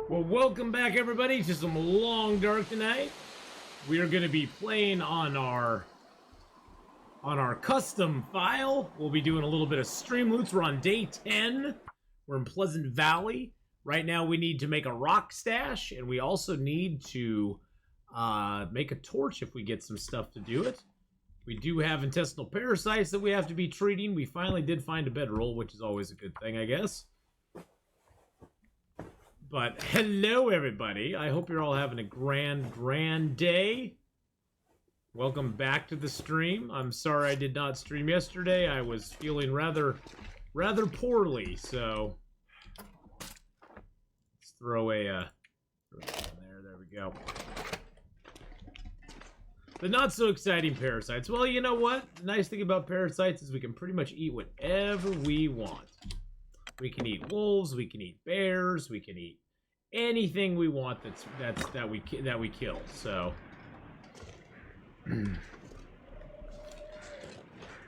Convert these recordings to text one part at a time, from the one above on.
Well, welcome back, everybody, to some Long Dark tonight. We are going to be playing on our custom file. We'll be doing a little bit of Streamloots. We're on day 10. We're in Pleasant Valley. Right now, we need to make a rock stash, and we also need to make a torch if we get some stuff to do it. We do have intestinal parasites that we have to be treating. We finally did find a bedroll, which is always a good thing, I guess. But hello, everybody. I hope you're all having a grand day. Welcome back to the stream. I'm sorry I did not stream yesterday. I was feeling rather poorly, so let's throw a there we go. The not so exciting parasites. Well, you know what? The nice thing about parasites is we can pretty much eat whatever we want. We can eat wolves, we can eat bears, we can eat anything we want that we kill. So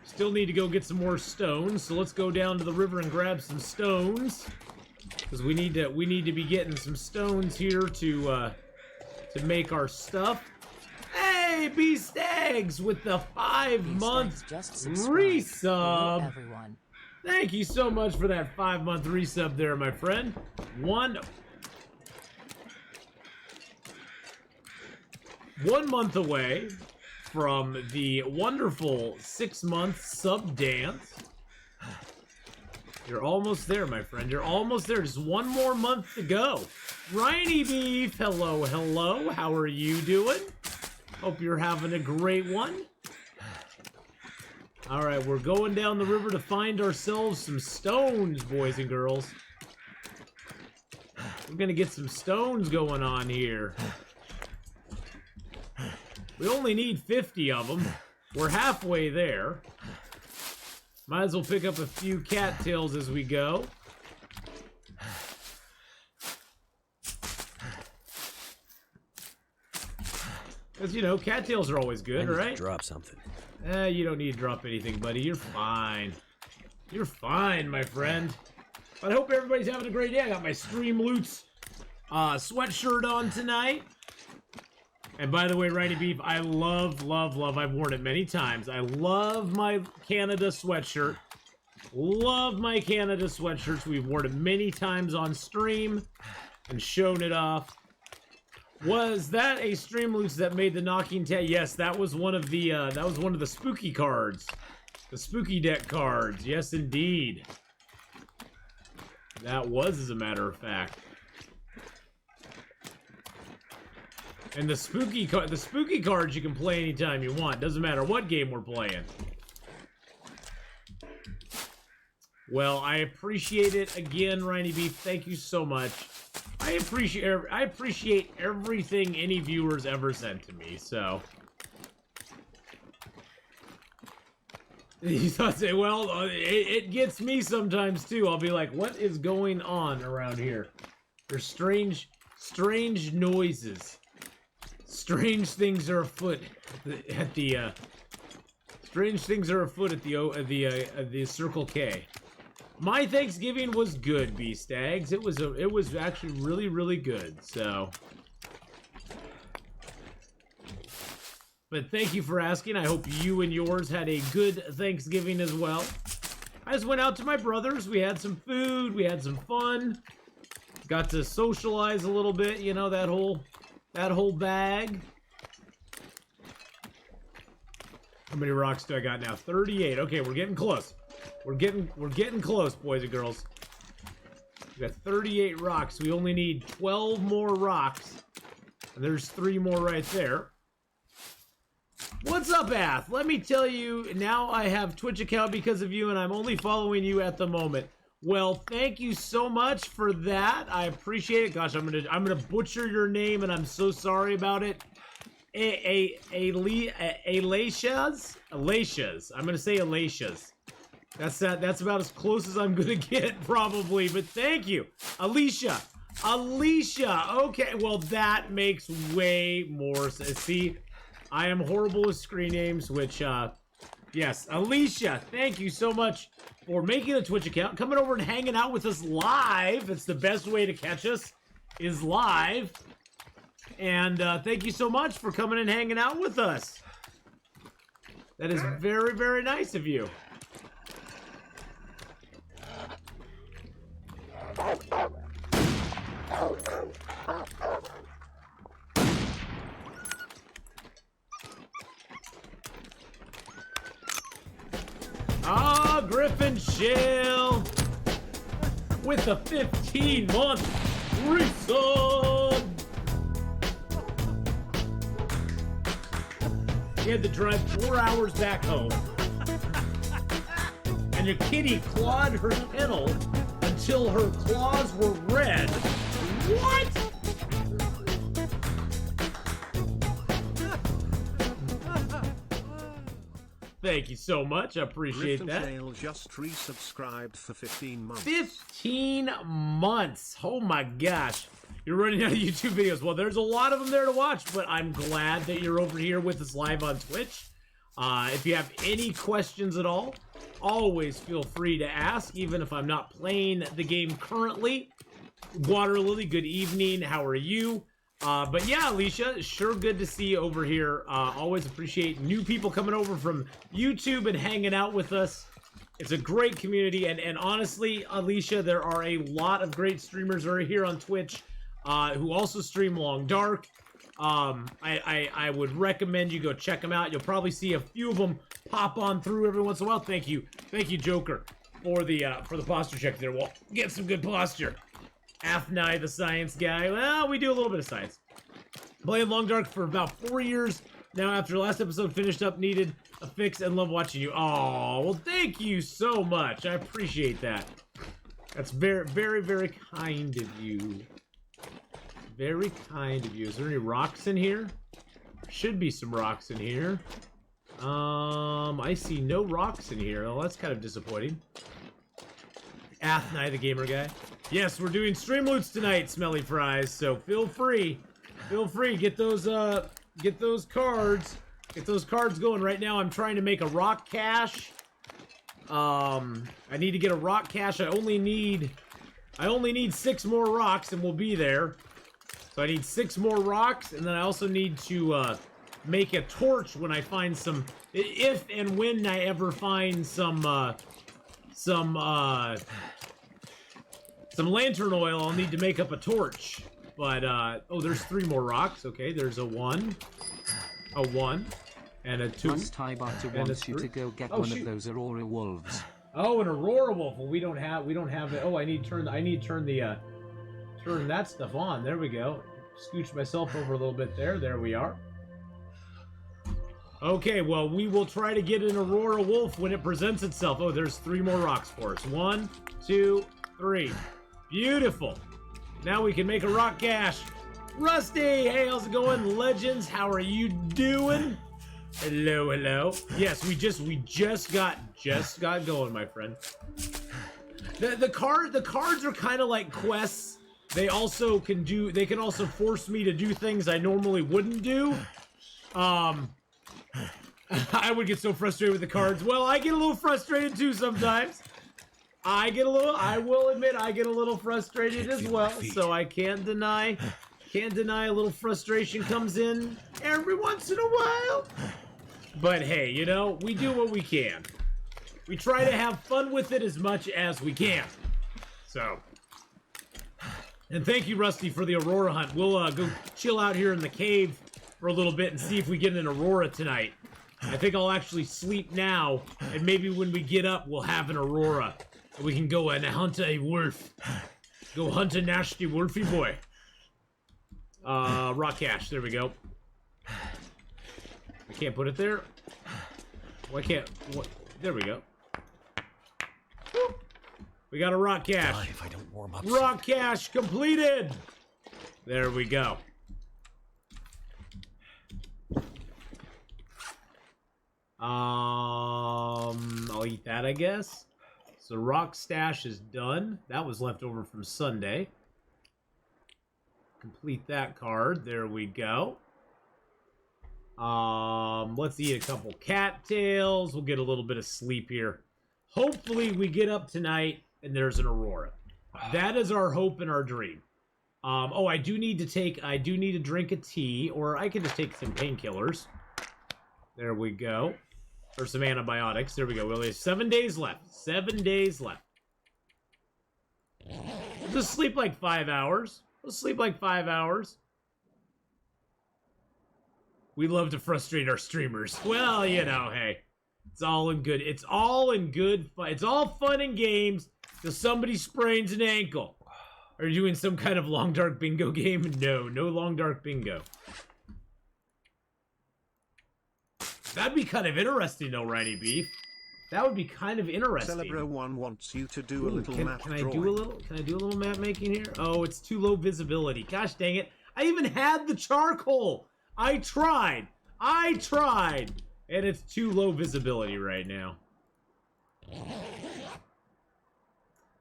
still need to go get some more stones. So let's go down to the river and grab some stones, because we need to be getting some stones here to make our stuff. Hey, B-Stags with the 5-month resub. Everyone. Thank you so much for that 5-month resub there, my friend. 1 month away from the wonderful 6-month sub dance. You're almost there, my friend. You're almost there. Just 1 more month to go. Riny Beef, hello, hello. How are you doing? Hope you're having a great one. All right, we're going down the river to find ourselves some stones, boys and girls. We're gonna get some stones going on here. We only need 50 of them. We're halfway there. Might as well pick up a few cattails as we go. Because, you know, cattails are always good, right? Drop something. You don't need to drop anything, buddy. You're fine. You're fine, my friend. But I hope everybody's having a great day. I got my Streamloots sweatshirt on tonight. And by the way, Righty Beef, I love, I've worn it many times. I love my Canada sweatshirt. Love my Canada sweatshirts. We've worn it many times on stream and shown it off. Was that a Streamloots that made the knocking tag? Yes, that was one of the spooky cards. The spooky deck cards. Yes, indeed. That was, as a matter of fact. And the spooky cards you can play anytime you want. Doesn't matter what game we're playing. Well, I appreciate it again, Riny Beef. Thank you so much. I appreciate everything any viewers ever sent to me, so. You thought, say, well, it gets me sometimes too. I'll be like, what is going on around here? There's strange noises. Strange things are afoot at the Circle K. My Thanksgiving was good, B-Stags. It was actually really good, so. But thank you for asking. I hope you and yours had a good Thanksgiving as well. I just went out to my brother's. We had some food. We had some fun. Got to socialize a little bit, you know, that whole bag. How many rocks do I got now? 38. Okay, we're getting close. We're getting close, boys and girls. We got 38 rocks. We only need 12 more rocks. And there's 3 more right there. What's up, Ath? Let me tell you, now I have Twitch account because of you, and I'm only following you at the moment. Well, thank you so much for that. I appreciate it. Gosh, I'm gonna butcher your name, and I'm so sorry about it. Alicia's. I'm gonna say Alicia's. That's about as close as I'm gonna get, probably. But thank you, Alicia. Okay, well that makes way more sense. See, I am horrible with screen names, which yes, Alicia. Thank you so much for making a Twitch account, coming over and hanging out with us live. It's the best way to catch us. is live. And thank you so much for coming and hanging out with us. That is very, very nice of you. Ah, Griffin Chill with a 15-month resub. You had to drive 4 hours back home, and your kitty clawed her kennel until her claws were red. What? Thank you so much. I appreciate that. Griffin just resubscribed for 15 months. 15 months. Oh my gosh. You're running out of YouTube videos. Well, there's a lot of them there to watch, but I'm glad that you're over here with us live on Twitch. If you have any questions at all, always feel free to ask, even if I'm not playing the game currently. Water Lily, good evening. How are you? But yeah, Alicia, sure good to see you over here. Always appreciate new people coming over from YouTube and hanging out with us. It's a great community, and honestly, Alicia, there are a lot of great streamers that are here on Twitch who also stream Long Dark. I would recommend you go check them out. You'll probably see a few of them pop on through every once in a while. Thank you, Joker, for the posture check there. We'll get some good posture. Atheenon, the science guy. Well, we do a little bit of science. Playing Long Dark for about 4 years now. After last episode finished up, needed a fix and love watching you. Oh, well, thank you so much. I appreciate that. That's very, very, very kind of you. Very kind of you. Is there any rocks in here? Should be some rocks in here. I see no rocks in here. Oh, that's kind of disappointing. Atheenon, the gamer guy. Yes, we're doing Streamloots tonight, Smelly Fries. So feel free, get those cards going. Right now, I'm trying to make a rock cache. I need to get a rock cache. I only need 6 more rocks, and we'll be there. So I need 6 more rocks, and then I also need to make a torch when I find some. If and when I ever find some lantern oil, I'll need to make up a torch. But, oh, there's 3 more rocks. Okay, there's a 1, and a 2. Must wants you to go get one of those Aurora wolves. Oh, an Aurora wolf. Well, we don't have it. Oh, I need to turn that stuff on. There we go. Scooch myself over a little bit there. There we are. Okay, well, we will try to get an Aurora wolf when it presents itself. Oh, there's 3 more rocks for us. 1, 2, 3. Beautiful. Now we can make a rock cache. Rusty, hey, how's it going? Legends, how are you doing? Hello, hello. Yes, we just got going, my friend. The cards are kind of like quests. They can also force me to do things I normally wouldn't do. I would get so frustrated with the cards. Well, I get a little frustrated too sometimes. I will admit I get a little frustrated as well, so I can't deny a little frustration comes in every once in a while. But hey, you know, we do what we can. We try to have fun with it as much as we can. So, and thank you, Rusty, for the Aurora hunt. We'll go chill out here in the cave for a little bit and see if we get an Aurora tonight. I think I'll actually sleep now, and maybe when we get up, we'll have an Aurora. We can go and hunt a wolf. Go hunt a nasty wolfy boy. Rock cache. There we go. I can't put it there. Why can't? What? There we go. We got a rock cache. If I don't warm up. Rock cache completed. There we go. I'll eat that, I guess. So rock stash is done. That was left over from Sunday. Complete that card. There we go. Let's eat a couple cattails. We'll get a little bit of sleep here. Hopefully we get up tonight and there's an Aurora. That is our hope and our dream. Oh, I do need to drink a tea, or I could just take some painkillers. There we go. Or some antibiotics. There we go. Well, there's 7 days left. 7 days left. We'll just sleep like 5 hours. We'll sleep like 5 hours. We love to frustrate our streamers. Well, you know, hey. It's all in good. It's all in good fun. It's all fun and games till somebody sprains an ankle. Are you doing some kind of long dark bingo game? No, no long dark bingo. That'd be kind of interesting though, Righty Beef. That would be kind of interesting. Celebro1 wants you to do a little map can I drawing. can I do a little map making here? Oh, it's too low visibility. Gosh dang it. I even had the charcoal. I tried. And it's too low visibility right now.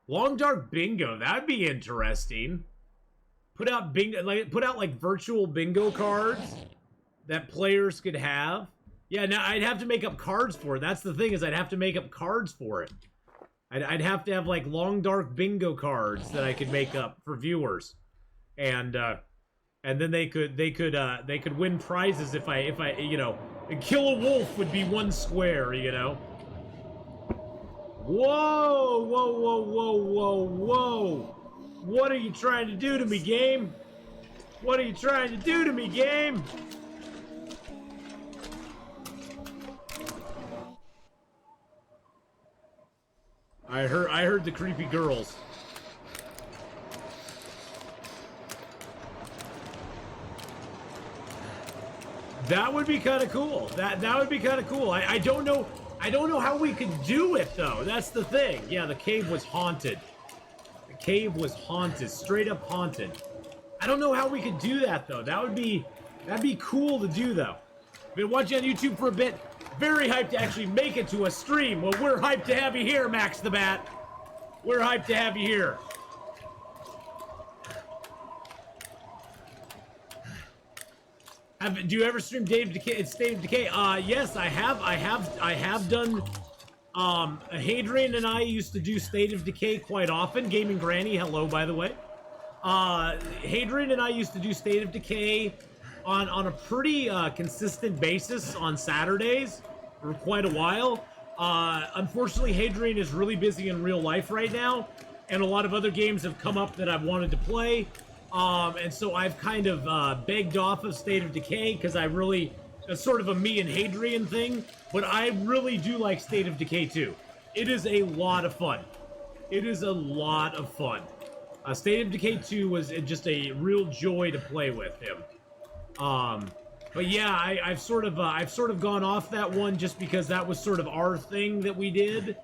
Long dark bingo, that'd be interesting. Put out bingo, like virtual bingo cards that players could have. Yeah, now I'd have to make up cards for it. That's the thing, is I'd have to make up cards for it. I'd have to have like long dark bingo cards that I could make up for viewers, and then they could win prizes if I you know, kill a wolf would be 1 square, you know. Whoa, whoa, whoa, whoa, whoa, whoa! What are you trying to do to me, game? What are you trying to do to me, game? I heard the creepy girls. That would be kind of cool. That would be kind of cool. I don't know how we could do it though. That's the thing. Yeah, the cave was haunted. The cave was haunted, straight up haunted. I don't know how we could do that though. That'd be cool to do though. Been watching on YouTube for a bit. Very hyped to actually make it to a stream. Well, we're hyped to have you here, Max the Bat. We're hyped to have you here. Do you ever stream State of Decay? Yes, I have done. Hadrian and I used to do State of Decay quite often. Gaming Granny, hello, by the way. Hadrian and I used to do State of Decay on a pretty consistent basis on Saturdays for quite a while. Unfortunately, Hadrian is really busy in real life right now, and a lot of other games have come up that I've wanted to play. And so I've kind of begged off of State of Decay because it's sort of a me and Hadrian thing, but I really do like State of Decay 2. It is a lot of fun. It is a lot of fun. State of Decay 2 was just a real joy to play with him. But yeah, I've sort of gone off that one just because that was sort of our thing that we did.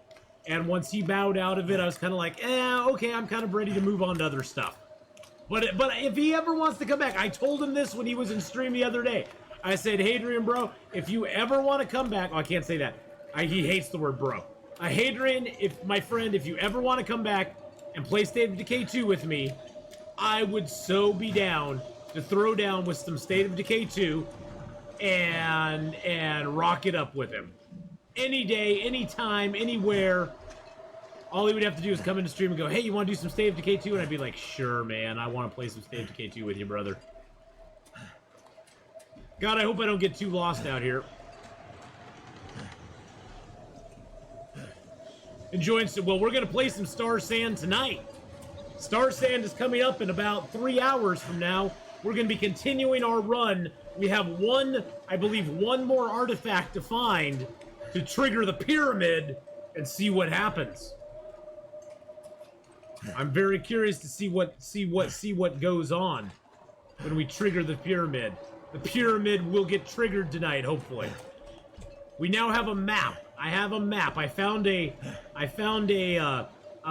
And once he bowed out of it, I was kind of like, okay, I'm kind of ready to move on to other stuff. But if he ever wants to come back, I told him this when he was in stream the other day. I said, Hadrian, bro, if you ever want to come back, oh, I can't say that. He hates the word bro. Hadrian, my friend, if you ever want to come back and play State of Decay 2 with me, I would so be down to throw down with some State of Decay 2 and rock it up with him. Any day, anytime, anywhere. All he would have to do is come into stream and go, hey, you want to do some State of Decay 2? And I'd be like, sure, man. I want to play some State of Decay 2 with you, brother. God, I hope I don't get too lost out here. Enjoying some... Well, we're going to play some Star Sand tonight. Star Sand is coming up in about 3 hours from now. We're going to be continuing our run. We have I believe one more artifact to find to trigger the pyramid and see what happens. I'm very curious to see what goes on when we trigger the pyramid. The pyramid will get triggered tonight, hopefully. We now have a map. I have a map. I found a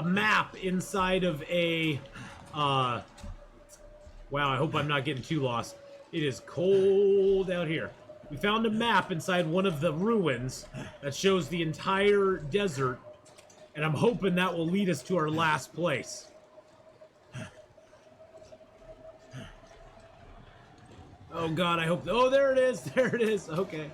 map inside of a wow, I hope I'm not getting too lost. It is cold out here. We found a map inside one of the ruins that shows the entire desert. And I'm hoping that will lead us to our last place. Oh God, I hope... Oh, there it is! There it is! Okay.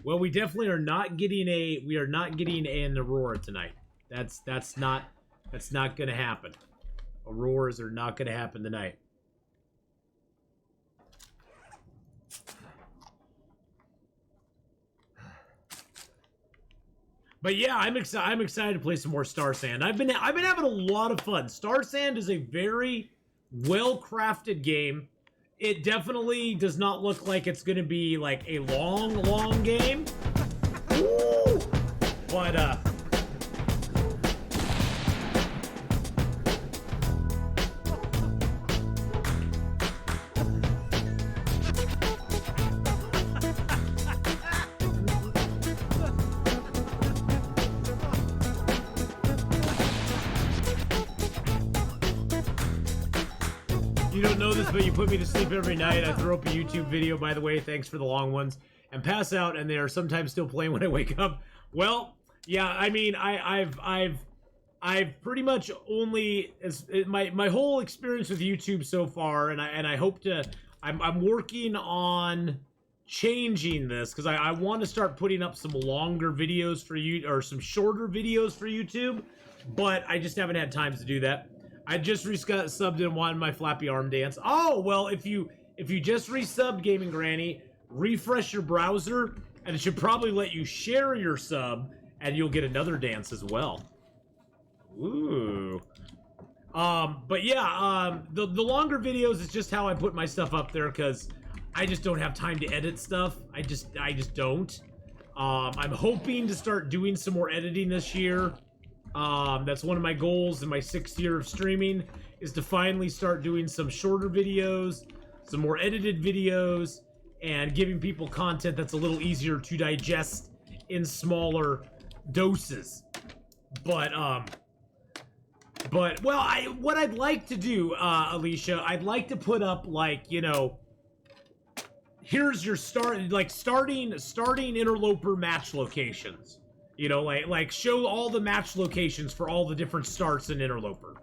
Well, we definitely are not getting a... We are not getting an Aurora tonight. That's not gonna happen. Auroras are not going to happen tonight. But yeah, I'm excited to play some more Star Sand. I've been having a lot of fun. Star Sand is a very well-crafted game. It definitely does not look like it's going to be like a long game. Woo! But you don't know this, but you put me to sleep every night. I throw up a YouTube video, by the way, thanks for the long ones, and pass out, and they are sometimes still playing when I wake up. Well, yeah, I mean, I've pretty much only my whole experience with YouTube so far, and I hope to. I'm working on changing this because I want to start putting up some longer videos for you, or some shorter videos for YouTube, but I just haven't had time to do that. I just subbed and wanted my flappy arm dance. Oh, well, if you just resubbed Gaming Granny, refresh your browser, and it should probably let you share your sub, and you'll get another dance as well. Ooh. But yeah, the longer videos is just how I put my stuff up there, because I just don't have time to edit stuff. I just don't. I'm hoping to start doing some more editing this year. That's one of my goals in my 6th year of streaming, is to finally start doing some shorter videos, some more edited videos, and giving people content that's a little easier to digest in smaller doses. But well, what I'd like to do, Alicia, I'd like to put up, like, you know, here's your starting interloper match locations. You know, like show all the match locations for all the different starts in Interloper.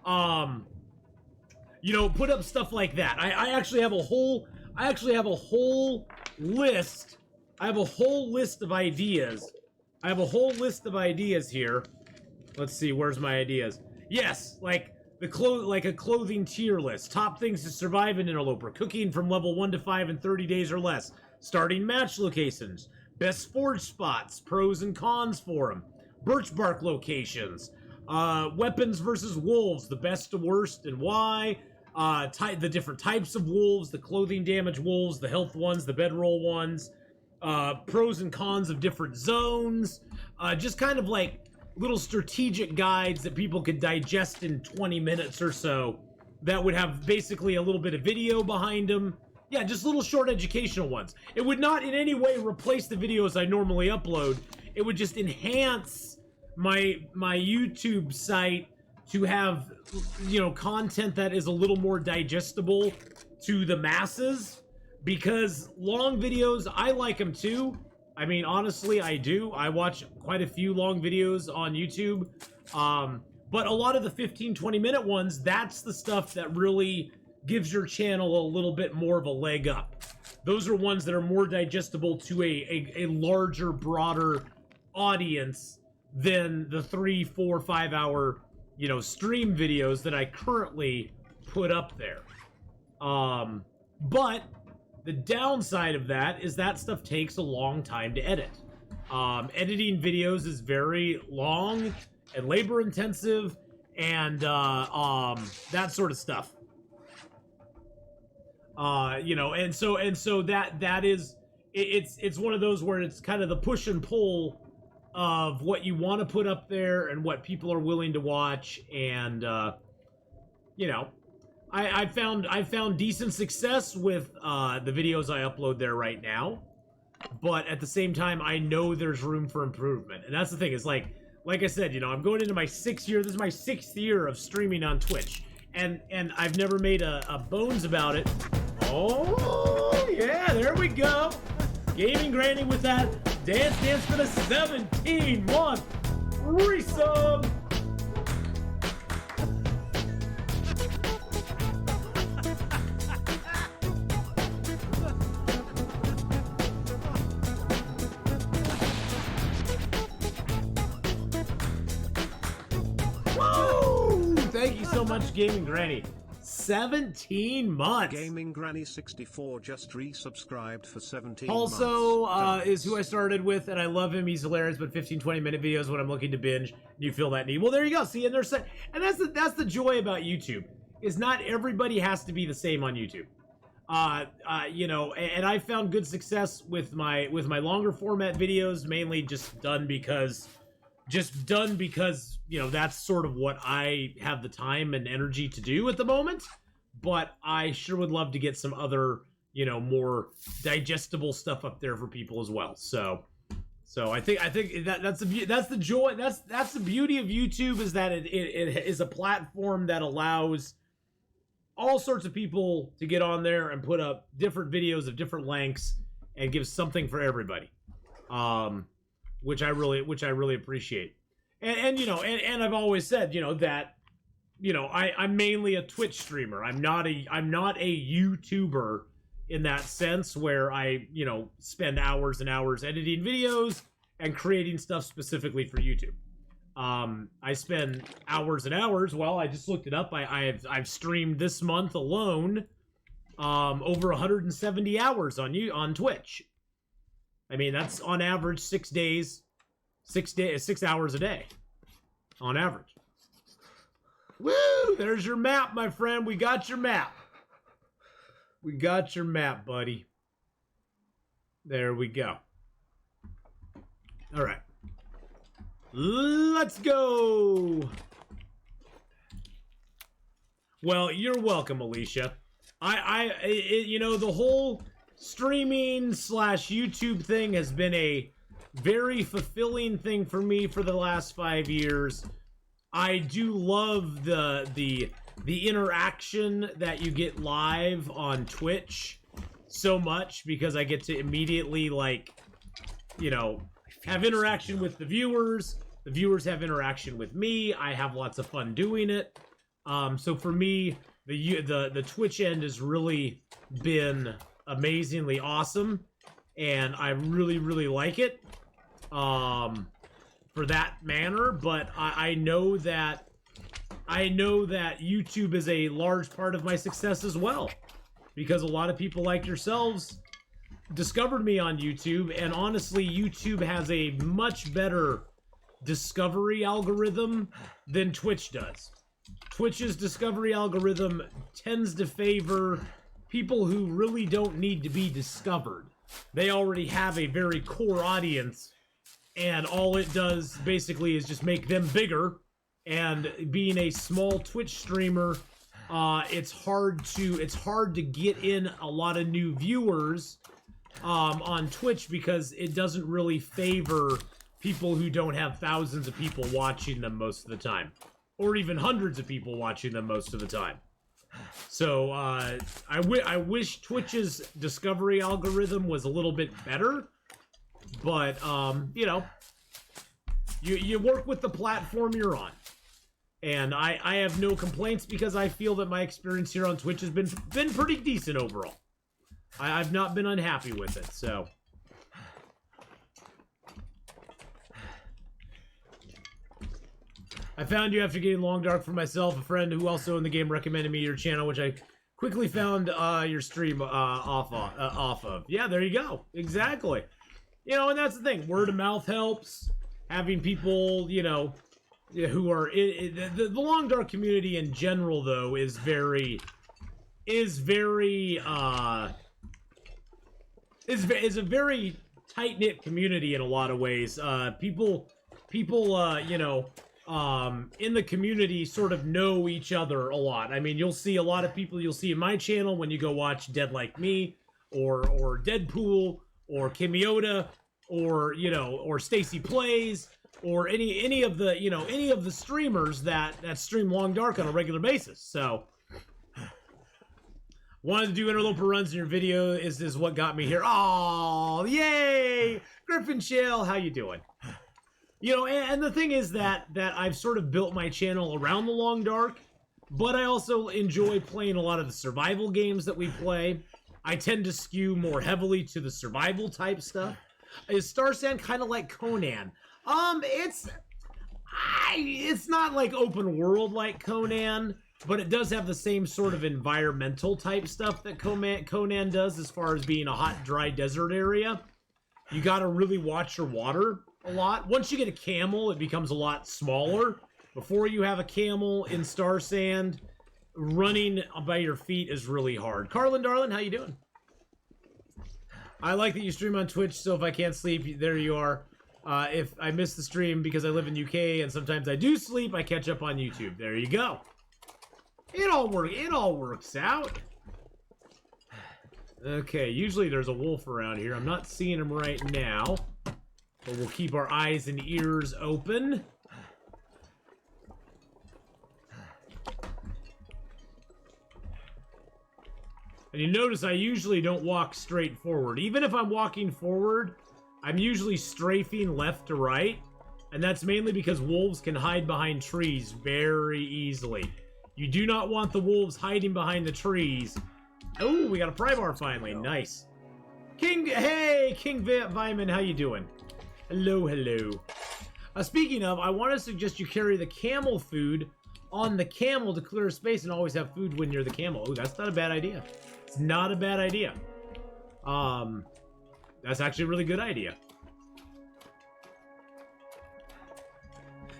You know, put up stuff like that. I actually have a whole list. I have a whole list of ideas. I have a whole list of ideas here. Let's see, where's my ideas? Yes, like a clothing tier list. Top things to survive in Interloper. Cooking from level 1 to 5 in 30 days or less. Starting match locations. Best forge spots, pros and cons for them, birch bark locations, weapons versus wolves, the best to worst and why, the different types of wolves, the clothing damage wolves, the health ones, the bedroll ones, pros and cons of different zones, just kind of like little strategic guides that people could digest in 20 minutes or so, that would have basically a little bit of video behind them. Yeah, just little short educational ones. It would not in any way replace the videos I normally upload. It would just enhance my YouTube site to have, you know, content that is a little more digestible to the masses. Because long videos, I like them too. I mean, honestly, I do. I watch quite a few long videos on YouTube. But a lot of the 15-20 minute ones, that's the stuff that really gives your channel a little bit more of a leg up. Those are ones that are more digestible to a larger, broader audience than the 3, 4, 5 hour, you know, stream videos that I currently put up there. But the downside of that is that stuff takes a long time to edit. Editing videos is very long and labor intensive and that sort of stuff. You know, and so that is, it's one of those where it's kind of the push and pull of what you want to put up there and what people are willing to watch, and you know, I found decent success with the videos I upload there right now, but at the same time I know there's room for improvement, and that's the thing, is like I said, you know, I'm going into my 6th year. This is my 6th year of streaming on Twitch. And I've never made a bones about it. Oh, yeah, there we go. Gaming Granny with that dance for the 17-month resub. Woo! Thank you so so much, Gaming Granny. 17 months. Gaming Granny 64 just resubscribed for 17 Also, months. is who I started with, and I love him. He's hilarious, but 15-20 minute videos when I'm looking to binge. You feel that need. Well, there you go. See, and that's the joy about YouTube, is not everybody has to be the same on YouTube. You know, and I found good success with my longer format videos, mainly just done because, you know, that's sort of what I have the time and energy to do at the moment. But I sure would love to get some other, you know, more digestible stuff up there for people as well. So I think that's the joy. That's the beauty of YouTube, is that it is a platform that allows all sorts of people to get on there and put up different videos of different lengths and give something for everybody, which I really appreciate. And you know, and I've always said, you know, that, you know, I'm mainly a Twitch streamer. I'm not a YouTuber in that sense, where I, you know, spend hours and hours editing videos and creating stuff specifically for YouTube. I spend hours and hours. Well, I just looked it up. I've streamed this month alone over 170 hours on Twitch. I mean, that's on average 6 hours a day on average. Woo! There's your map, my friend. We got your map. We got your map, buddy. There we go. All right. Let's go. Well, you're welcome, Alicia. You know, the whole streaming / YouTube thing has been a very fulfilling thing for me for the last 5 years. I do love the interaction that you get live on Twitch so much, because I get to immediately, like, you know, have interaction with the viewers. The viewers have interaction with me. I have lots of fun doing it. So for me, the Twitch end has really been amazingly awesome, and I really, really like it for that manner. But I know that YouTube is a large part of my success as well, because a lot of people like yourselves discovered me on YouTube, and honestly, YouTube has a much better discovery algorithm than Twitch does. Twitch's discovery algorithm tends to favor people who really don't need to be discovered. They already have a very core audience, and all it does basically is just make them bigger. And being a small Twitch streamer, it's hard to get in a lot of new viewers on Twitch, because it doesn't really favor people who don't have thousands of people watching them most of the time, or even hundreds of people watching them most of the time. So I wish Twitch's discovery algorithm was a little bit better, but you know, you work with the platform you're on. And I have no complaints, because I feel that my experience here on Twitch has been pretty decent overall. I've not been unhappy with it, so. I found you after getting Long Dark for myself. A friend who also in the game recommended me your channel, which I quickly found your stream off of. Yeah, there you go. Exactly. You know, and that's the thing. Word of mouth helps. Having people, you know, who are the Long Dark community in general, though, is very a very tight-knit community in a lot of ways. People you know, in the community sort of know each other a lot. I mean, you'll see a lot of people you'll see in my channel when you go watch Dead Like Me, or Deadpool, or Kimiota, or, you know, or Stacy Plays, or any of the, you know, any of the streamers that stream Long Dark on a regular basis. So wanted to do interloper runs in your video is what got me here. Oh, yay! Griffin Shell, how you doing? You know, and the thing is that I've sort of built my channel around the Long Dark, but I also enjoy playing a lot of the survival games that we play. I tend to skew more heavily to the survival type stuff. Is Star Sand kind of like Conan? It's not like open world like Conan, but it does have the same sort of environmental type stuff that Conan does as far as being a hot, dry desert area. You gotta really watch your water a lot. Once you get a camel, it becomes a lot smaller. Before you have a camel in Star Sand, running by your feet is really hard. Carlin, darling, how you doing? I like that you stream on Twitch, so if I can't sleep, there you are. If I miss the stream because I live in UK and sometimes I do sleep, I catch up on YouTube. There you go. It all works out. Okay, usually there's a wolf around here. I'm not seeing him right now, but we'll keep our eyes and ears open. And you notice I usually don't walk straight forward. Even if I'm walking forward, I'm usually strafing left to right. And that's mainly because wolves can hide behind trees very easily. You do not want the wolves hiding behind the trees. Oh, we got a pry bar finally. Nice. King Vyman, how you doing? Hello, hello. Speaking of, I want to suggest you carry the camel food on the camel to clear space and always have food when you're the camel. Oh, that's not a bad idea. It's not a bad idea. That's actually a really good idea.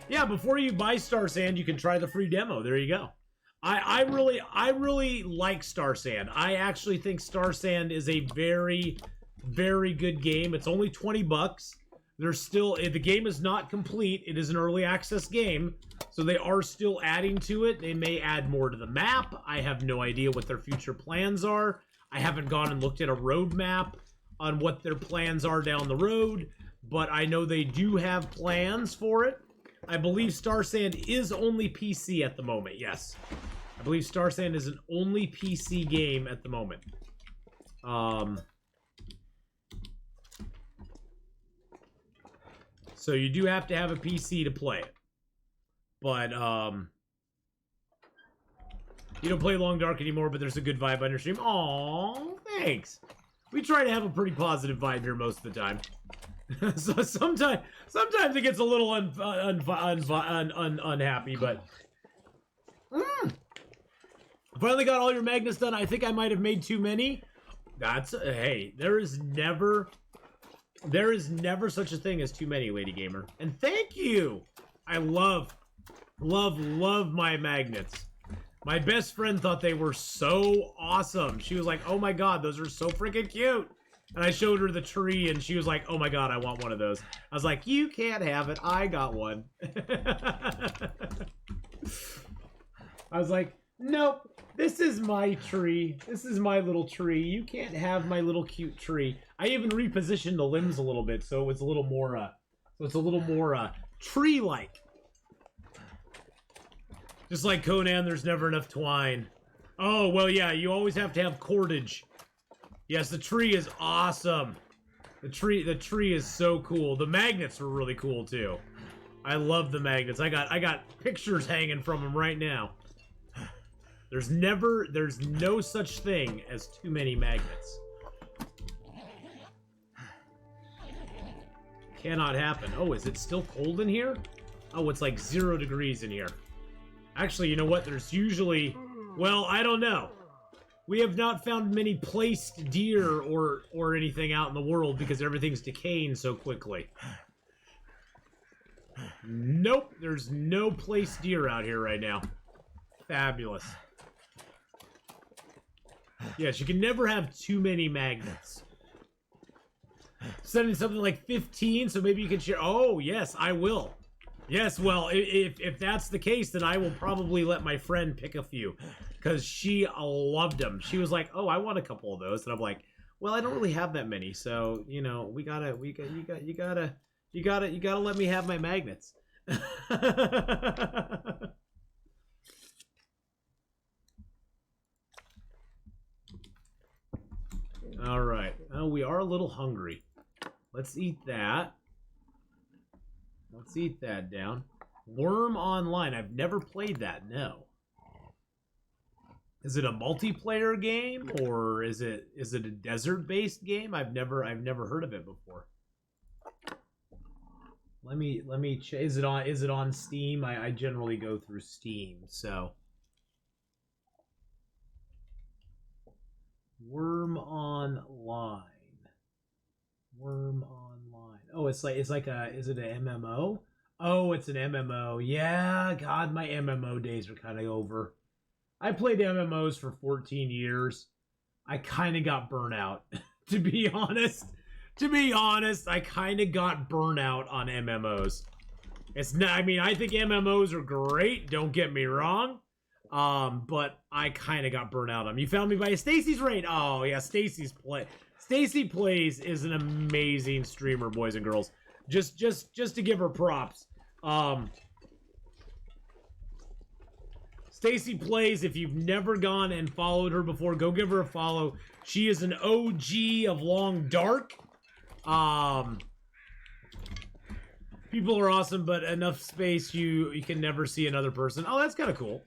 Yeah, before you buy Star Sand, you can try the free demo. There you go. I really like Star Sand. I actually think Star Sand is a very, very good game. It's only 20 bucks. There's still, the game is not complete. It is an early access game, so they are still adding to it. They may add more to the map. I have no idea what their future plans are. I haven't gone and looked at a roadmap on what their plans are down the road, but I know they do have plans for it. I believe Star Sand is only PC at the moment, yes. I believe Star Sand is an only PC game at the moment. So you do have to have a PC to play it. But, you don't play Long Dark anymore, but there's a good vibe on your stream. Aww, thanks. We try to have a pretty positive vibe here most of the time. So sometimes it gets a little unhappy, but... Finally got all your magnets done. I think I might have made too many. That's... hey, there is never such a thing as too many, Lady Gamer. And thank you! I love my magnets. My best friend thought they were so awesome. She was like, oh my god, those are so freaking cute. And I showed her the tree, and she was like, oh my god, I want one of those. I was like, you can't have it. I got one. I was like, nope. This is my tree. This is my little tree. You can't have my little cute tree. I even repositioned the limbs a little bit, so it's a little more, tree-like. Just like Conan, there's never enough twine. Oh, well, yeah, you always have to have cordage. Yes, the tree is awesome. The tree is so cool. The magnets were really cool too. I love the magnets. I got pictures hanging from them right now. There's no such thing as too many magnets. Cannot happen. Oh, is it still cold in here? Oh, it's like 0 degrees in here. Actually, you know what? There's usually, well, I don't know. We have not found many placed deer or anything out in the world because everything's decaying so quickly. Nope, there's no placed deer out here right now. Fabulous. Yes, you can never have too many magnets. Sending something like 15, so maybe you can share. Oh, yes, I will. Yes, well, if that's the case, then I will probably let my friend pick a few. Because she loved them. She was like, oh, I want a couple of those. And I'm like, well, I don't really have that many. So, you know, you gotta let me have my magnets. All right. Oh, we are a little hungry. Let's eat that. Let's eat that down. Worm Online. I've never played that. No. Is it a multiplayer game or is it a desert-based game? I've never heard of it before. Let me is it on Steam? I generally go through Steam, so it's like is it an MMO? Oh, it's an MMO. Yeah, God, my MMO days are kind of over. I played MMOs for 14 years. I kind of got burnt out, to be honest. To be honest, I kind of got burnt out on MMOs. It's not, I mean, I think MMOs are great, don't get me wrong. But I kind of got burnt out on them. You found me by Stacy's Raid. Oh, yeah, Stacy Plays is an amazing streamer, boys and girls. Just to give her props. Stacy Plays, if you've never gone and followed her before, go give her a follow. She is an OG of Long Dark. People are awesome, but enough space you can never see another person. Oh, that's kind of cool.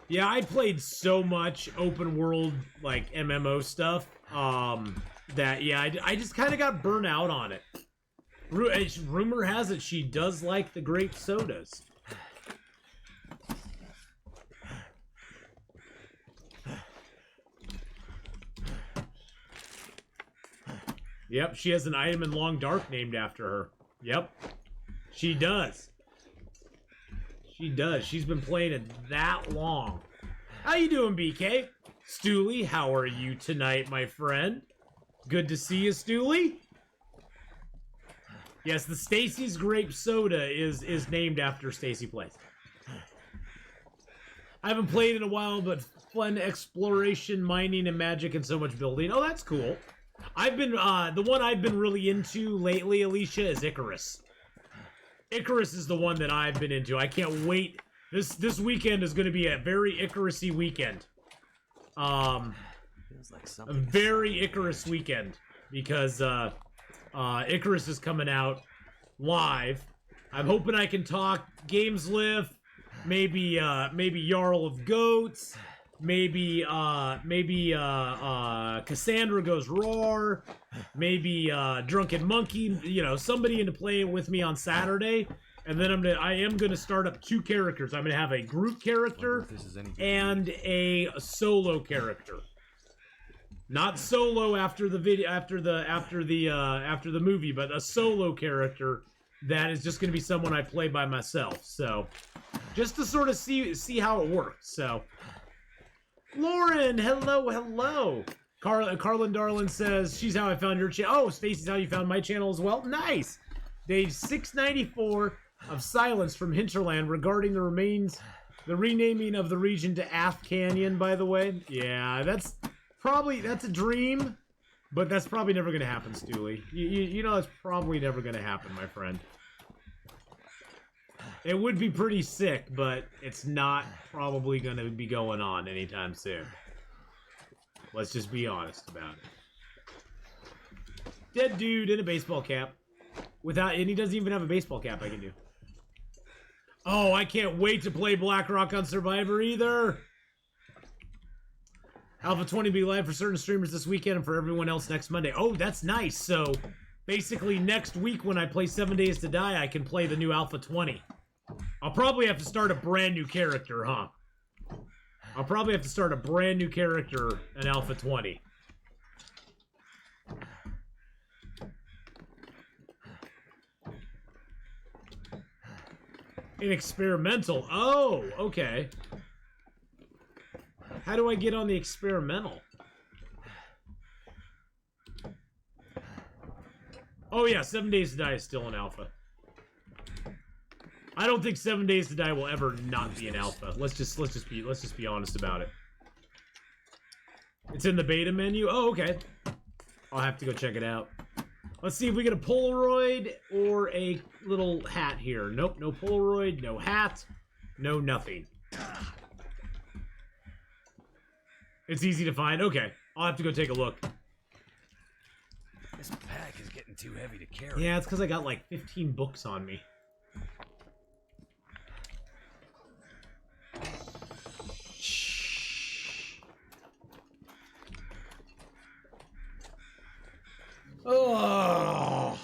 Yeah, I played so much open world, like, MMO stuff, that, yeah, I just kind of got burnt out on it. Rumor has it she does like the grape sodas. Yep, she has an item in Long Dark named after her. Yep, she does. She does. She's been playing it that long. How you doing, BK? Stooley, how are you tonight, my friend? Good to see you, Stooley. Yes, the Stacy's Grape Soda is named after Stacy Plays. I haven't played in a while, but fun exploration, mining, and magic, and so much building. Oh, that's cool. I've been, the one I've been really into lately, Alicia, is Icarus. Icarus is the one that I've been into. I can't wait. This weekend is going to be a very Icarus-y weekend. Feels like a very Icarus weekend. Because, Icarus is coming out live. I'm hoping I can talk Games Lift, maybe Jarl of Goats, maybe Cassandra Goes Roar, maybe Drunken Monkey, you know, somebody into play with me on Saturday, and then I am gonna start up 2 characters. I'm gonna have a group character and a solo character. Not solo after the video, after the movie, but a solo character that is just gonna be someone I play by myself. So, just to sort of see how it works. So. Lauren, hello. Carlin Darlin says, she's how I found your channel. Oh, Stacy's how you found my channel as well. Nice. Day 694 of silence from Hinterland regarding the renaming of the region to Ath Canyon, by the way. Yeah, that's a dream, but that's probably never going to happen, Stooley. You know that's probably never going to happen, my friend. It would be pretty sick, but it's not probably going to be going on anytime soon. Let's just be honest about it. Dead dude in a baseball cap. And he doesn't even have a baseball cap I can do. Oh, I can't wait to play Blackrock on Survivor either. Alpha 20 will be live for certain streamers this weekend and for everyone else next Monday. Oh, that's nice. So, basically next week when I play 7 Days to Die, I can play the new Alpha 20. I'll probably have to start a brand new character, huh? I'll probably have to start a brand new character in Alpha 20. An experimental. Oh, okay. How do I get on the experimental? Oh yeah, 7 Days to Die is still in alpha. I don't think 7 Days to Die will ever not be an alpha. Let's just be honest about it. It's in the beta menu. Oh, okay. I'll have to go check it out. Let's see if we get a Polaroid or a little hat here. Nope, no Polaroid, no hat, no nothing. It's easy to find. Okay, I'll have to go take a look. This pack is getting too heavy to carry. Yeah, it's because I got like 15 books on me. Oh.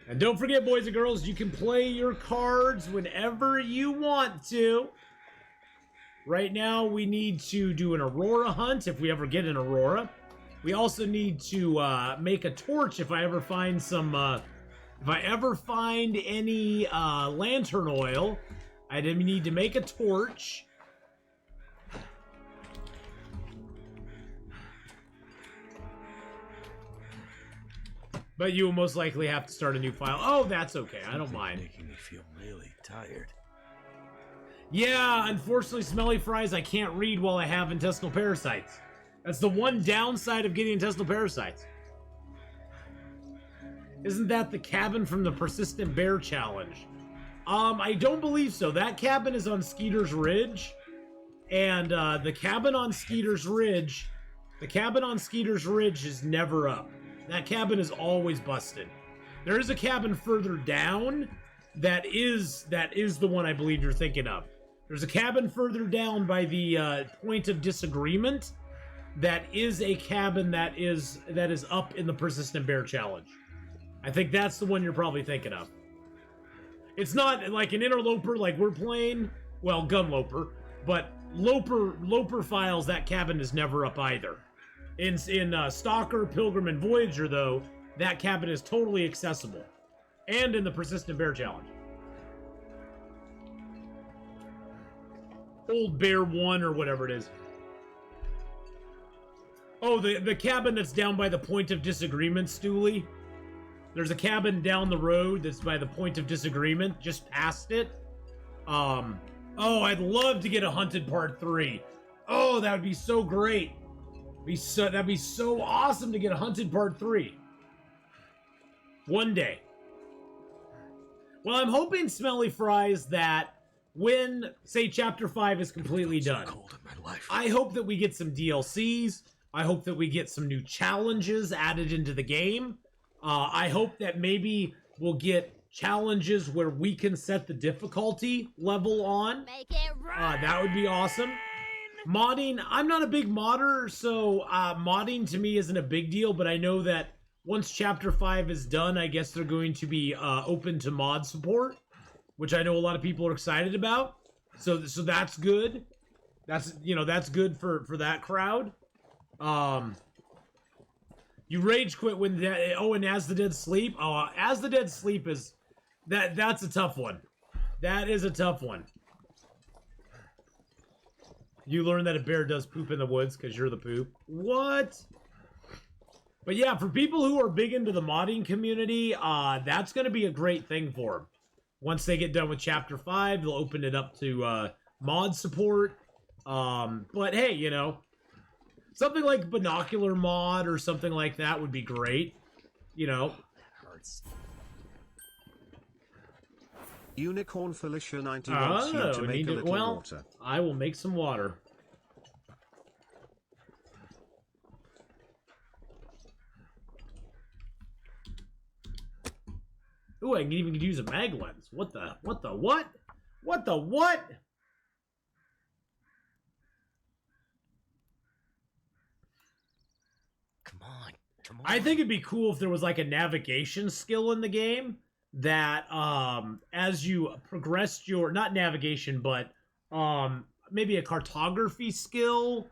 And don't forget, boys and girls, you can play your cards whenever you want to. Right now, we need to do an Aurora hunt if we ever get an Aurora. We also need to make a torch if I ever find some, if I ever find any lantern oil. I need to make a torch. But you will most likely have to start a new file. Oh, that's okay. I don't mind. Making me feel really tired. Yeah, unfortunately, Smelly Fries, I can't read while I have intestinal parasites. That's the one downside of getting intestinal parasites. Isn't that the cabin from the Persistent Bear Challenge? I don't believe so. That cabin is on Skeeter's Ridge. And the cabin on Skeeter's Ridge is never up. That cabin is always busted. There is a cabin further down that is the one I believe you're thinking of. There's a cabin further down by the point of disagreement that is a cabin that is up in the Persistent Bear Challenge. I think that's the one you're probably thinking of. It's not like an interloper like we're playing, well, gunloper, but loper files, that cabin is never up either. In Stalker, Pilgrim, and Voyager, though, that cabin is totally accessible. And in the Persistent Bear Challenge. Old Bear 1 or whatever it is. Oh, the cabin that's down by the point of disagreement, Stooley. There's a cabin down the road that's by the point of disagreement, just past it. Oh, I'd love to get a Hunted Part 3. Oh, that would be so great. That'd be so awesome to get a Hunted Part 3. One day. Well, I'm hoping, Smelly Fries, that when, say, Chapter 5 is completely done, Cold in my life. I hope that we get some DLCs. I hope that we get some new challenges added into the game. I hope that maybe we'll get challenges where we can set the difficulty level on. Make it right. That would be awesome. Modding, I'm not a big modder, so modding to me isn't a big deal, but I know that once Chapter 5 is done, I guess they're going to be open to mod support, which I know a lot of people are excited about. So that's good. That's good for that crowd. You rage quit when and As the Dead Sleep. As the Dead Sleep is that's a tough one. That is a tough one. You learn that a bear does poop in the woods because you're the poop. What? But yeah, for people who are big into the modding community, that's going to be a great thing for them. Once they get done with Chapter 5, they'll open it up to mod support. But hey, something like Binocular Mod or something like that would be great. Hurts. Unicorn Felicia 90 wants you to make a little water. I will make some water. Ooh, I can even use a mag lens. What the what? What the what? Come on. I think it'd be cool if there was like a navigation skill in the game that as you progressed your, not navigation, but maybe a cartography skill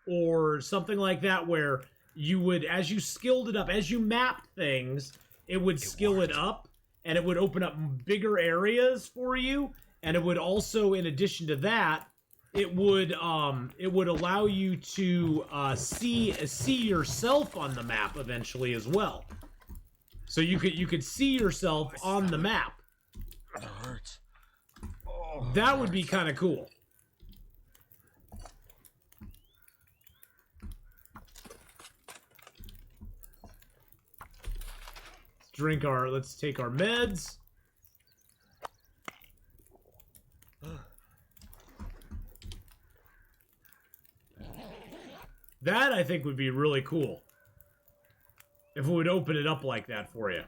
or something like that, where you would, as you skilled it up, as you mapped things, it would skill it up and it would open up bigger areas for you, and it would also, in addition to that, it would allow you to see yourself on the map eventually as well. So you could see yourself on the map. It hurts. That would be kind of cool. Let's take our meds. That, I think, would be really cool. If it would open it up like that for you.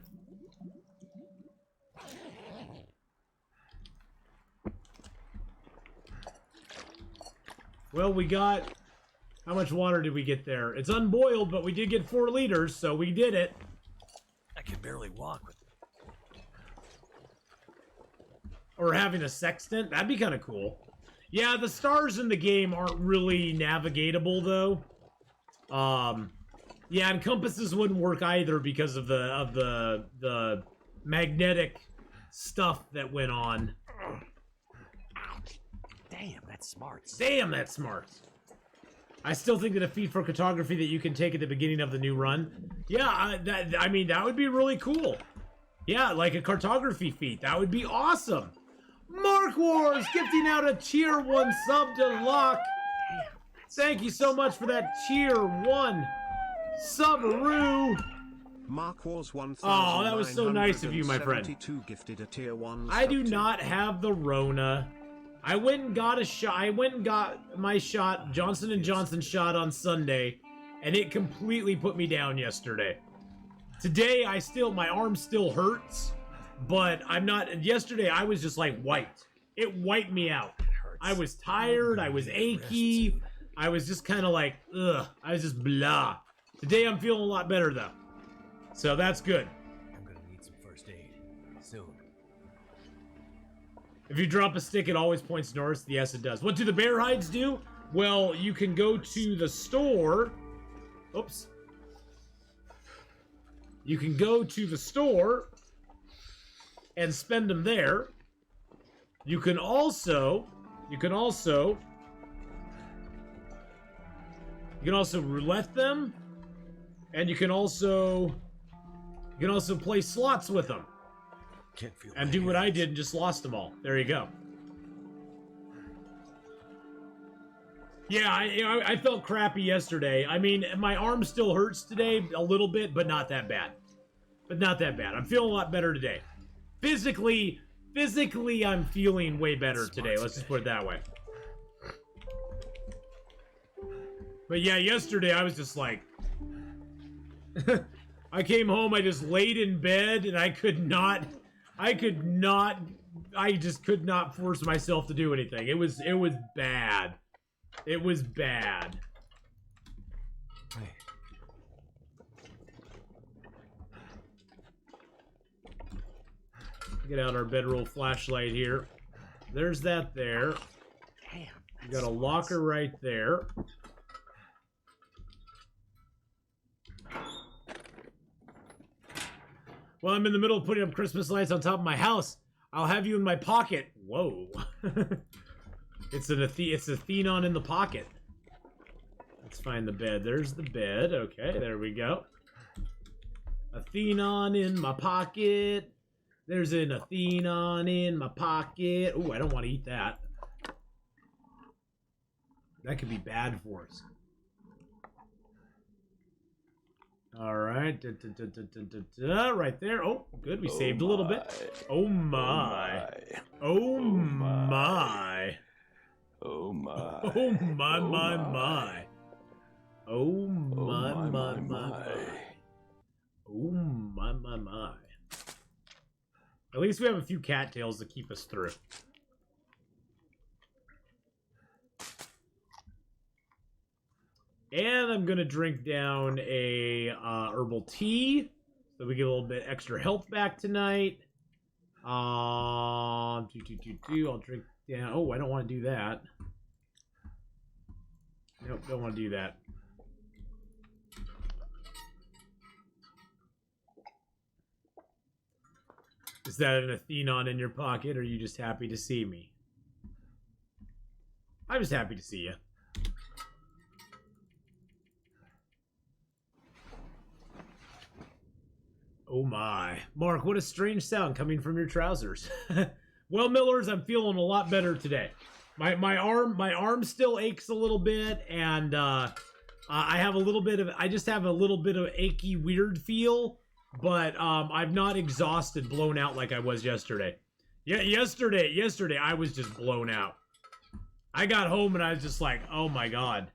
Well, we got... How much water did we get there? It's unboiled, but we did get 4 liters, so we did it. I can barely walk with it. Or having a sextant. That'd be kind of cool. Yeah, the stars in the game aren't really navigatable, though. Yeah, and compasses wouldn't work either because of the magnetic stuff that went on. Damn, that's smart. Damn, that's smart. I still think that a feat for cartography that you can take at the beginning of the new run. Yeah, I mean, that would be really cool. Yeah, like a cartography feat. That would be awesome. Mark Wars gifting out a tier 1 sub to Locke. Thank you so much for that tier 1 sub-a-roo. Mark Wars 1000. Oh, that was so nice of you, my friend. Gifted a tier 1 I do not have the Rona. I went and got a shot. I went and got my shot, Johnson & Johnson shot on Sunday, and it completely put me down yesterday. Today, my arm still hurts, but I'm not. Yesterday, I was just like wiped. It wiped me out. I was tired. I was achy. I was just kind of like, ugh. I was just blah. Today, I'm feeling a lot better though, so that's good. I'm gonna need some first aid soon. If you drop a stick, it always points north. Yes, it does. What do the bear hides do? Well, you can go to the store. Oops. You can go to the store and spend them there. You can also roulette them, and you can also play slots with them. And do what I did and just lost them all. There you go. Yeah, I felt crappy yesterday. I mean, my arm still hurts today a little bit, but not that bad. I'm feeling a lot better today. Physically, I'm feeling way better today. Let's just put it that way. But yeah, yesterday I was just like... I came home, I just laid in bed, and I just could not force myself to do anything. It was bad. It was bad. Get out our bedroll flashlight here. There's that there. Damn. We got a locker right there. Well, I'm in the middle of putting up Christmas lights on top of my house. I'll have you in my pocket. Whoa. It's Atheenon in the pocket. Let's find the bed. There's the bed. Okay, there we go. Atheenon in my pocket. There's an Atheenon in my pocket. Oh, I don't want to eat that. That could be bad for us. Alright, right there. Oh, good, we saved a little bit. Oh my. Oh my. Oh my. Oh my, my. Oh my, my. Oh my, my. At least we have a few cattails to keep us through. And I'm gonna drink down a herbal tea, so we get a little bit extra health back tonight. I'll drink down. Oh, I don't want to do that. Nope, don't want to do that. Is that an Atheenon in your pocket, or are you just happy to see me? I'm just happy to see you. Oh my. Mark, what a strange sound coming from your trousers. Well, Millers, I'm feeling a lot better today. My arm still aches a little bit, and I just have a little bit of achy, weird feel, but I'm not exhausted, blown out like I was yesterday. Yeah, yesterday I was just blown out. I got home and I was just like, oh my god.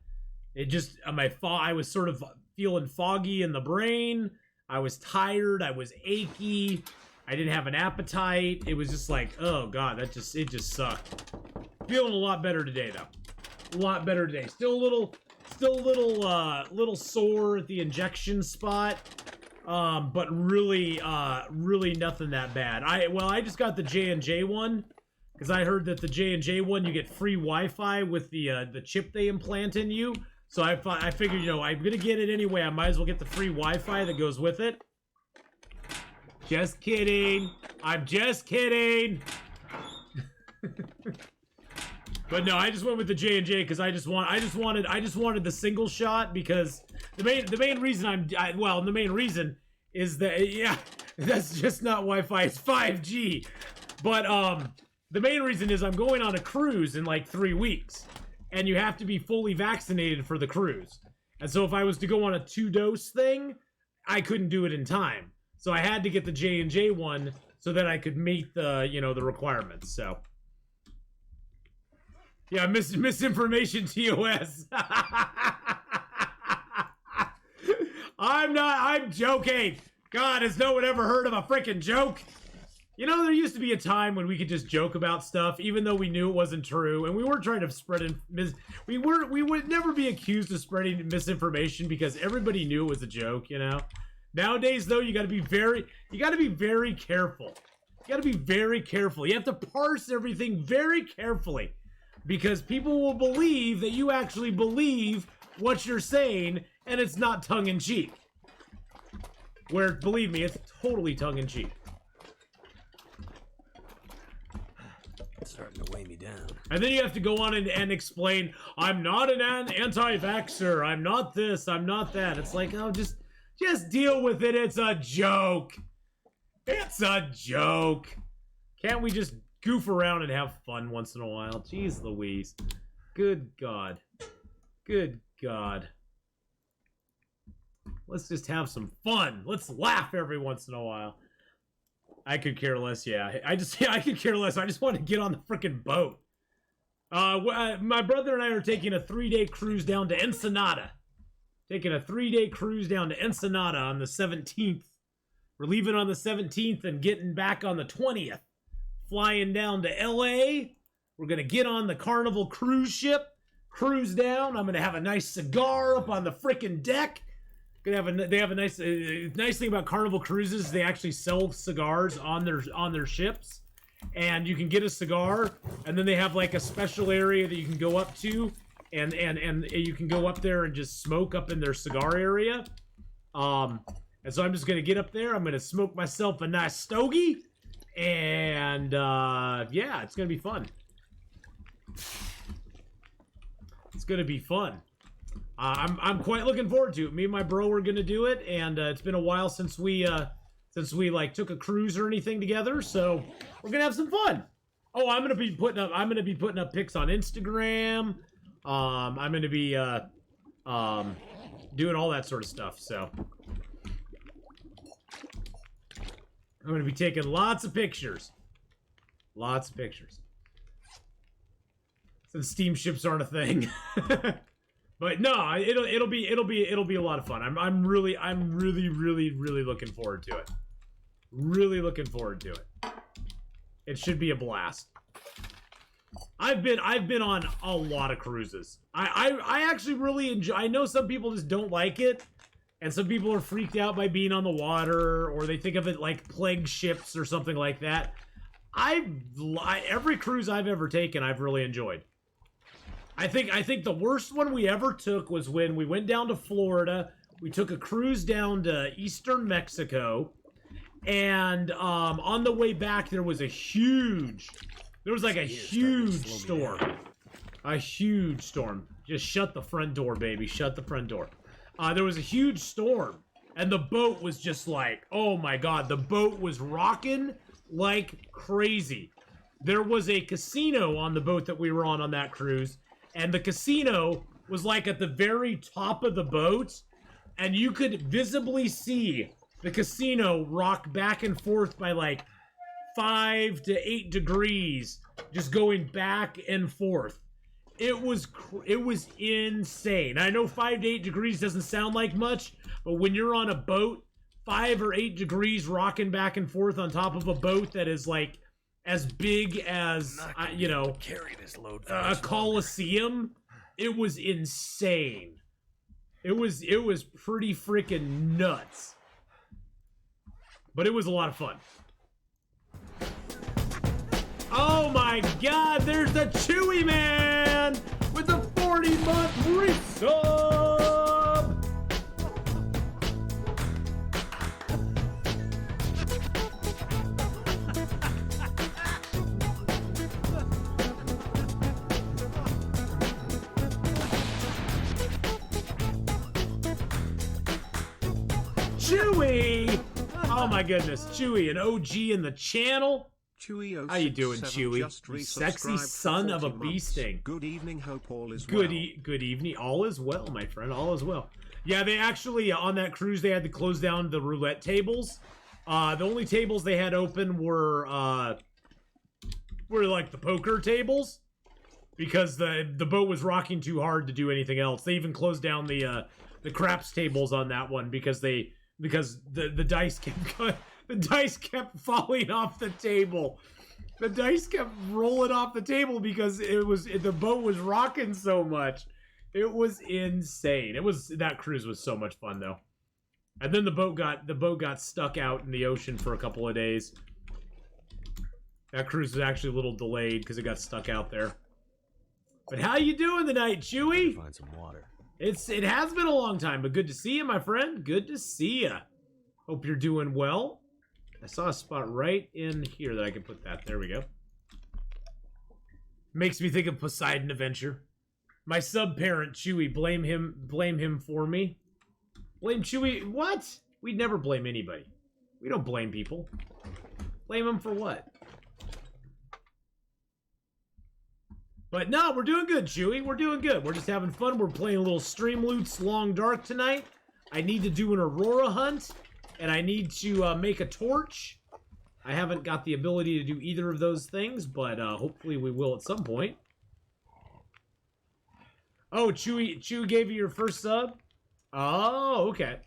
It just, I was sort of feeling foggy in the brain. I was tired. I was achy. I didn't have an appetite. It was just like, oh god, it just sucked. Feeling a lot better today though. A lot better today. Still a little sore at the injection spot. But really nothing that bad. I just got the J&J one because I heard that the J&J one you get free Wi-Fi with the chip they implant in you. So I figured, you know, I'm gonna get it anyway. I might as well get the free Wi-Fi that goes with it. Just kidding. I'm just kidding. But no, I just went with the J&J because I just wanted the single shot because the main reason the main reason is that, yeah, that's just not Wi-Fi, it's 5G. But the main reason is I'm going on a cruise in like 3 weeks, and you have to be fully vaccinated for the cruise. And so if I was to go on a 2-dose thing, I couldn't do it in time. So I had to get the J&J one so that I could meet the, you know, the requirements. So yeah, misinformation TOS. I'm joking. God, has no one ever heard of a freaking joke? You know, there used to be a time when we could just joke about stuff, even though we knew it wasn't true, and we weren't trying to spread we would never be accused of spreading misinformation because everybody knew it was a joke, you know? Nowadays, though, you gotta be very careful. You gotta be very careful. You have to parse everything very carefully because people will believe that you actually believe what you're saying and it's not tongue-in-cheek. Where, believe me, it's totally tongue-in-cheek. It's starting to weigh me down. And then you have to go on and explain, I'm not an anti-vaxxer, I'm not this, I'm not that. It's like, oh, just deal with it, it's a joke. It's a joke. Can't we just goof around and have fun once in a while? Jeez Louise. Good God. Good God. Let's just have some fun. Let's laugh every once in a while. I could care less, yeah. I could care less. I just want to get on the frickin' boat. My brother and I are taking a 3-day cruise down to Ensenada. Taking a 3-day cruise down to Ensenada on the 17th. We're leaving on the 17th and getting back on the 20th. Flying down to LA. We're going to get on the Carnival cruise ship. Cruise down. I'm going to have a nice cigar up on the frickin' deck. They have a nice thing about Carnival cruises. They actually sell cigars on their ships, and you can get a cigar, and then they have like a special area that you can go up to, and you can go up there and just smoke up in their cigar area. And so I'm just gonna get up there. I'm gonna smoke myself a nice stogie, and yeah, it's gonna be fun. It's gonna be fun. I'm quite looking forward to it. Me and my bro are gonna do it, and it's been a while since we like took a cruise or anything together, so we're gonna have some fun. Oh, I'm gonna be putting up pics on Instagram. I'm gonna be doing all that sort of stuff. So I'm gonna be taking lots of pictures. Lots of pictures. Since steamships aren't a thing. But no, it'll be a lot of fun. I'm really looking forward to it. Really looking forward to it. It should be a blast. I've been on a lot of cruises. I actually really enjoy. I know some people just don't like it, and some people are freaked out by being on the water, or they think of it like plague ships or something like that. Every cruise I've ever taken, I've really enjoyed. I think the worst one we ever took was when we went down to Florida. We took a cruise down to eastern Mexico, and on the way back there was a huge storm. A huge storm. Just shut the front door, baby. Shut the front door. There was a huge storm, and the boat was just like, oh my God, the boat was rocking like crazy. There was a casino on the boat that we were on that cruise. And the casino was like at the very top of the boat, and you could visibly see the casino rock back and forth by like 5 to 8 degrees, just going back and forth. It was insane. I know 5 to 8 degrees doesn't sound like much, but when you're on a boat, 5 or 8 degrees rocking back and forth on top of a boat that is like as big as, you know, carry this load a coliseum, it was insane. It was pretty freaking nuts. But it was a lot of fun. Oh my God, there's the Chewy Man with the 40 month resub! Chewy! Oh my goodness, Chewy, an OG in the channel. Chewy, how you doing, Chewy? You sexy son of a bee sting. Good evening, hope all is well. Good evening, all is well, my friend, all is well. Yeah, they actually, on that cruise, they had to close down the roulette tables. The only tables they had open were like the poker tables, because the boat was rocking too hard to do anything else. They even closed down the craps tables on that one because the dice kept falling off the table. The dice kept rolling off the table because the boat was rocking so much. It was insane. That cruise was so much fun though. And then the boat got stuck out in the ocean for a couple of days. That cruise was actually a little delayed because it got stuck out there. But how you doing tonight, Chewy? Find some water. It has been a long time, but good to see you, my friend. Good to see you. Hope you're doing well. I saw a spot right in here that I could put that. There we go. Makes me think of Poseidon Adventure. My sub-parent, Chewy, blame him for me. Blame Chewy, what? We'd never blame anybody. We don't blame people. Blame them for what? But no, we're doing good, Chewy. We're doing good. We're just having fun. We're playing a little Streamloots Long Dark tonight. I need to do an Aurora hunt, and I need to make a torch. I haven't got the ability to do either of those things, but hopefully we will at some point. Oh, Chewy gave you your first sub? Oh, okay.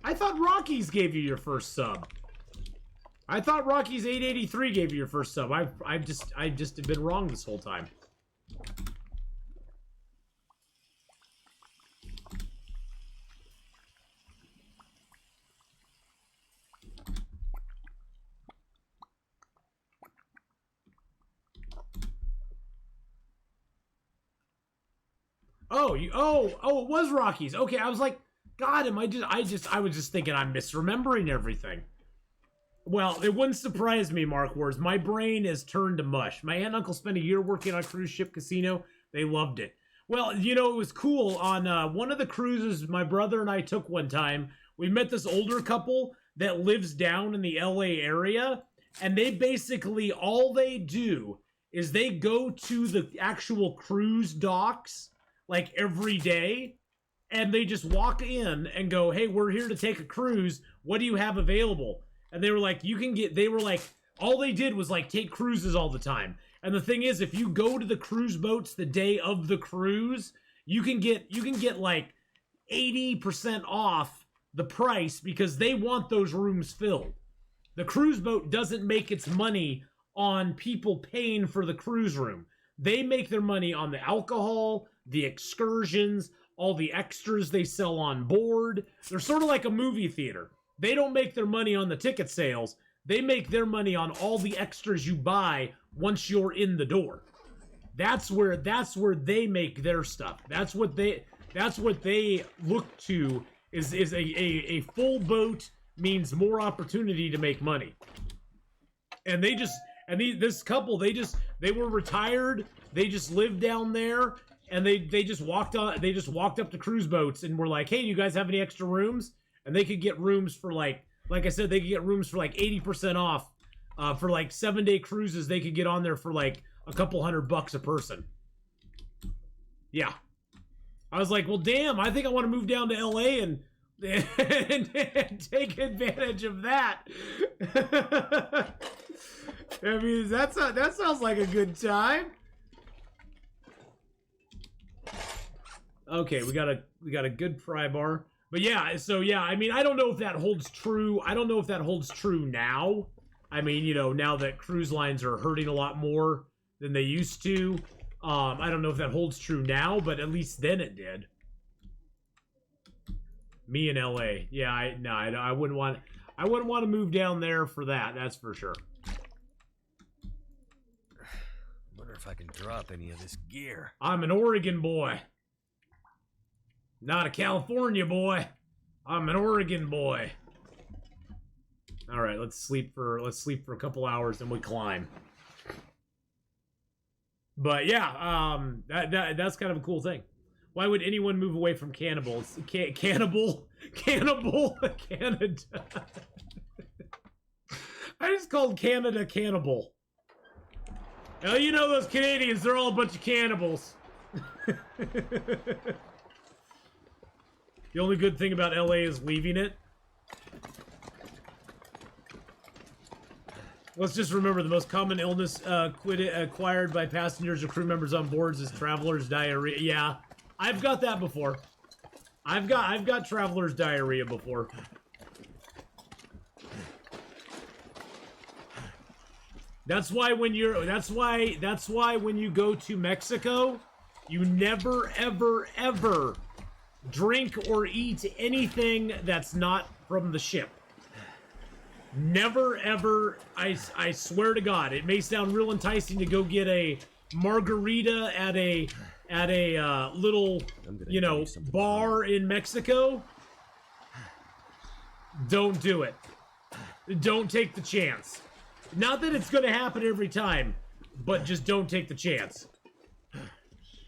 I thought Rockies gave you your first sub. I thought Rockies 883 gave you your first sub. I've just been wrong this whole time. Oh, it was Rockies. Okay, I was like, God, I was just thinking I'm misremembering everything. Well, it wouldn't surprise me, Mark Wars. My brain is turned to mush. My aunt and uncle spent a year working on a cruise ship casino. They loved it. Well, you know, it was cool. On one of the cruises my brother and I took one time, we met this older couple that lives down in the LA area, and they basically, all they do is they go to the actual cruise docks like every day, and they just walk in and go, hey, we're here to take a cruise. What do you have available? And they were like, all they did was like take cruises all the time. And the thing is, if you go to the cruise boats the day of the cruise, you can get like 80% off the price because they want those rooms filled. The cruise boat doesn't make its money on people paying for the cruise room. They make their money on the alcohol, the excursions, all the extras they sell on board. They're sort of like a movie theater. They don't make their money on the ticket sales. They make their money on all the extras you buy once you're in the door. That's where they make their stuff. That's what they look to is a full boat means more opportunity to make money. And this couple, they were retired. They just lived down there, and they just walked up to cruise boats and were like, hey, you guys have any extra rooms? And they could get rooms for like I said, they could get rooms for like 80% off. For like 7-day cruises, they could get on there for like a couple $100 a person. Yeah. I was like, well, damn, I think I want to move down to LA and take advantage of that. I mean, that sounds like a good time. Okay, we got a good pry bar. But yeah, so yeah, I mean, I don't know if that holds true. I don't know if that holds true now. I mean, you know, now that cruise lines are hurting a lot more than they used to. I don't know if that holds true now, but at least then it did. Me in LA. Yeah, I wouldn't want to move down there for that. That's for sure. Wonder if I can drop any of this gear. I'm an Oregon boy. Not a California boy. I'm an Oregon boy. All right, let's sleep for a couple hours, then we climb. But yeah, that's kind of a cool thing. Why would anyone move away from cannibals? Cannibal, Canada. I just called Canada cannibal. Oh, you know those Canadians, they're all a bunch of cannibals. The only good thing about LA is leaving it. Let's just remember the most common illness acquired by passengers or crew members on boards is traveler's diarrhea. Yeah, I've got that before. I've got traveler's diarrhea before. That's why when you're that's why when you go to Mexico, you never ever drink or eat anything that's not from the ship. Never ever, I swear to God, it may sound real enticing to go get a margarita at a little, you know, bar in Mexico. Don't do it. Don't take the chance. Not that it's going to happen every time, but just don't take the chance.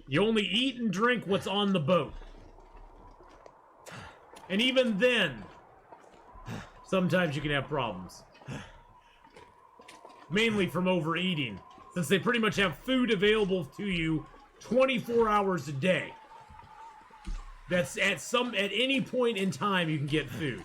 You only eat and drink what's on the boat. And even then, sometimes you can have problems. Mainly from overeating, since they pretty much have food available to you 24 hours a day. That's at any point in time you can get food.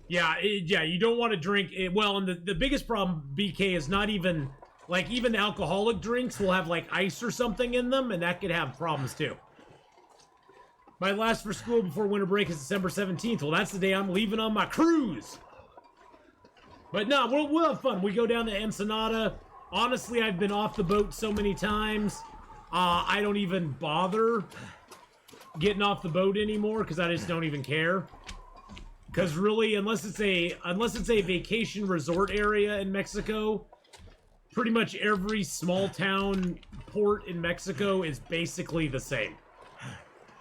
Yeah, you don't want to drink it. Well, and the biggest problem, BK, is not even, like, even alcoholic drinks will have, like, ice or something in them, and that could have problems, too. My last for school before winter break is December 17th. Well, that's the day I'm leaving on my cruise. But no, we'll have fun. We go down to Ensenada. Honestly, I've been off the boat so many times, I don't even bother getting off the boat anymore, because I just don't even care. Because really, unless it's a vacation resort area in Mexico, pretty much every small town port in Mexico is basically the same.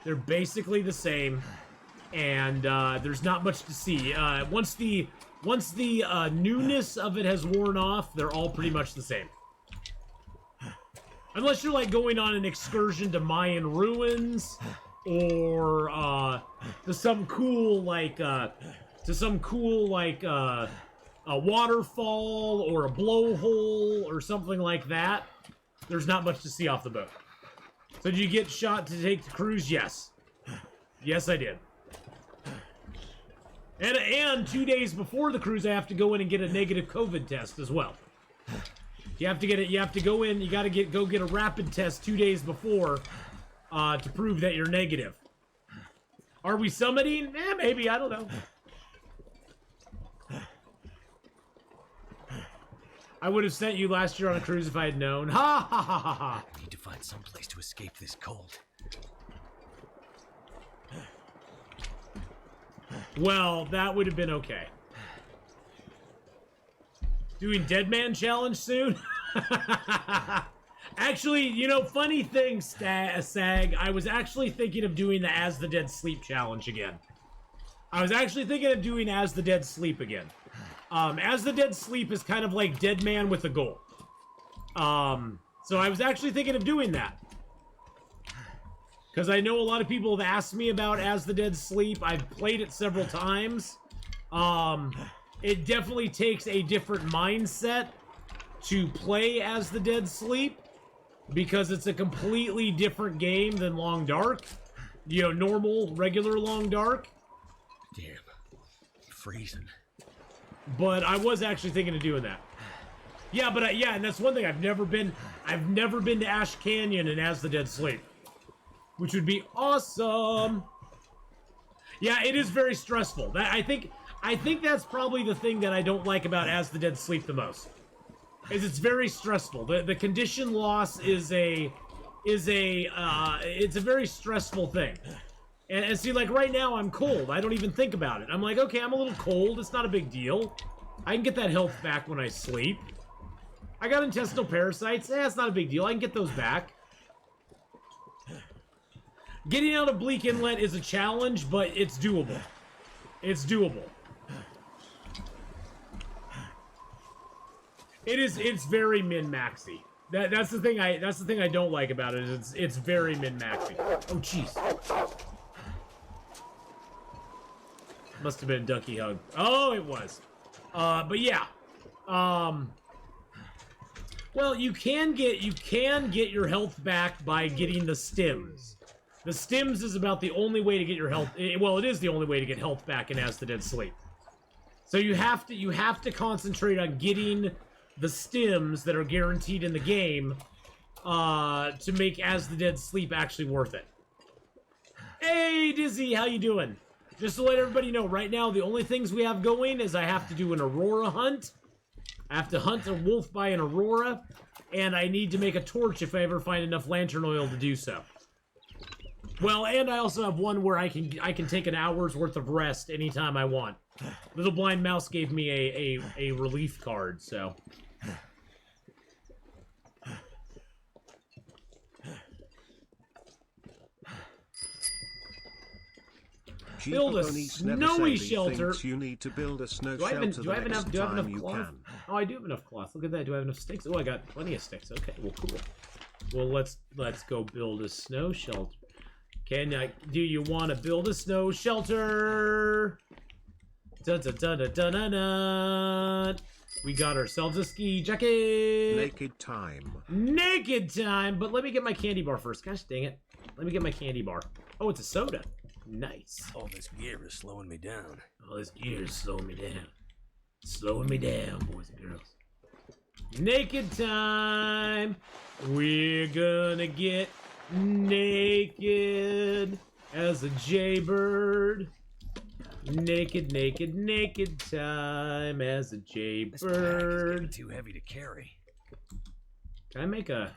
They're basically the same, and there's not much to see. Once the newness of it has worn off, they're all pretty much the same. Unless you're like going on an excursion to Mayan ruins, or to some cool a waterfall or a blowhole or something like that. There's not much to see off the boat. So did you get shot to take the cruise? Yes. Yes, I did. And 2 days before the cruise, I have to go in and get a negative COVID test as well. You have to get it. You have to go in. You got to go get a rapid test 2 days before to prove that you're negative. Are we summiting? Maybe. I don't know. I would have sent you last year on a cruise if I had known. Ha ha ha ha ha. I need to find some place to escape this cold. Well, that would have been okay. Doing Dead Man Challenge soon? Actually, you know, funny thing, Sag, I was actually thinking of doing the As the Dead Sleep Challenge again. As the Dead Sleep again. As the Dead Sleep is kind of like Dead Man with a goal. So I was actually thinking of doing that. Because I know a lot of people have asked me about As the Dead Sleep. I've played it several times. It definitely takes a different mindset to play As the Dead Sleep, because it's a completely different game than Long Dark. You know, normal, regular Long Dark. Damn. Freezing. But I was actually thinking of doing that. Yeah, but yeah, and that's one thing. I've never been to Ash Canyon and As the Dead Sleep, which would be awesome. Yeah, it is very stressful. I think that's probably the thing that I don't like about As the Dead Sleep the most. Is it's very stressful. The condition loss is a very stressful thing. And see, like right now I'm cold. I don't even think about it. I'm like, okay, I'm a little cold. It's not a big deal. I can get that health back when I sleep. I got intestinal parasites. It's not a big deal. I can get those back. Getting out of Bleak Inlet is a challenge, but it's doable. It's doable. It's very min-maxy. That's the thing I don't like about it. It's very min-maxy. Oh jeez. Must have been a ducky hug. Oh, it was. But yeah. Well, you can get your health back by getting the stims. The stims is about the only way to get your health. Well, it is the only way to get health back in As the Dead Sleep. So you have to concentrate on getting the stims that are guaranteed in the game to make As the Dead Sleep actually worth it. Hey, Dizzy, how you doing? Just to let everybody know, right now the only things we have going is I have to do an Aurora hunt. I have to hunt a wolf by an Aurora, and I need to make a torch if I ever find enough lantern oil to do so. Well, and I also have one where I can take an hour's worth of rest anytime I want. Little Blind Mouse gave me a relief card, so. Build a snowy shelter. You need to build a snow shelter. Do I have enough cloth? Oh, I do have enough cloth. Look at that. Do I have enough sticks? Oh, I got plenty of sticks. Okay, well, cool. Well, let's go build a snow shelter. Do you want to build a snow shelter? Da da da da da da da. We got ourselves a ski jacket. Naked time. Naked time. But let me get my candy bar first. Gosh dang it. Let me get my candy bar. Oh, it's a soda. Nice. All this gear is slowing me down. All this gear is slowing me down. Slowing me down, boys and girls. Naked time. We're gonna get naked as a jaybird. Naked, naked, naked time as a jaybird. This pack is getting too heavy to carry. Can I make a...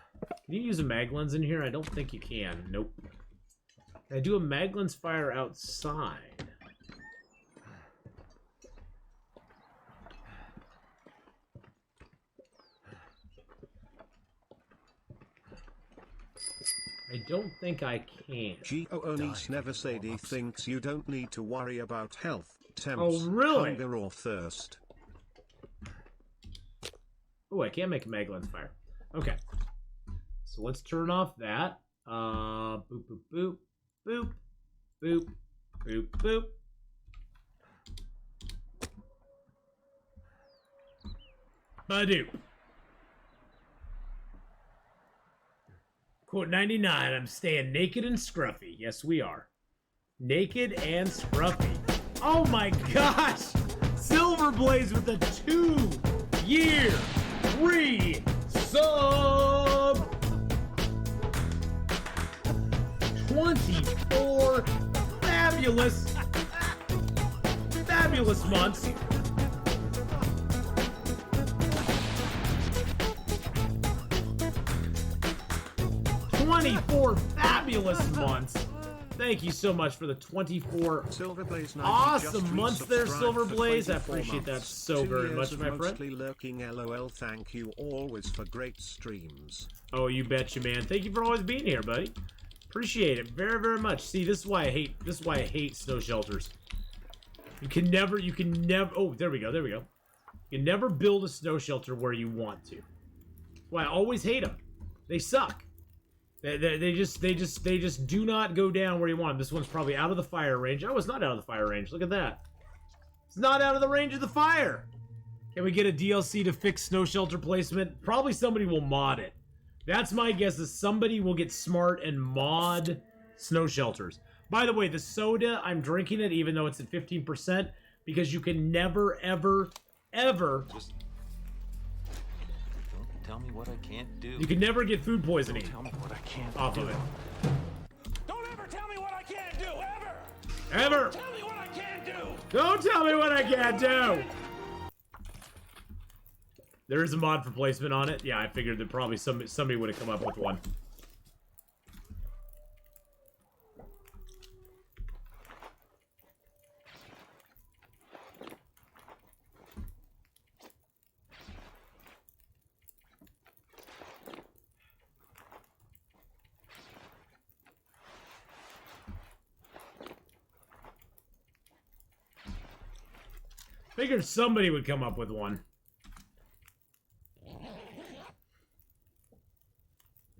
Can you use a mag lens in here? I don't think you can. Nope. Can I do a mag lens fire outside? I don't think I can. G-O-Onis never said he thinks you don't need to worry about health, temps, Oh, really? hunger or thirst. Oh, I can't make a mag lens fire. Okay. So let's turn off that. Boop, boop, boop. Boop. Boop. Boop, boop. Badoop. Quote 99, I'm staying naked and scruffy. Yes, we are. Naked and scruffy. Oh my gosh! Silverblaze with a 2-year free sub! 24 fabulous months. Thank you so much for the 24 awesome months there, Silverblaze. I appreciate that so very much, my friend. Lurking, LOL. Thank you always for great streams. Oh, you betcha, man. Thank you for always being here, buddy. Appreciate it very, very much. See, this is why I hate snow shelters. You can never, oh, there we go. You can never build a snow shelter where you want to. Well, I always hate them. They suck. They just do not go down where you want them. This one's probably out of the fire range. Oh, it's not out of the fire range. Look at that. It's not out of the range of the fire. Can we get a DLC to fix snow shelter placement? Probably somebody will mod it. That's my guess, is somebody will get smart and mod snow shelters. By the way, the soda, I'm drinking it even though it's at 15% because you can never, ever, ever... Tell me what I can't do. You can never get food poisoning Tell me what I can't off do. of it. Don't ever tell me what I can't do, ever! Ever! Tell me what I can't do! Don't tell me what I can't do! There is a mod for placement on it. Yeah, I figured that probably somebody would have come up with one. Figured somebody would come up with one.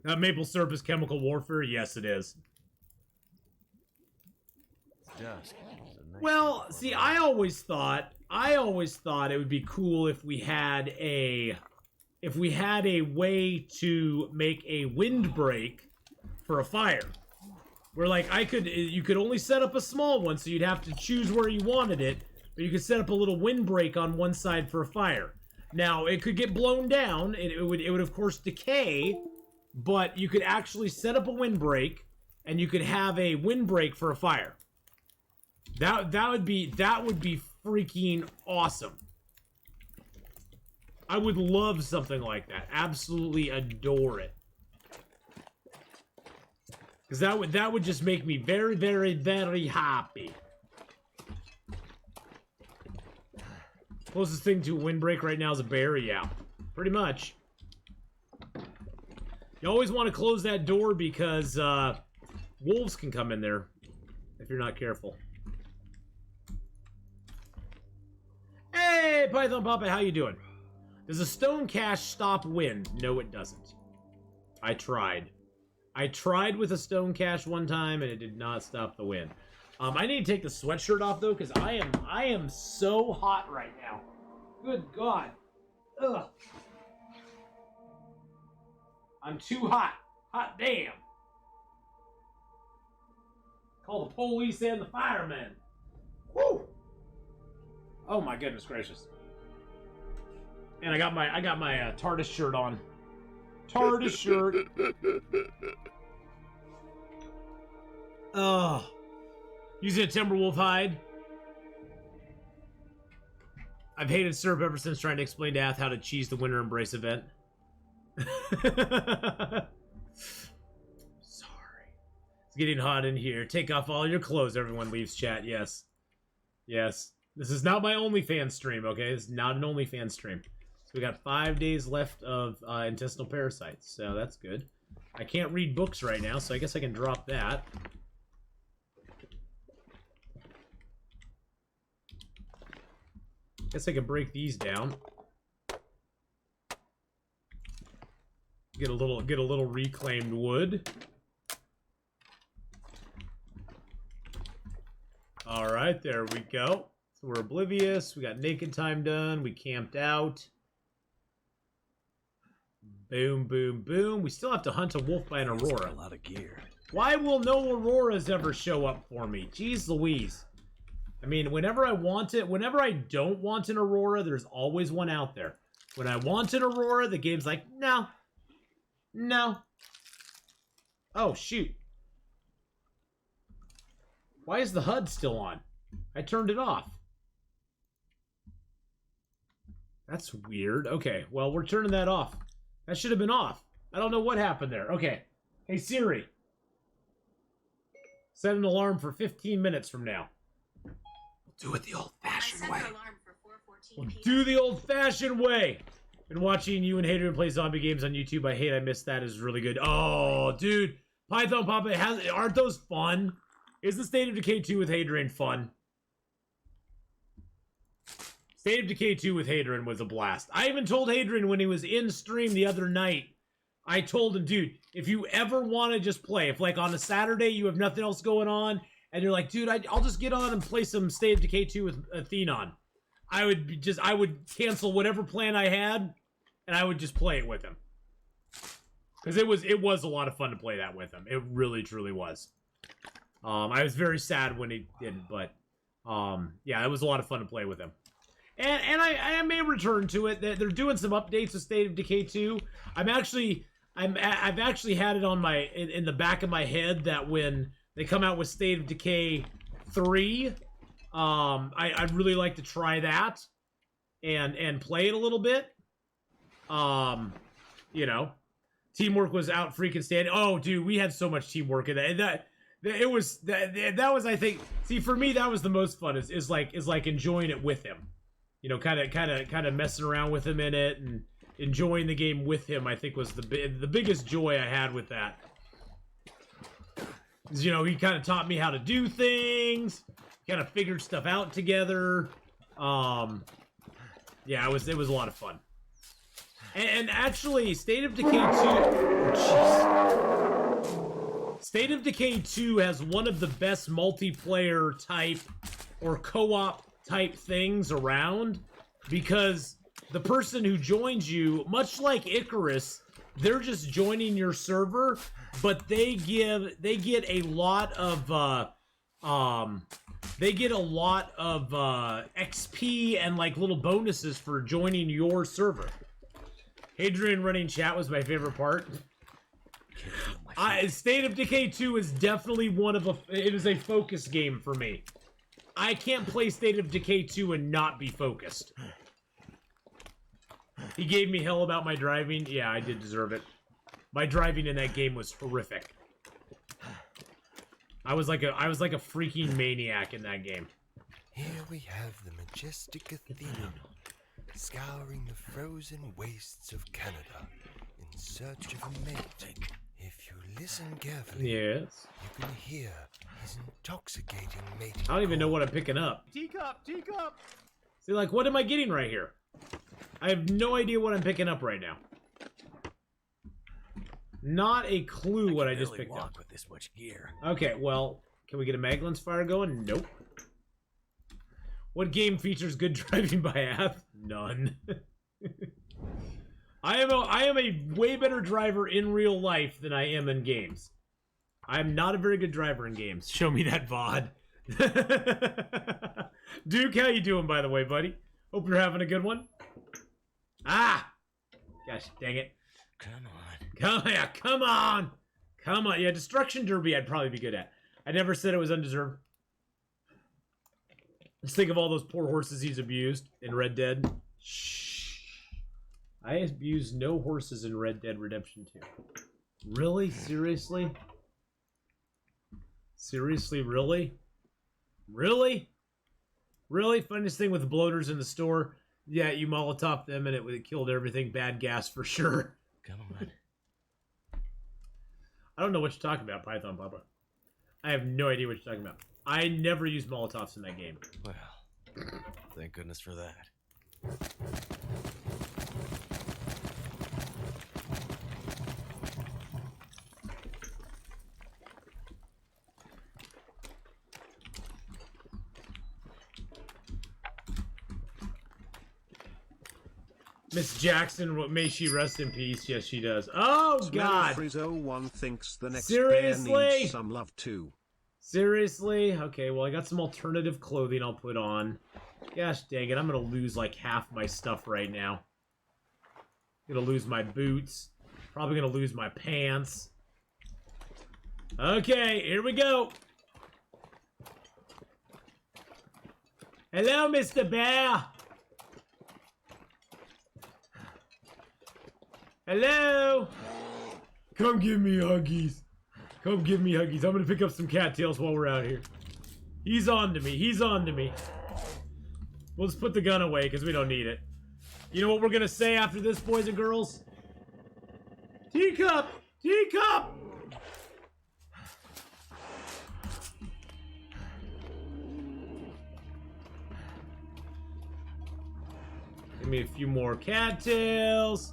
Maple syrup is chemical warfare? Yes, it is. Dusk. Well, see, I always thought it would be cool if we had a way to make a windbreak for a fire. Where like you could only set up a small one, so you'd have to choose where you wanted it, but you could set up a little windbreak on one side for a fire. Now, it could get blown down, and it would of course decay, but you could actually set up a windbreak, and you could have a windbreak for a fire. That would be freaking awesome. I would love something like that. Absolutely adore it. Because that would just make me very, very, very happy. Closest thing to a windbreak right now is a bear, yeah. Pretty much. You always want to close that door because wolves can come in there if you're not careful. Hey, Python Papa, how you doing? Does a stone cache stop wind? No, it doesn't. I tried. I tried with a stone cache one time, and it did not stop the wind. I need to take the sweatshirt off, though, because I am so hot right now. Good God. Ugh. I'm too hot. Hot damn. Call the police and the firemen. Woo! Oh my goodness gracious. And I got my TARDIS shirt on. TARDIS shirt. Ugh. Using a Timberwolf hide. I've hated syrup ever since trying to explain to Ath how to cheese the Winter Embrace event. Sorry. It's getting hot in here. Take off all your clothes. Everyone leaves chat. Yes. Yes. This is not my OnlyFans stream, okay? This is not an OnlyFans stream. So we got 5 days left of intestinal parasites, so that's good. I can't read books right now, so I guess I can drop that. Guess I can break these down. Get a little reclaimed wood. All right, there we go. So we're oblivious. We got naked time done. We camped out. Boom, boom, boom. We still have to hunt a wolf by an aurora. A lot of gear. Why will no auroras ever show up for me? Jeez Louise. I mean, whenever I want it, whenever I don't want an aurora, there's always one out there. When I want an aurora, the game's like, no. No. Oh, shoot. Why is the HUD still on? I turned it off. That's weird. Okay, well, we're turning that off. That should have been off. I don't know what happened there. Okay. Hey, Siri. Set an alarm for 15 minutes from now. We'll do it the old-fashioned way. We'll do the old-fashioned way. Been watching you and Hadrian play zombie games on YouTube. I hate I missed that. Is really good. Oh, dude. Python Papa, aren't those fun? Is the State of Decay 2 with Hadrian fun? State of Decay 2 with Hadrian was a blast. I even told Hadrian when he was in stream the other night, I told him, dude, if you ever want to just play, if like on a Saturday you have nothing else going on, and you're like, dude, I'll just get on and play some State of Decay 2 with Atheenon. I would cancel whatever plan I had, and I would just play it with him. Because it was a lot of fun to play that with him. It really, truly was. I was very sad when he didn't, but yeah, it was a lot of fun to play with him. And I may return to it. They're doing some updates with State of Decay 2. I've actually had it on my in the back of my head that when they come out with State of Decay 3, I'd really like to try that and play it a little bit. You know, teamwork was out freaking standing. Oh, dude, we had so much teamwork in that. That was I think. See, for me, that was the most fun. Is like enjoying it with him. You know, kind of messing around with him in it and enjoying the game with him. I think was the biggest joy I had with that. You know, he kind of taught me how to do things. Kind of figured stuff out together. Yeah, it was a lot of fun. And actually, State of Decay 2... Oh, State of Decay 2 has one of the best multiplayer type or co-op type things around, because the person who joins you, much like Icarus, they're just joining your server, but they get a lot of XP and like little bonuses for joining your server. Hadrian running chat was my favorite part. State of Decay 2 is definitely it is a focus game for me. I can't play State of Decay 2 and not be focused. He gave me hell about my driving. Yeah, I did deserve it. My driving in that game was horrific. I was like a freaking maniac in that game. Here we have the majestic Atheenon, scouring the frozen wastes of Canada in search of a mate. If you listen carefully, yes, you can hear his intoxicating mating. I don't even know what I'm picking up. Teacup, teacup. See, like, what am I getting right here? I have no idea what I'm picking up right now. Not a clue what I just picked up. With this much gear. Okay, well, can we get a Maglin's fire going? Nope. What game features good driving by Ath? None. I am a way better driver in real life than I am in games. I'm not a very good driver in games. Show me that VOD. Duke, how you doing, by the way, buddy? Hope you're having a good one. Ah! Gosh, dang it. Come on. Come on! Come on. Yeah, Destruction Derby I'd probably be good at. I never said it was undeserved. Just think of all those poor horses he's abused in Red Dead. Shh. I abused no horses in Red Dead Redemption 2. Really? Seriously? Seriously? Really? Really? Really? Funniest thing with the bloaters in the store? Yeah, you Molotov them and it killed everything. Bad gas for sure. Come on. I don't know what you're talking about, Python Papa. I have no idea what you're talking about. I never used Molotovs in that game. Well, thank goodness for that. Miss Jackson, may she rest in peace. Yes, she does. Oh, God. Frizzo1 thinks the next Seriously? bear needs some love too. Seriously? Okay, well, I got some alternative clothing I'll put on. Gosh dang it, I'm gonna lose like half my stuff right now. Gonna lose my boots. Probably gonna lose my pants. Okay, here we go. Hello, Mr. Bear. Hello. Come give me huggies. Come give me huggies. I'm gonna pick up some cattails while we're out here. He's on to me. He's on to me. We'll just put the gun away because we don't need it. You know what we're gonna say after this, boys and girls? Teacup! Teacup! Give me a few more cattails.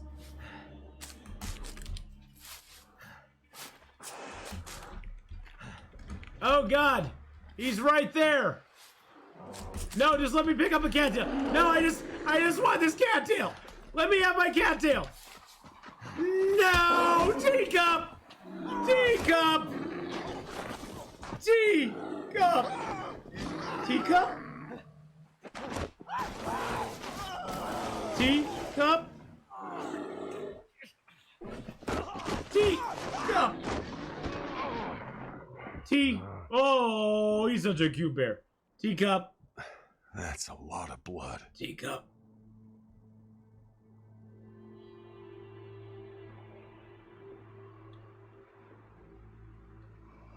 Oh God, he's right there. No, just let me pick up a cattail. No, I just want this cattail. Let me have my cattail. No, teacup, teacup, teacup, teacup, teacup, teacup. Oh, he's such a cute bear. Teacup. That's a lot of blood. Teacup.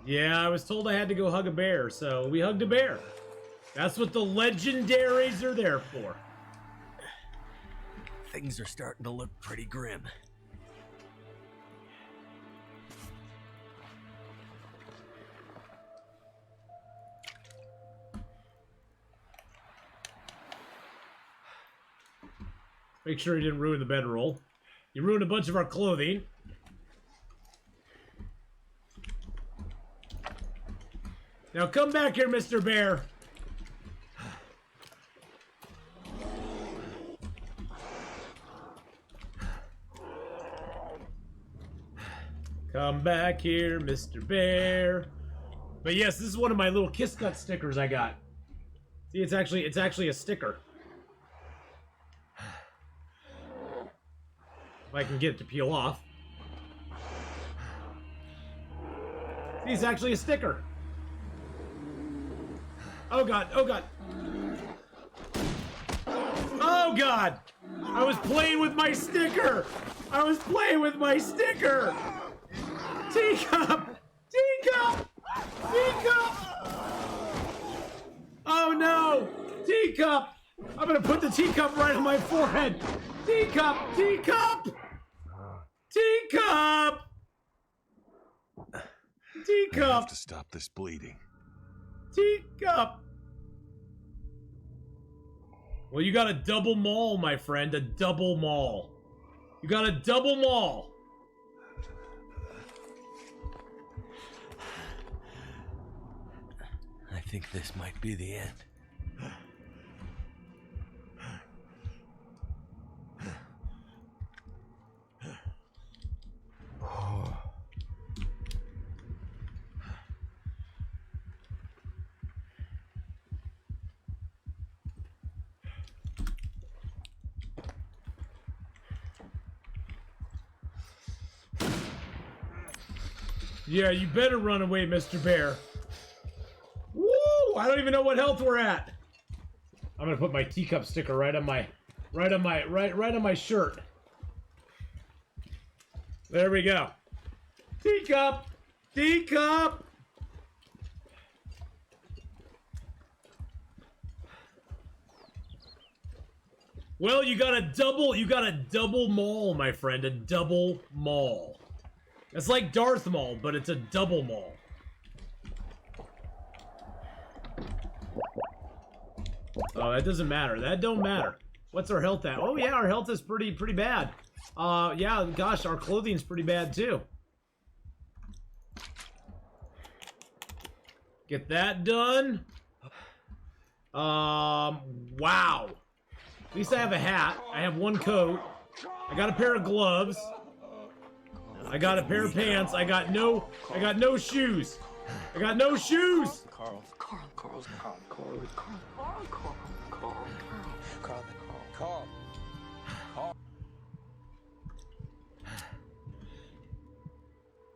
Yeah, I was told I had to go hug a bear, so we hugged a bear. That's what the legendaries are there for. Things are starting to look pretty grim. Make sure he didn't ruin the bedroll. You ruined a bunch of our clothing. Now come back here, Mr. Bear. Come back here, Mr. Bear. But yes, this is one of my little Kiss Cut stickers I got. See, it's actually a sticker. If I can get it to peel off. See, it's actually a sticker. Oh god, oh god. Oh god! I was playing with my sticker! I was playing with my sticker! Teacup! Teacup! Teacup! Oh no! Teacup! I'm gonna put the teacup right on my forehead! Teacup! Teacup! Teacup! I Teacup! have to stop this bleeding. Teacup! Well, you got a double maul, my friend. A double maul. You got a double maul. I think this might be the end. Yeah, you better run away, Mr. Bear. Woo! I don't even know what health we're at. I'm gonna put my teacup sticker right on my shirt. There we go. Teacup! Teacup! Well, you got a double maul, my friend. A double maul. It's like Darth Maul, but it's a double maul. Oh, that doesn't matter. That don't matter. What's our health at? Oh yeah, our health is pretty bad. Yeah, gosh, our clothing's pretty bad too. Get that done. Wow. At least I have a hat. I have one coat. I got a pair of gloves. I got a pair of pants. I got no shoes. I got no shoes. Carl.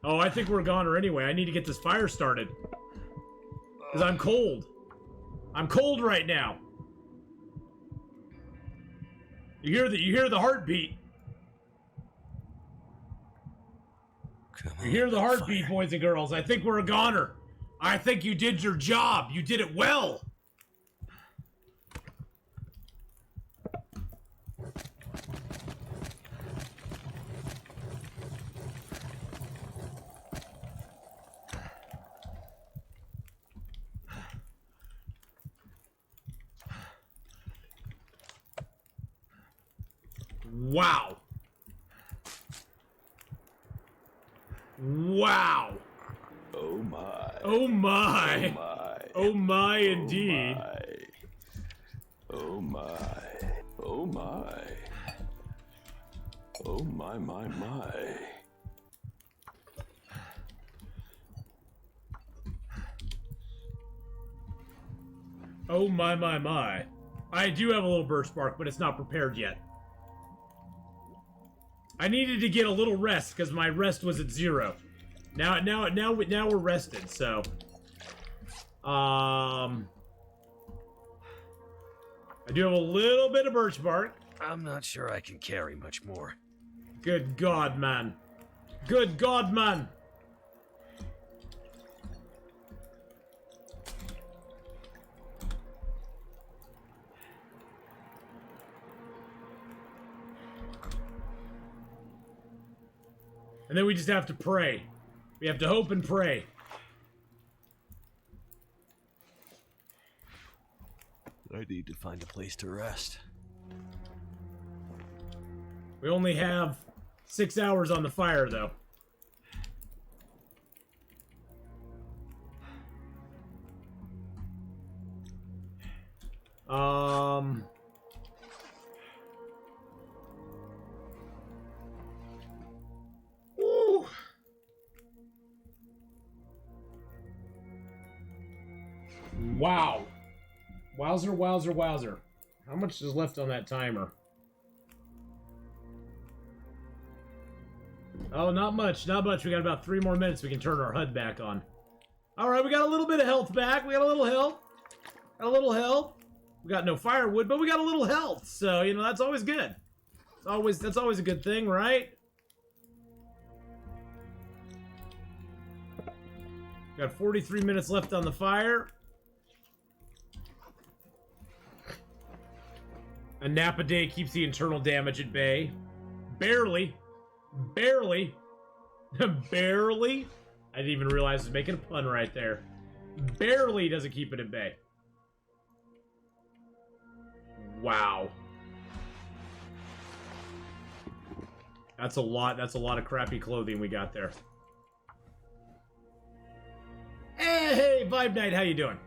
Oh, I think we're a goner anyway. I need to get this fire started. Because I'm cold. I'm cold right now. You hear the heartbeat. You hear the heartbeat, boys and girls. I think we're a goner. I think you did your job. You did it well. Wow. Wow. Oh my. Oh my. Oh my. Oh my indeed. Oh my. Oh my. Oh my, my. Oh my. I do have a little burst bark, but it's not prepared yet. I needed to get a little rest because my rest was at 0. Now we're rested. So, I do have a little bit of birch bark. I'm not sure I can carry much more. Good God, man. Good God, man. And then we just have to pray. We have to hope and pray. I need to find a place to rest. We only have 6 hours on the fire, though. Woo. Wow. Wowzer, wowzer, wowzer. How much is left on that timer? Oh, not much, not much. We got about 3 more minutes. We can turn our HUD back on. All right, we got a little bit of health back. We got a little health. Got a little health. We got no firewood, but we got a little health. So, you know, that's always good. That's always a good thing, right? Got 43 minutes left on the fire. A nap a day keeps the internal damage at bay. Barely. Barely. Barely. I didn't even realize I was making a pun right there. Barely doesn't keep it at bay. Wow. That's a lot of crappy clothing we got there. Hey, Vibe Knight, how you doing?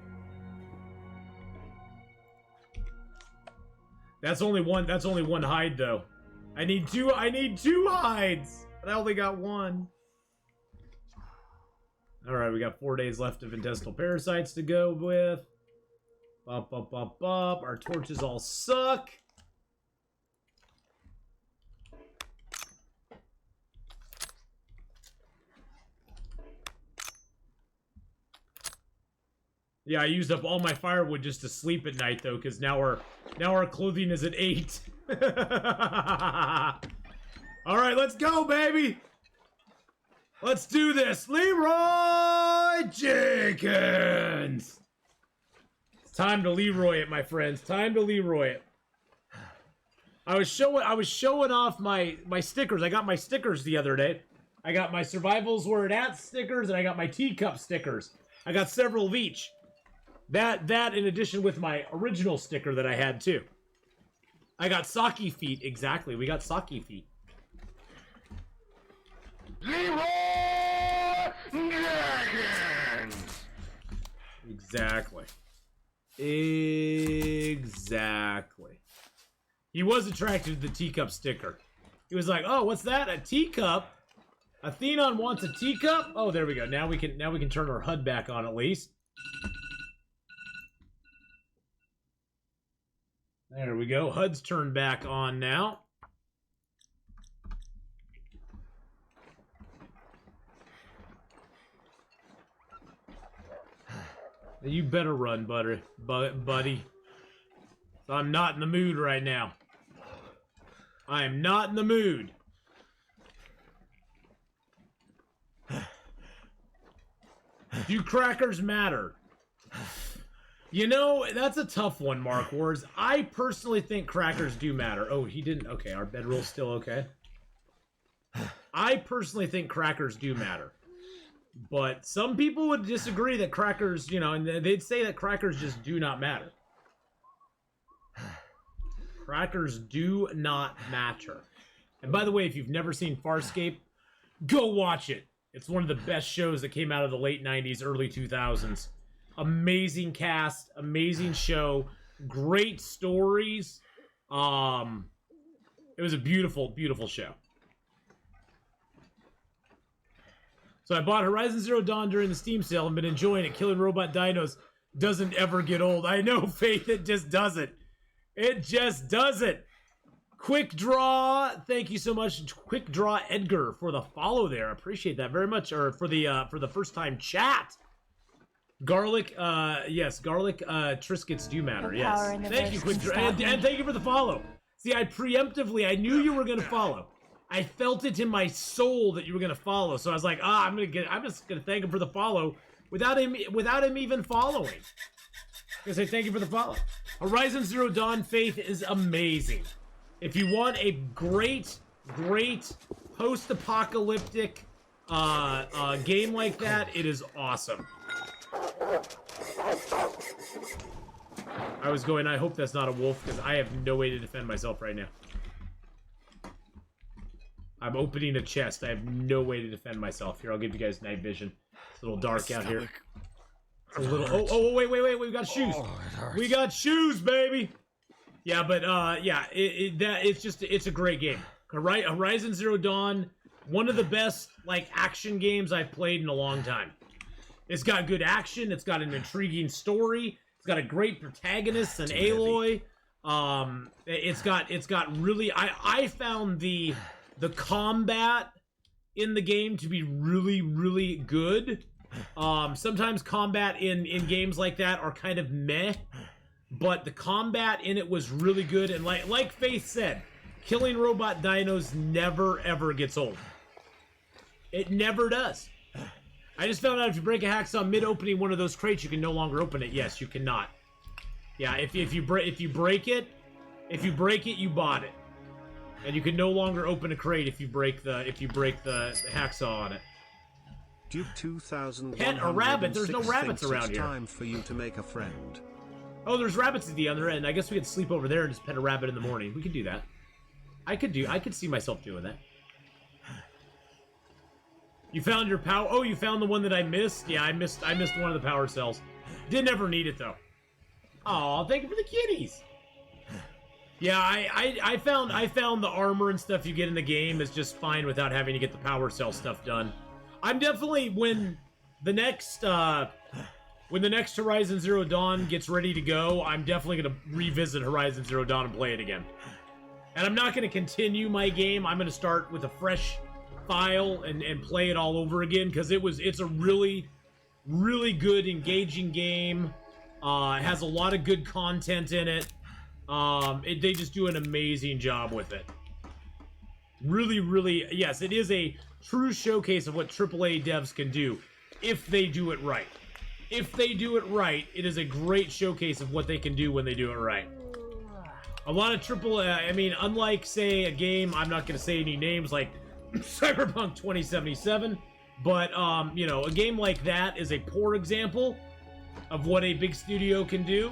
That's only one hide though. I need two hides, but I only got 1. Alright, we got 4 days left of intestinal parasites to go with. Bop, bop, bop, bop. Our torches all suck. Yeah, I used up all my firewood just to sleep at night though, because now our clothing is at 8. Alright, let's go, baby! Let's do this! Leroy Jenkins! It's time to Leroy it, my friends. Time to Leroy it. I was showing off my stickers. I got my stickers the other day. I got my survivals where it at stickers, and I got my teacup stickers. I got several of each. That in addition with my original sticker that I had too. I got Saki feet, exactly. We got Saki feet. Exactly. Exactly. He was attracted to the teacup sticker. He was like, "Oh, what's that? A teacup? Atheenon wants a teacup?" Oh, there we go. Now we can turn our HUD back on at least. There we go. HUD's turned back on now. You better run, buddy. I'm not in the mood right now. I am not in the mood. Do crackers matter? You know, that's a tough one, Mark Wars. I personally think crackers do matter. Oh, he didn't. Okay, our bedroll's still okay. I personally think crackers do matter. But some people would disagree that crackers, you know, and they'd say that crackers just do not matter. Crackers do not matter. And by the way, if you've never seen Farscape, go watch it. It's one of the best shows that came out of the late 90s, early 2000s. Amazing cast, amazing show, great stories. It was a beautiful, beautiful show. So I bought Horizon Zero Dawn during the Steam sale and been enjoying it. Killing robot dinos doesn't ever get old. I know, Faith, it just doesn't. It just doesn't. Quick Draw, thank you so much, Quick Draw Edgar, for the follow there. I appreciate that very much. Or for the first time chat. Garlic, yes, garlic Triscuits do matter, yes. Thank you, Quick Draw, and thank you for the follow. See, I knew you were gonna follow. I felt it in my soul that you were gonna follow, so I was like, I'm just gonna thank him for the follow without him even following. I'm gonna say thank you for the follow. Horizon Zero Dawn Faith is amazing. If you want a great post-apocalyptic game like that, it is awesome. I hope that's not a wolf, because I have no way to defend myself right now. I'm opening a chest. I have no way to defend myself. Here, I'll give you guys night vision. It's a little dark out here. It's a little. Oh, wait. We got shoes. We got shoes, baby. Yeah, but yeah, it's a great game. Horizon Zero Dawn, one of the best like action games I've played in a long time. It's got good action. It's got an intriguing story. It's got a great protagonist, and Aloy. It's got really. I found the combat in the game to be really, really good. Sometimes combat in games like that are kind of meh, but the combat in it was really good. And like Faith said, killing robot dinos never ever gets old. It never does. I just found out if you break a hacksaw mid-opening one of those crates, you can no longer open it. Yes, you cannot. Yeah, if you break it, you bought it, and you can no longer open a crate if you break the hacksaw on it. Duke 2000. Pet a rabbit? There's no rabbits around here. Time for you to make a friend. Oh, there's rabbits at the other end. I guess we could sleep over there and just pet a rabbit in the morning. We could do that. I could see myself doing that. You found your power. Oh, you found the one that I missed. Yeah, I missed one of the power cells. Didn't ever need it though. Oh, thank you for the kitties. Yeah, I found the armor and stuff you get in the game is just fine without having to get the power cell stuff done. I'm definitely when the next Horizon Zero Dawn gets ready to go, I'm definitely gonna revisit Horizon Zero Dawn and play it again. And I'm not gonna continue my game. I'm gonna start with a fresh file and play it all over again because it's a really, really good engaging game. It has a lot of good content in it. They just do an amazing job with it. Really, really, yes, it is a true showcase of what AAA devs can do if they do it right. If they do it right, it is a great showcase of what they can do when they do it right. A lot of AAA, I mean, unlike, say, a game, I'm not going to say any names like Cyberpunk 2077, but, you know, a game like that is a poor example of what a big studio can do.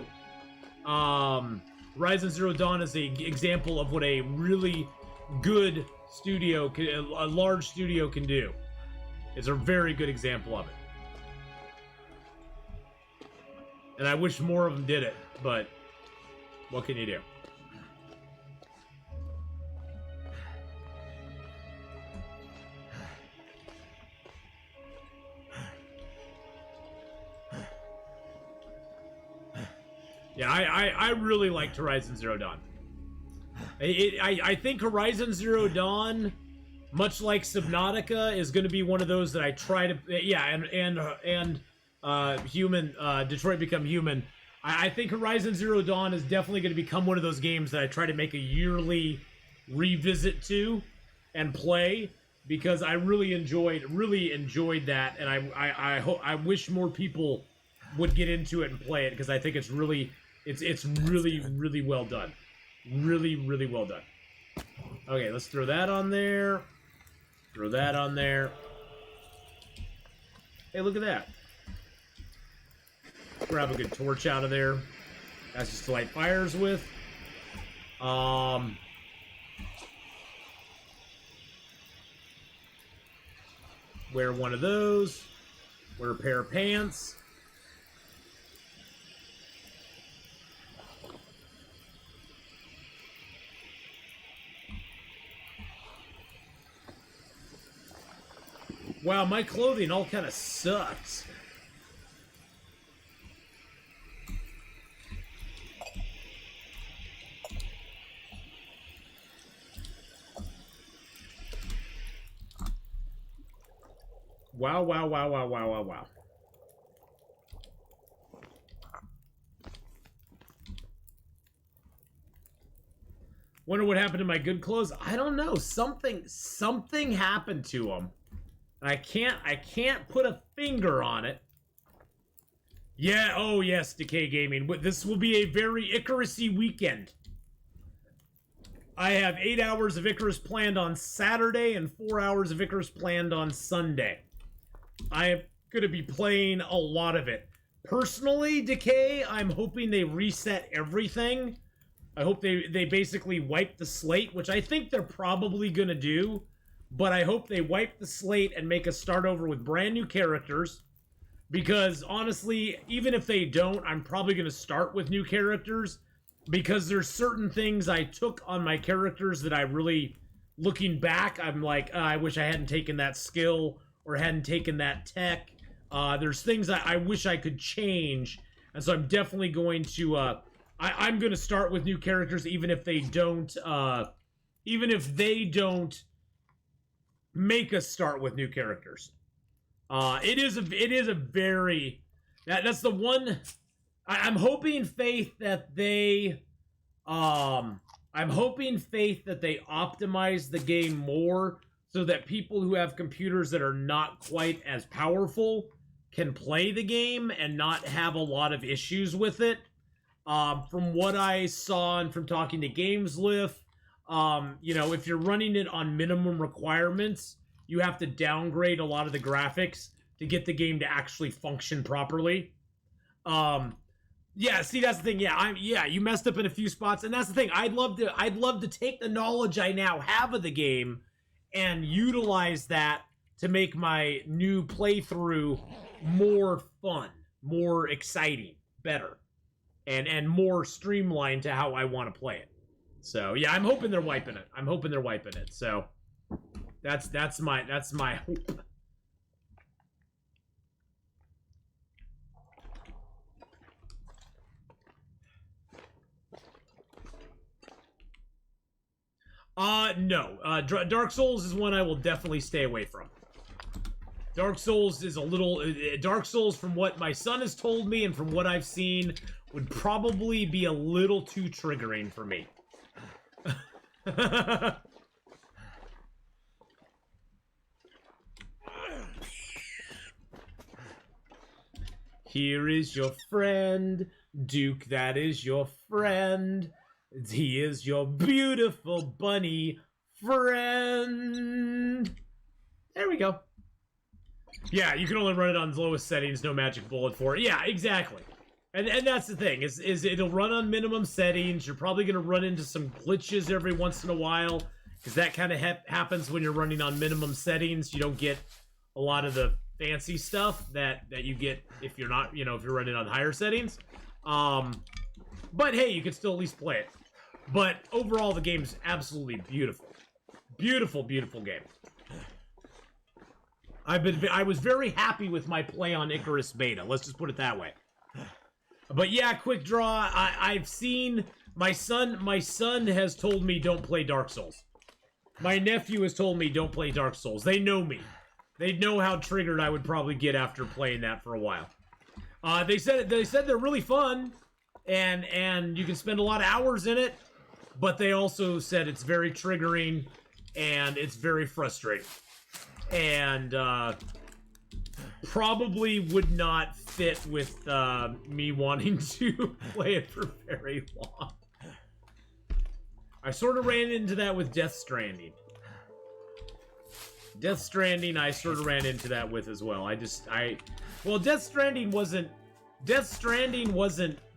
Horizon Zero Dawn is an example of what a really good studio, a large studio can do. It's a very good example of it. And I wish more of them did it, but what can you do? Yeah, I really liked Horizon Zero Dawn. I think Horizon Zero Dawn, much like Subnautica, is going to be one of those that I try to... Yeah, and Detroit Become Human. I think Horizon Zero Dawn is definitely going to become one of those games that I try to make a yearly revisit to and play, because I really enjoyed that, and I wish more people would get into it and play it, because I think it's really well done. Really well done. Okay, let's throw that on there. Throw that on there. Hey, look at that. Grab a good torch out of there. That's just to light fires with. Wear one of those. Wear a pair of pants. Wow, my clothing all kind of sucks. Wow. Wonder what happened to my good clothes? I don't know. Something happened to them. I can't put a finger on it. Yeah, oh yes, Decay Gaming. This will be a very Icarus-y weekend. I have 8 hours of Icarus planned on Saturday and 4 hours of Icarus planned on Sunday. I am going to be playing a lot of it. Personally, Decay, I'm hoping they reset everything. I hope they basically wipe the slate, which I think they're probably going to do. but I hope they wipe the slate and make us start over with brand new characters. Because honestly, even if they don't, I'm probably going to start with new characters. Because there's certain things I took on my characters that I really, looking back, I'm like, I wish I hadn't taken that skill or hadn't taken that tech. There's things I wish I could change. And so I'm definitely going to, I'm going to start with new characters even if they don't, make us start with new characters. It is a very, that's the one, I'm hoping Faith that they optimize the game more so that people who have computers that are not quite as powerful can play the game and not have a lot of issues with it. From what I saw and from talking to GamesLift, you know, if you're running it on minimum requirements, you have to downgrade a lot of the graphics to get the game to actually function properly. Yeah, see, that's the thing. Yeah, you messed up in a few spots, and that's the thing. I'd love to take the knowledge I now have of the game and utilize that to make my new playthrough more fun, more exciting, better, and more streamlined to how I want to play it. So yeah, I'm hoping they're wiping it. So that's my hope. No. Dark Souls is one I will definitely stay away from. Dark Souls is a little... Dark Souls, from what my son has told me and from what I've seen, would probably be a little too triggering for me. Here is your friend, Duke, that is your friend. He is your beautiful bunny friend. There we go. Yeah, you can only run it on the lowest settings, no magic bullet for it. Yeah, exactly. And that's the thing, is it'll run on minimum settings. You're probably going to run into some glitches every once in a while, because that kind of happens when you're running on minimum settings. You don't get a lot of the fancy stuff that you get if you're not, if you're running on higher settings. But hey, you can still at least play it. But overall, the game is absolutely beautiful. Beautiful, beautiful game. I was very happy with my play on Icarus Beta. Let's just put it that way. But yeah, quick draw. I've seen my son has told me don't play Dark Souls. My nephew has told me don't play Dark Souls. They know me. They know how triggered I would probably get after playing that for a while. They said they're really fun, and you can spend a lot of hours in it. But they also said it's very triggering and it's very frustrating. And probably would not fit with me wanting to play it for very long. I sort of ran into that with Death Stranding. Death Stranding I sort of ran into that with as well. Well, Death Stranding wasn't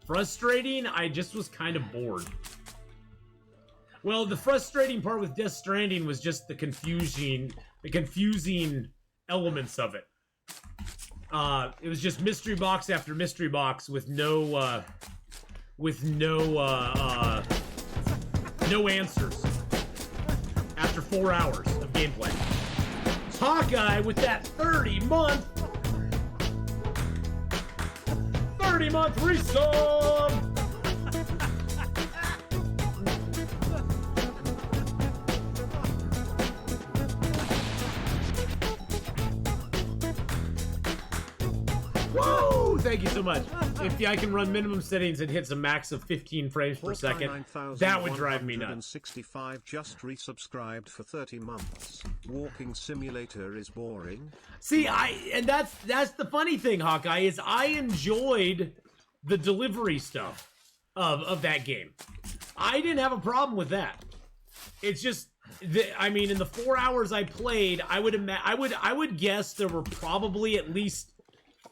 frustrating, I just was kind of bored. Well, the frustrating part with Death Stranding was just the confusing elements of it. It was just mystery box after mystery box with no answers after 4 hours of gameplay. Hawkeye with that 30-month resub! Woo! Thank you so much. If I can run minimum settings, it hits a max of 15 frames per second. That would drive me nuts. 65 just resubscribed for 30 months. Walking simulator is boring. See, and that's the funny thing, Hawkeye, is I enjoyed the delivery stuff of that game. I didn't have a problem with that. It's just, I mean, in the 4 hours I played, I would guess there were probably at least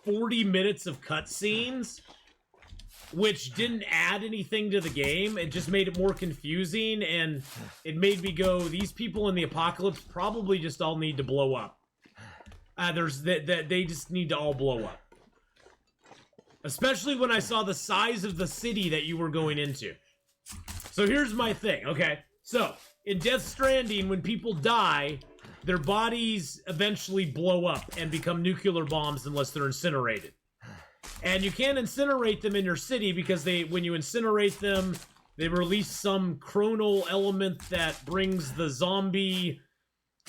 40 minutes of cutscenes. which didn't add anything to the game. It just made it more confusing, and it made me go, these people in the apocalypse probably just all need to blow up. They just need to all blow up. Especially when I saw the size of the city that you were going into. So here's my thing, okay? So, in Death Stranding, when people die, their bodies eventually blow up and become nuclear bombs unless they're incinerated. And you can't incinerate them in your city because when you incinerate them, they release some chronal element that brings the zombie,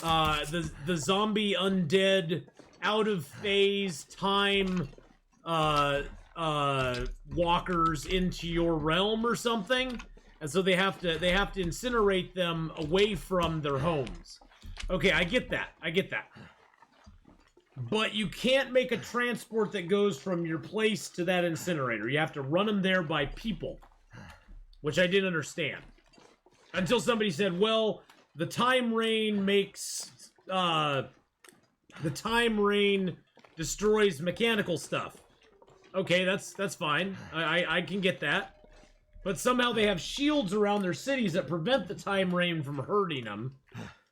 the zombie undead out of phase time, walkers into your realm or something. And so they have to incinerate them away from their homes. Okay, I get that. But you can't make a transport that goes from your place to that incinerator. You have to run them there by people, which I didn't understand. Until somebody said, well, the time rain makes, the time rain destroys mechanical stuff. Okay, that's fine. I can get that. But somehow they have shields around their cities that prevent the time rain from hurting them.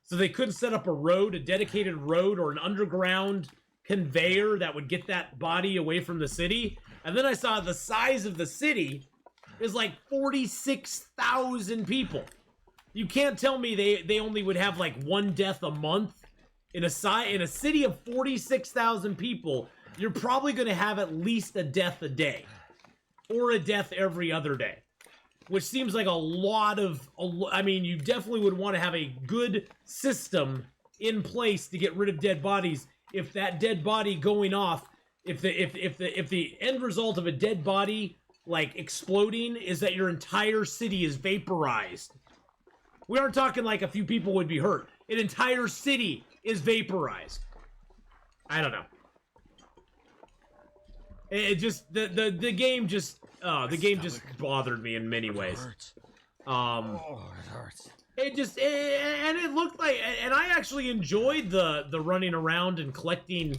So they couldn't set up a road, a dedicated road, or an underground conveyor that would get that body away from the city. And then I saw the size of the city is like 46,000 people. You can't tell me they only would have like one death a month. In a city of 46,000 people, you're probably going to have at least a death a day. Or a death every other day. Which seems like a lot of... I mean, you definitely would want to have a good system in place to get rid of dead bodies. If that dead body going off... If the end result of a dead body, like, exploding is that your entire city is vaporized. We aren't talking like a few people would be hurt. An entire city is vaporized. I don't know. It just... The game just... the game just bothered me in many ways. It hurts. And it looked like, and I actually enjoyed the running around and collecting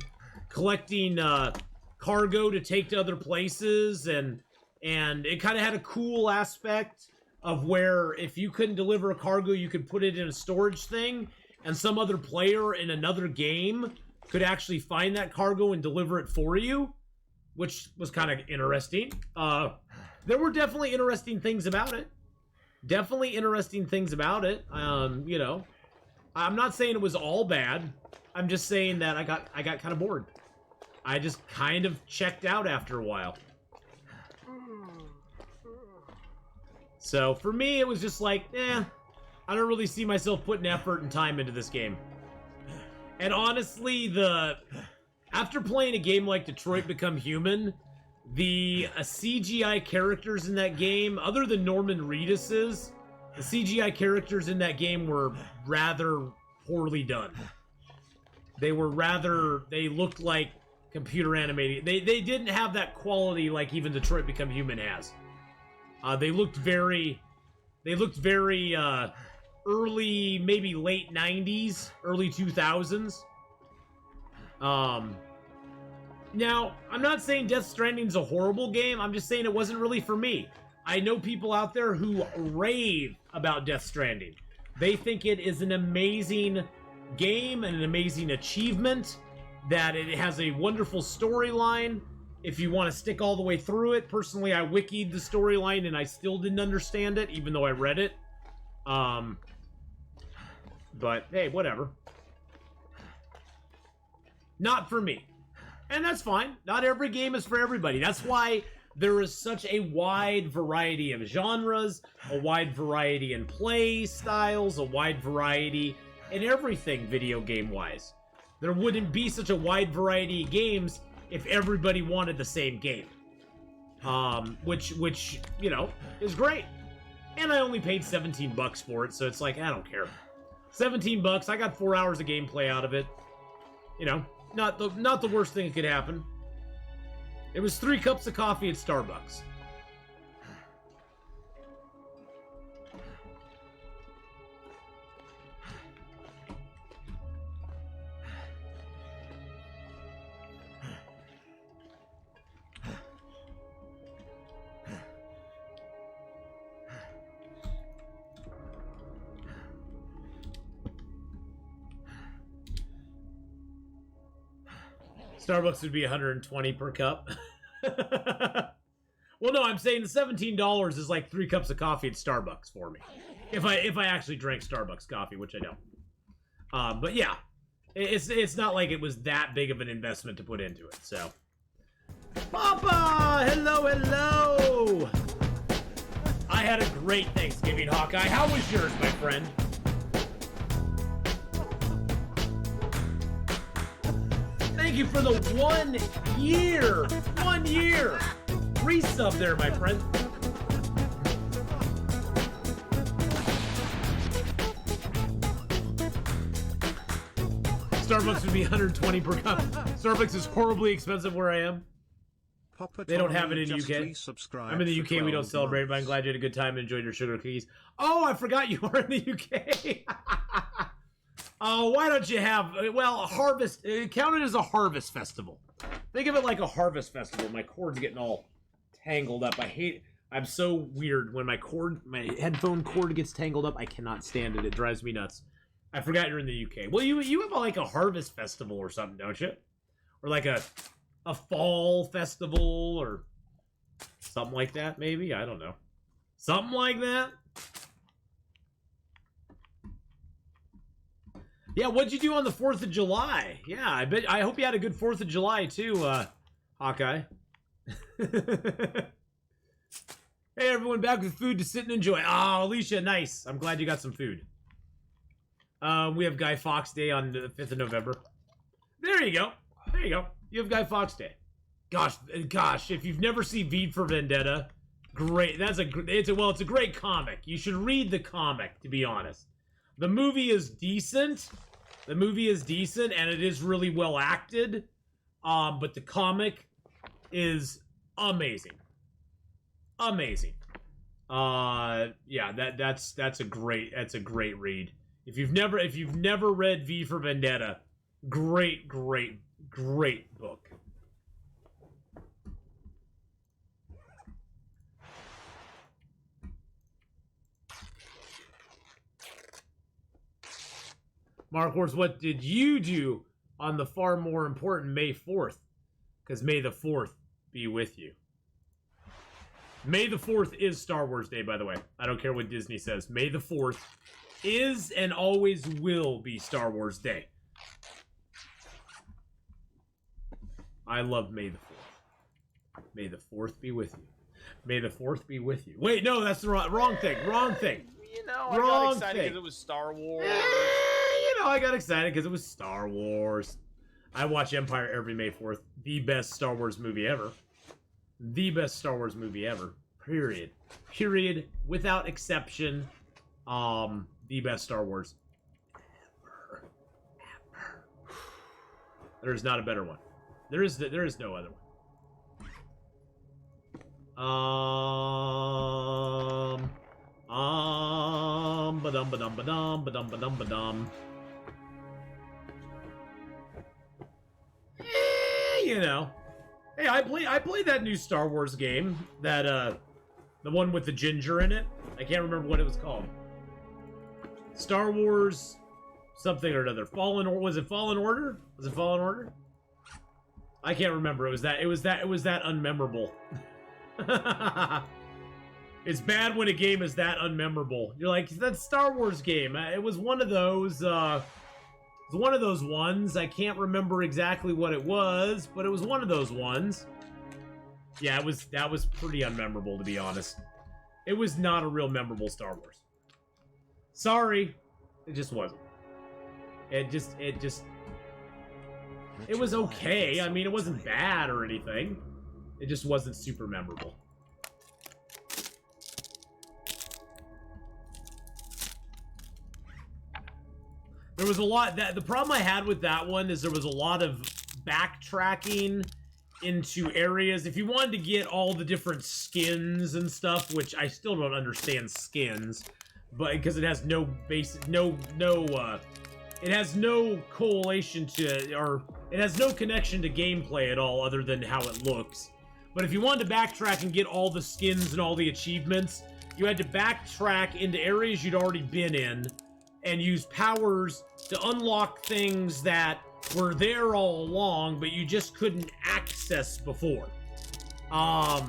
cargo to take to other places, and it kind of had a cool aspect of where if you couldn't deliver a cargo, you could put it in a storage thing, and some other player in another game could actually find that cargo and deliver it for you. Which was kind of interesting. There were definitely interesting things about it. You know, I'm not saying it was all bad. I'm just saying that I got kind of bored. I just kind of checked out after a while. So for me, it was just like, I don't really see myself putting effort and time into this game. And honestly, after playing a game like Detroit Become Human, the CGI characters in that game, other than Norman Reedus's, the CGI characters in that game were rather poorly done. They looked like computer animated. They didn't have that quality like even Detroit Become Human has. They looked very early, maybe late 90s, early 2000s. Now, I'm not saying Death Stranding's a horrible game, I'm just saying it wasn't really for me. I know people out there who rave about Death Stranding. They think it is an amazing game and an amazing achievement, that it has a wonderful storyline. If you want to stick all the way through it, personally, I wikied the storyline and I still didn't understand it, even though I read it. But, hey, whatever. Not for me. And that's fine. Not every game is for everybody. That's why there is such a wide variety of genres, a wide variety in play styles, a wide variety in everything video game-wise. There wouldn't be such a wide variety of games if everybody wanted the same game. Which, you know, is great. And I only paid $17 for it, so it's like, I don't care. $17, I got 4 hours of gameplay out of it. You know, not the worst thing that could happen. It was 3 cups of coffee at Starbucks. Starbucks would be 120 per cup. Well, no, I'm saying the $17 is like 3 cups of coffee at Starbucks for me. If I actually drank Starbucks coffee, which I don't. But yeah, it's not like it was that big of an investment to put into it. So, Papa, hello. I had a great Thanksgiving, Hawkeye. How was yours, my friend? Thank you for the 1 year. 1 year. Resub there, my friend. Starbucks would be 120 per cup. Starbucks is horribly expensive where I am. They don't have it in the UK. I'm in the UK. We don't celebrate, but I'm glad you had a good time and enjoyed your sugar cookies. Oh, I forgot you were in the UK. Oh, why don't you have, well, a harvest, count it as a harvest festival. Think of it like a harvest festival. My cord's getting all tangled up. I'm so weird when my headphone cord gets tangled up. I cannot stand it. It drives me nuts. I forgot you're in the UK. Well, you have like a harvest festival or something, don't you? Or like a fall festival or something like that, maybe? I don't know. Something like that? Yeah, what'd you do on the 4th of July? Yeah, I hope you had a good 4th of July too, Hawkeye. Hey everyone, back with food to sit and enjoy. Oh, Alicia, nice. I'm glad you got some food. We have Guy Fawkes Day on the 5th of November. There you go. There you go. You have Guy Fawkes Day. Gosh, if you've never seen V for Vendetta, great. It's a great comic. You should read the comic, to be honest. The movie is decent. And it is really well acted. But the comic is amazing. Amazing. Yeah, that's a great read. If you've never read V for Vendetta, great book. Mark Horse, what did you do on the far more important May 4th? Because May the 4th be with you. May the 4th is Star Wars Day, by the way. I don't care what Disney says. May the 4th is and always will be Star Wars Day. I love May the 4th. May the 4th be with you. May the 4th be with you. Wait, no, that's the wrong thing. Wrong thing. You know, I got excited because it was Star Wars. I got excited because it was Star Wars. I watch Empire every May 4th. The best Star Wars movie ever. The best Star Wars movie ever. Period. Period. Without exception. The best Star Wars ever. There is not a better one. There is no other one. Ba-dum. You know. Hey, I played that new Star Wars game. That, the one with the ginger in it. I can't remember what it was called. Star Wars something or another. Was it Fallen Order? Was it Fallen Order? I can't remember. It was that unmemorable. It's bad when a game is that unmemorable. You're like, that's Star Wars game. It was one of those, ones. I can't remember exactly what it was, but it was one of those ones. Yeah, that was pretty unmemorable, to be honest. It was not a real memorable Star Wars. Sorry. It just wasn't. It was okay. I mean, it wasn't bad or anything. It just wasn't super memorable. There was a lot the problem I had with that one is there was a lot of backtracking into areas. If you wanted to get all the different skins and stuff, which I still don't understand skins, but because it has no basic, it has no correlation to, or it has no connection to gameplay at all other than how it looks. But if you wanted to backtrack and get all the skins and all the achievements, you had to backtrack into areas you'd already been in and use powers to unlock things that were there all along, but you just couldn't access before. That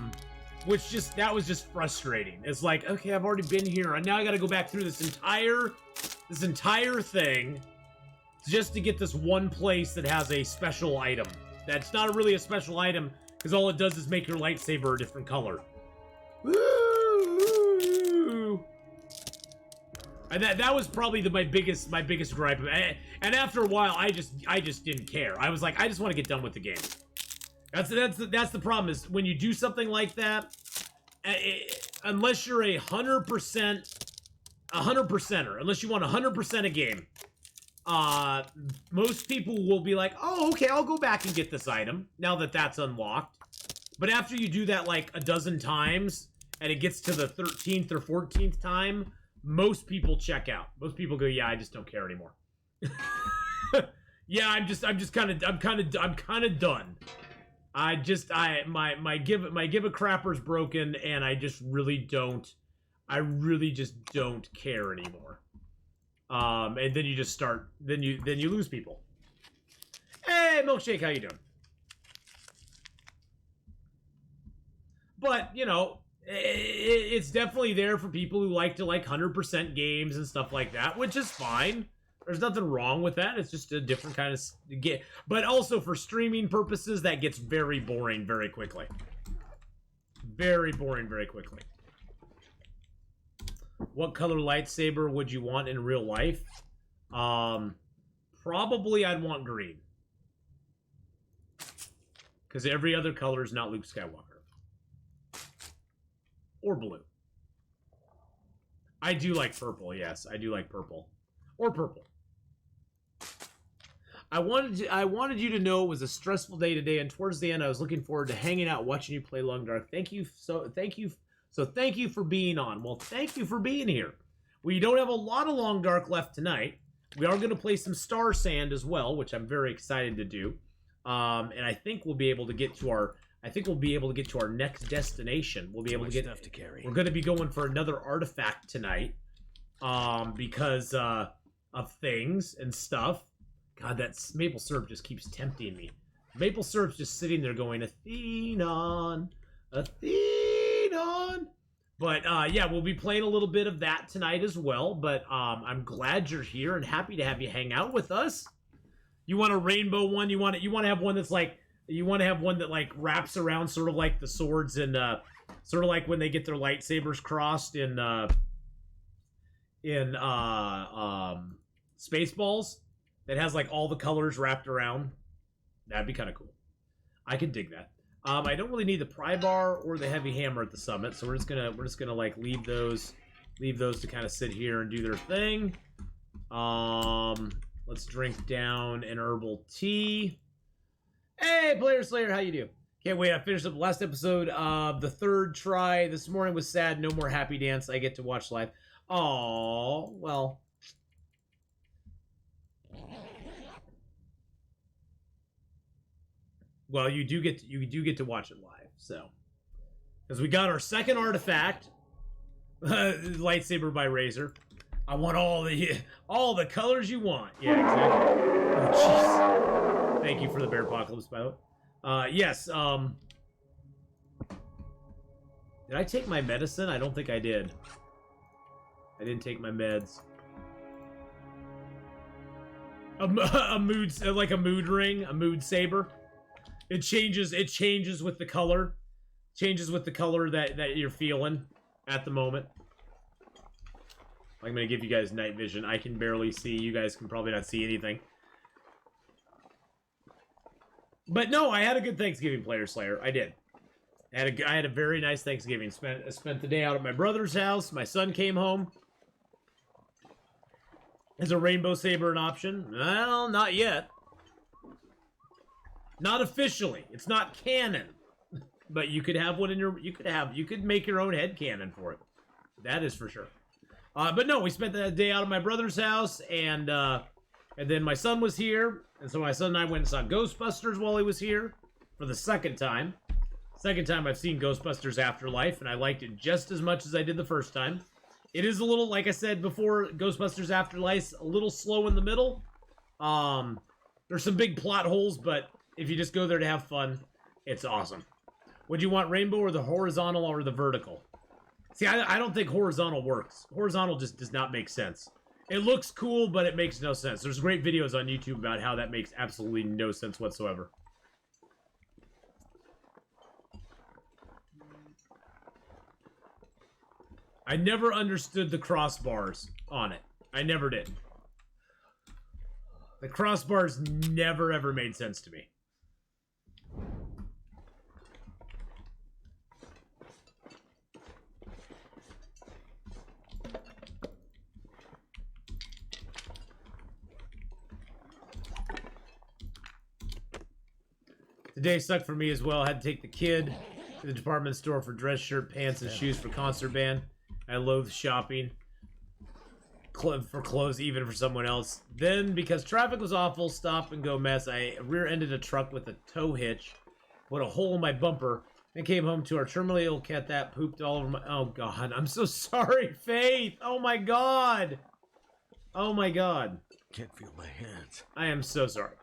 was just frustrating. It's like, okay, I've already been here, and now I gotta go back through this entire thing just to get this one place that has a special item. That's not really a special item, because all it does is make your lightsaber a different color. Woo! And that was probably my biggest gripe. And after a while, I just didn't care. I was like, I just want to get done with the game. That's the problem, is when you do something like that, unless you're a 100%er, unless you want 100% a game, most people will be like, oh, okay, I'll go back and get this item now that that's unlocked. But after you do that like a dozen times, and it gets to the 13th or 14th time, most people check out. Most people go, yeah, I just don't care anymore. Yeah, I'm kind of done. My give a crapper's broken, and I really just don't care anymore. And then you just start, then you lose people. Hey, Milkshake, how you doing? But, you know, it's definitely there for people who like to 100% games and stuff like that, which is fine. There's nothing wrong with that. It's just a different kind of game. But also for streaming purposes, that gets very boring very quickly. Very boring very quickly. What color lightsaber would you want in real life? Probably I'd want green. Because every other color is not Luke Skywalker. Or blue. I do like purple, yes. I do like purple. Or purple. I wanted you to know it was a stressful day today, and towards the end I was looking forward to hanging out watching you play Long Dark. Thank you for being on. Well, thank you for being here. We don't have a lot of Long Dark left tonight. We are going to play some Star Sand as well, which I'm very excited to do. And I think we'll be able to get to our next destination. We'll be able to get stuff to carry. We're going to be going for another artifact tonight, because of things and stuff. God, that maple syrup just keeps tempting me. Maple syrup's just sitting there going, Atheenon, Atheenon. But yeah, we'll be playing a little bit of that tonight as well. But I'm glad you're here and happy to have you hang out with us. You want a rainbow one? You want to have one that's like, you want to have one that like wraps around, sort of like the swords and sort of like when they get their lightsabers crossed in Spaceballs, that has like all the colors wrapped around. That'd be kind of cool. I could dig that. I don't really need the pry bar or the heavy hammer at the summit, so we're just gonna like leave those to kind of sit here and do their thing. Let's drink down an herbal tea. Hey, Player Slayer, how you do? Can't wait. I finished up the last episode of the third try. This morning was sad. No more happy dance. I get to watch live. Oh, well. Well, you do get to watch it live, so because we got our second artifact, lightsaber by Razor. I want all the colors you want. Yeah, exactly. Oh, jeez. Thank you for the bear apocalypse, by the way. Yes. Did I take my medicine? I don't think I did. I didn't take my meds. A mood, like a mood ring, a mood saber. It changes with the color. Changes with the color that you're feeling at the moment. I'm going to give you guys night vision. I can barely see. You guys can probably not see anything. But no, I had a good Thanksgiving, Player Slayer. I did. I had a very nice Thanksgiving. I spent the day out at my brother's house. My son came home. Is a rainbow saber an option? Well, not yet. Not officially. It's not canon. But you could have one in your... You could make your own head canon for it. That is for sure. But no, we spent the day out at my brother's house, and then my son was here, and so my son and I went and saw Ghostbusters while he was here for the second time. Second time I've seen Ghostbusters Afterlife, and I liked it just as much as I did the first time. It is a little, like I said before, Ghostbusters Afterlife, a little slow in the middle. There's some big plot holes, but if you just go there to have fun, it's awesome. Would you want rainbow or the horizontal or the vertical? See, I don't think horizontal works. Horizontal just does not make sense. It looks cool, but it makes no sense. There's great videos on YouTube about how that makes absolutely no sense whatsoever. I never understood the crossbars on it. I never did. The crossbars never ever made sense to me. Today sucked for me as well. I had to take the kid to the department store for dress shirt, pants, and shoes for concert band. I loathe shopping for clothes, even for someone else. Then, because traffic was awful, stop and go mess, I rear-ended a truck with a tow hitch, put a hole in my bumper, and came home to our terminally ill cat that pooped all over my... Oh, God. I'm so sorry, Faith. Oh, my God. Oh, my God. Can't feel my hands. I am so sorry.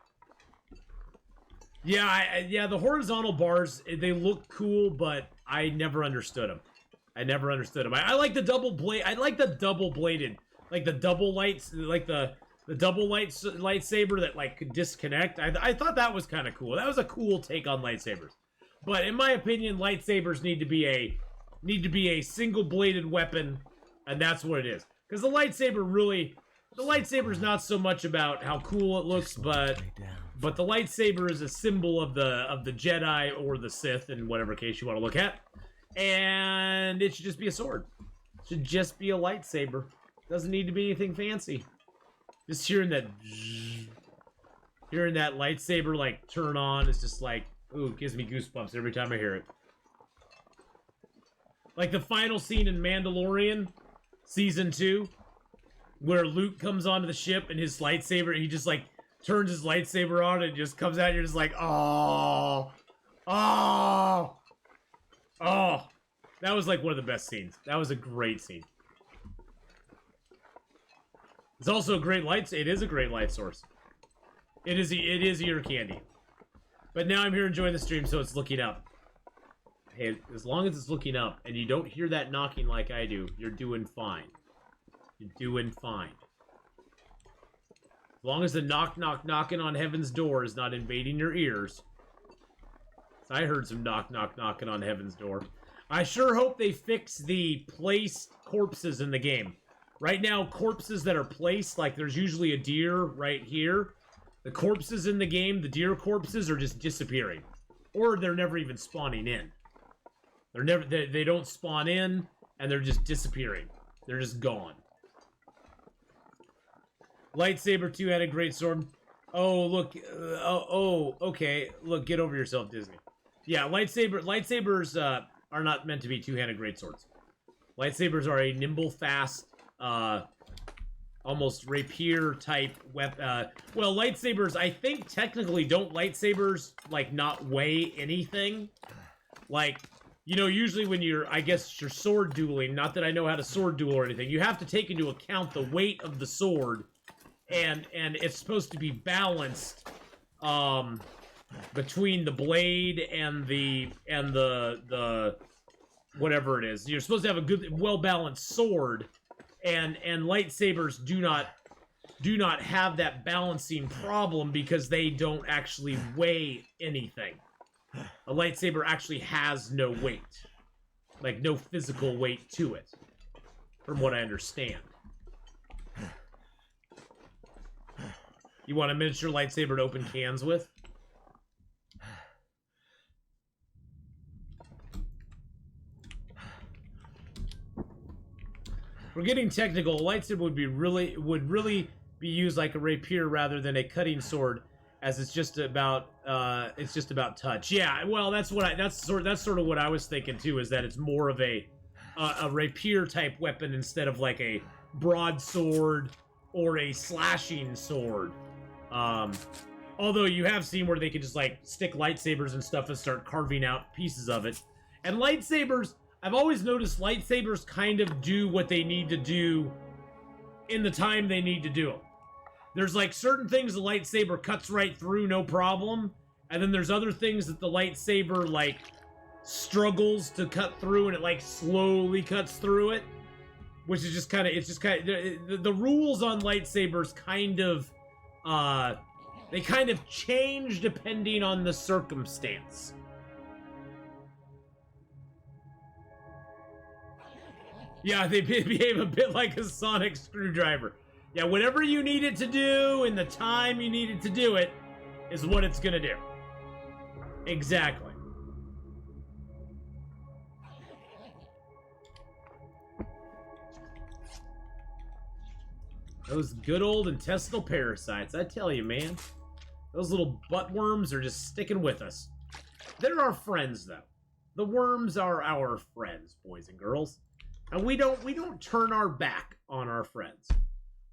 Yeah, yeah, the horizontal bars, they look cool, but I never understood them. I never understood them. I like the double blade. I like the double bladed, like the double lights, like the double lightsaber that like could disconnect. I thought that was kind of cool. That was a cool take on lightsabers. But in my opinion, lightsabers need to be a single bladed weapon, and that's what it is. Because the lightsaber is not so much about how cool it looks, but the lightsaber is a symbol of the Jedi or the Sith in whatever case you want to look at. And it should just be a sword. It should just be a lightsaber. Doesn't need to be anything fancy. Just hearing that lightsaber like turn on is just like, ooh, it gives me goosebumps every time I hear it. Like the final scene in Mandalorian season 2, where Luke comes onto the ship and his lightsaber, he just like turns his lightsaber on and it just comes out and you're just like, oh, oh. Oh, that was like one of the best scenes. That was a great scene. It's also a great light. It is a great light source. It is ear candy. But now I'm here enjoying the stream, so it's looking up. Hey, as long as it's looking up and you don't hear that knocking like I do, you're doing fine. You're doing fine. As long as the knocking on heaven's door is not invading your ears. I heard some knocking on heaven's door. I sure hope they fix the placed corpses in the game. Right now, corpses that are placed, like there's usually a deer right here. The corpses in the game, the deer corpses, are just disappearing. Or they're never even spawning in. They don't spawn in, and they're just disappearing. They're just gone. Lightsaber 2 had a great sword. Oh, look. Okay. Look, get over yourself, Disney. Yeah, lightsabers are not meant to be two-handed greatswords. Lightsabers are a nimble, fast, almost rapier-type weapon. Well, lightsabers, I think technically don't lightsabers, like, not weigh anything? Like, you know, usually when you're sword dueling, not that I know how to sword duel or anything, you have to take into account the weight of the sword, and it's supposed to be balanced, between the blade and the whatever it is. You're supposed to have a good, well-balanced sword, and lightsabers do not have that balancing problem because they don't actually weigh anything. A lightsaber actually has no weight. Like, no physical weight to it, from what I understand. You want a miniature lightsaber to open cans with? We're getting technical. A lightsaber would really be used like a rapier rather than a cutting sword, as it's just about touch. Yeah, well, that's sort of what I was thinking too. Is that it's more of a rapier type weapon instead of like a broadsword or a slashing sword. Although you have seen where they can just like stick lightsabers and stuff and start carving out pieces of it. And lightsabers, I've always noticed lightsabers kind of do what they need to do in the time they need to do them. There's like certain things the lightsaber cuts right through, no problem. And then there's other things that the lightsaber like struggles to cut through and it like slowly cuts through it. Which is just kind of, it's just kind of, the rules on lightsabers kind of, they kind of change depending on the circumstance. Yeah, they behave a bit like a sonic screwdriver. Yeah, whatever you need it to do and the time you need it to do it is what it's gonna do. Exactly. Those good old intestinal parasites, I tell you, man. Those little butt worms are just sticking with us. They're our friends, though. The worms are our friends, boys and girls. And we don't turn our back on our friends.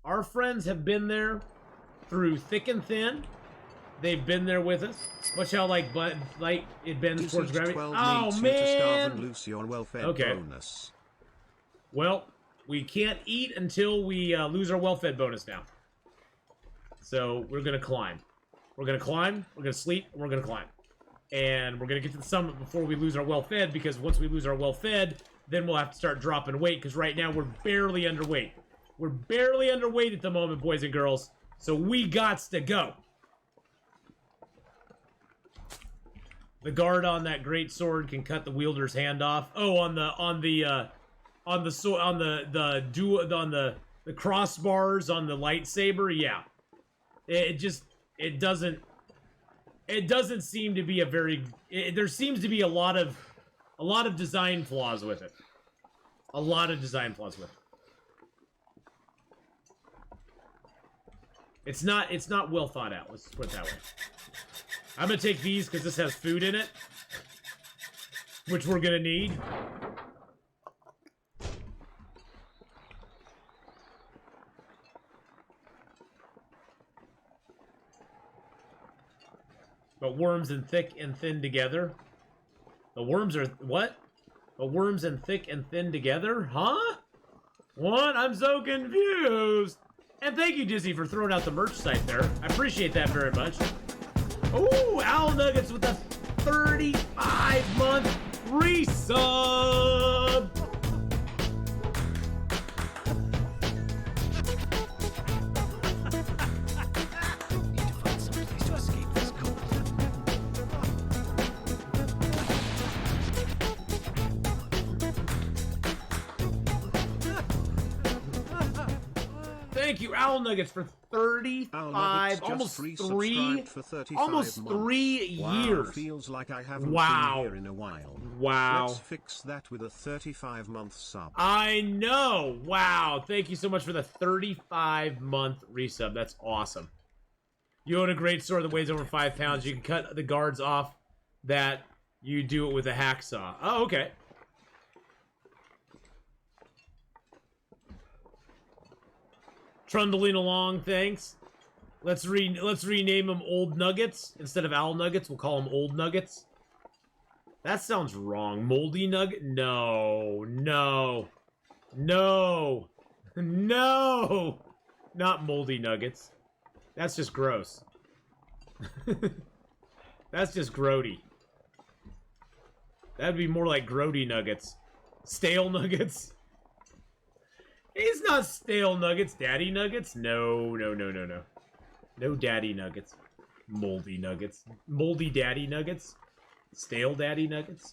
Our friends have been there through thick and thin. They've been there with us. Watch how like it bends towards gravity. Oh man! Okay. Well, we can't eat until we lose our well-fed bonus now. So we're gonna climb. We're gonna climb. We're gonna sleep. And we're gonna climb. And we're gonna get to the summit before we lose our well-fed, because once we lose our well-fed, then we'll have to start dropping weight, because right now we're barely underweight. We're barely underweight at the moment, boys and girls. So we gots to go. The guard on that great sword can cut the wielder's hand off. Oh, on the crossbars on the lightsaber, yeah. It doesn't seem to be a very. There seems to be a lot of design flaws with it. A lot of design flaws with it. It's not well thought out. Let's put it that way. I'm gonna take these because this has food in it, which we're gonna need. But worms and thick and thin together. The worms are what? The worms and thick and thin together? Huh? What? I'm so confused. And thank you, Disney, for throwing out the merch site there. I appreciate that very much. Ooh, Owl Nuggets with a 35-month resub. Need to find some place to escape this cold. Thank you, Owl Nuggets, for 35, almost 3 years. Feels like I haven't Wow. been here in a while. Wow. Let's fix that with a 35-month sub. I know. Wow. Thank you so much for the 35-month resub. That's awesome. You own a great sword that weighs over 5 pounds. You can cut the guards off that. You do it with a hacksaw. Oh, okay. Trundling along, thanks. Let's rename them Old Nuggets instead of Owl Nuggets. We'll call them Old Nuggets. That sounds wrong. Moldy Nugget? No, no, no, no. Not Moldy Nuggets. That's just gross. That's just grody. That'd be more like grody nuggets. Stale nuggets. He's not stale nuggets. Daddy nuggets? No, no, no, no, no. No daddy nuggets. Moldy nuggets. Moldy daddy nuggets. Stale daddy nuggets.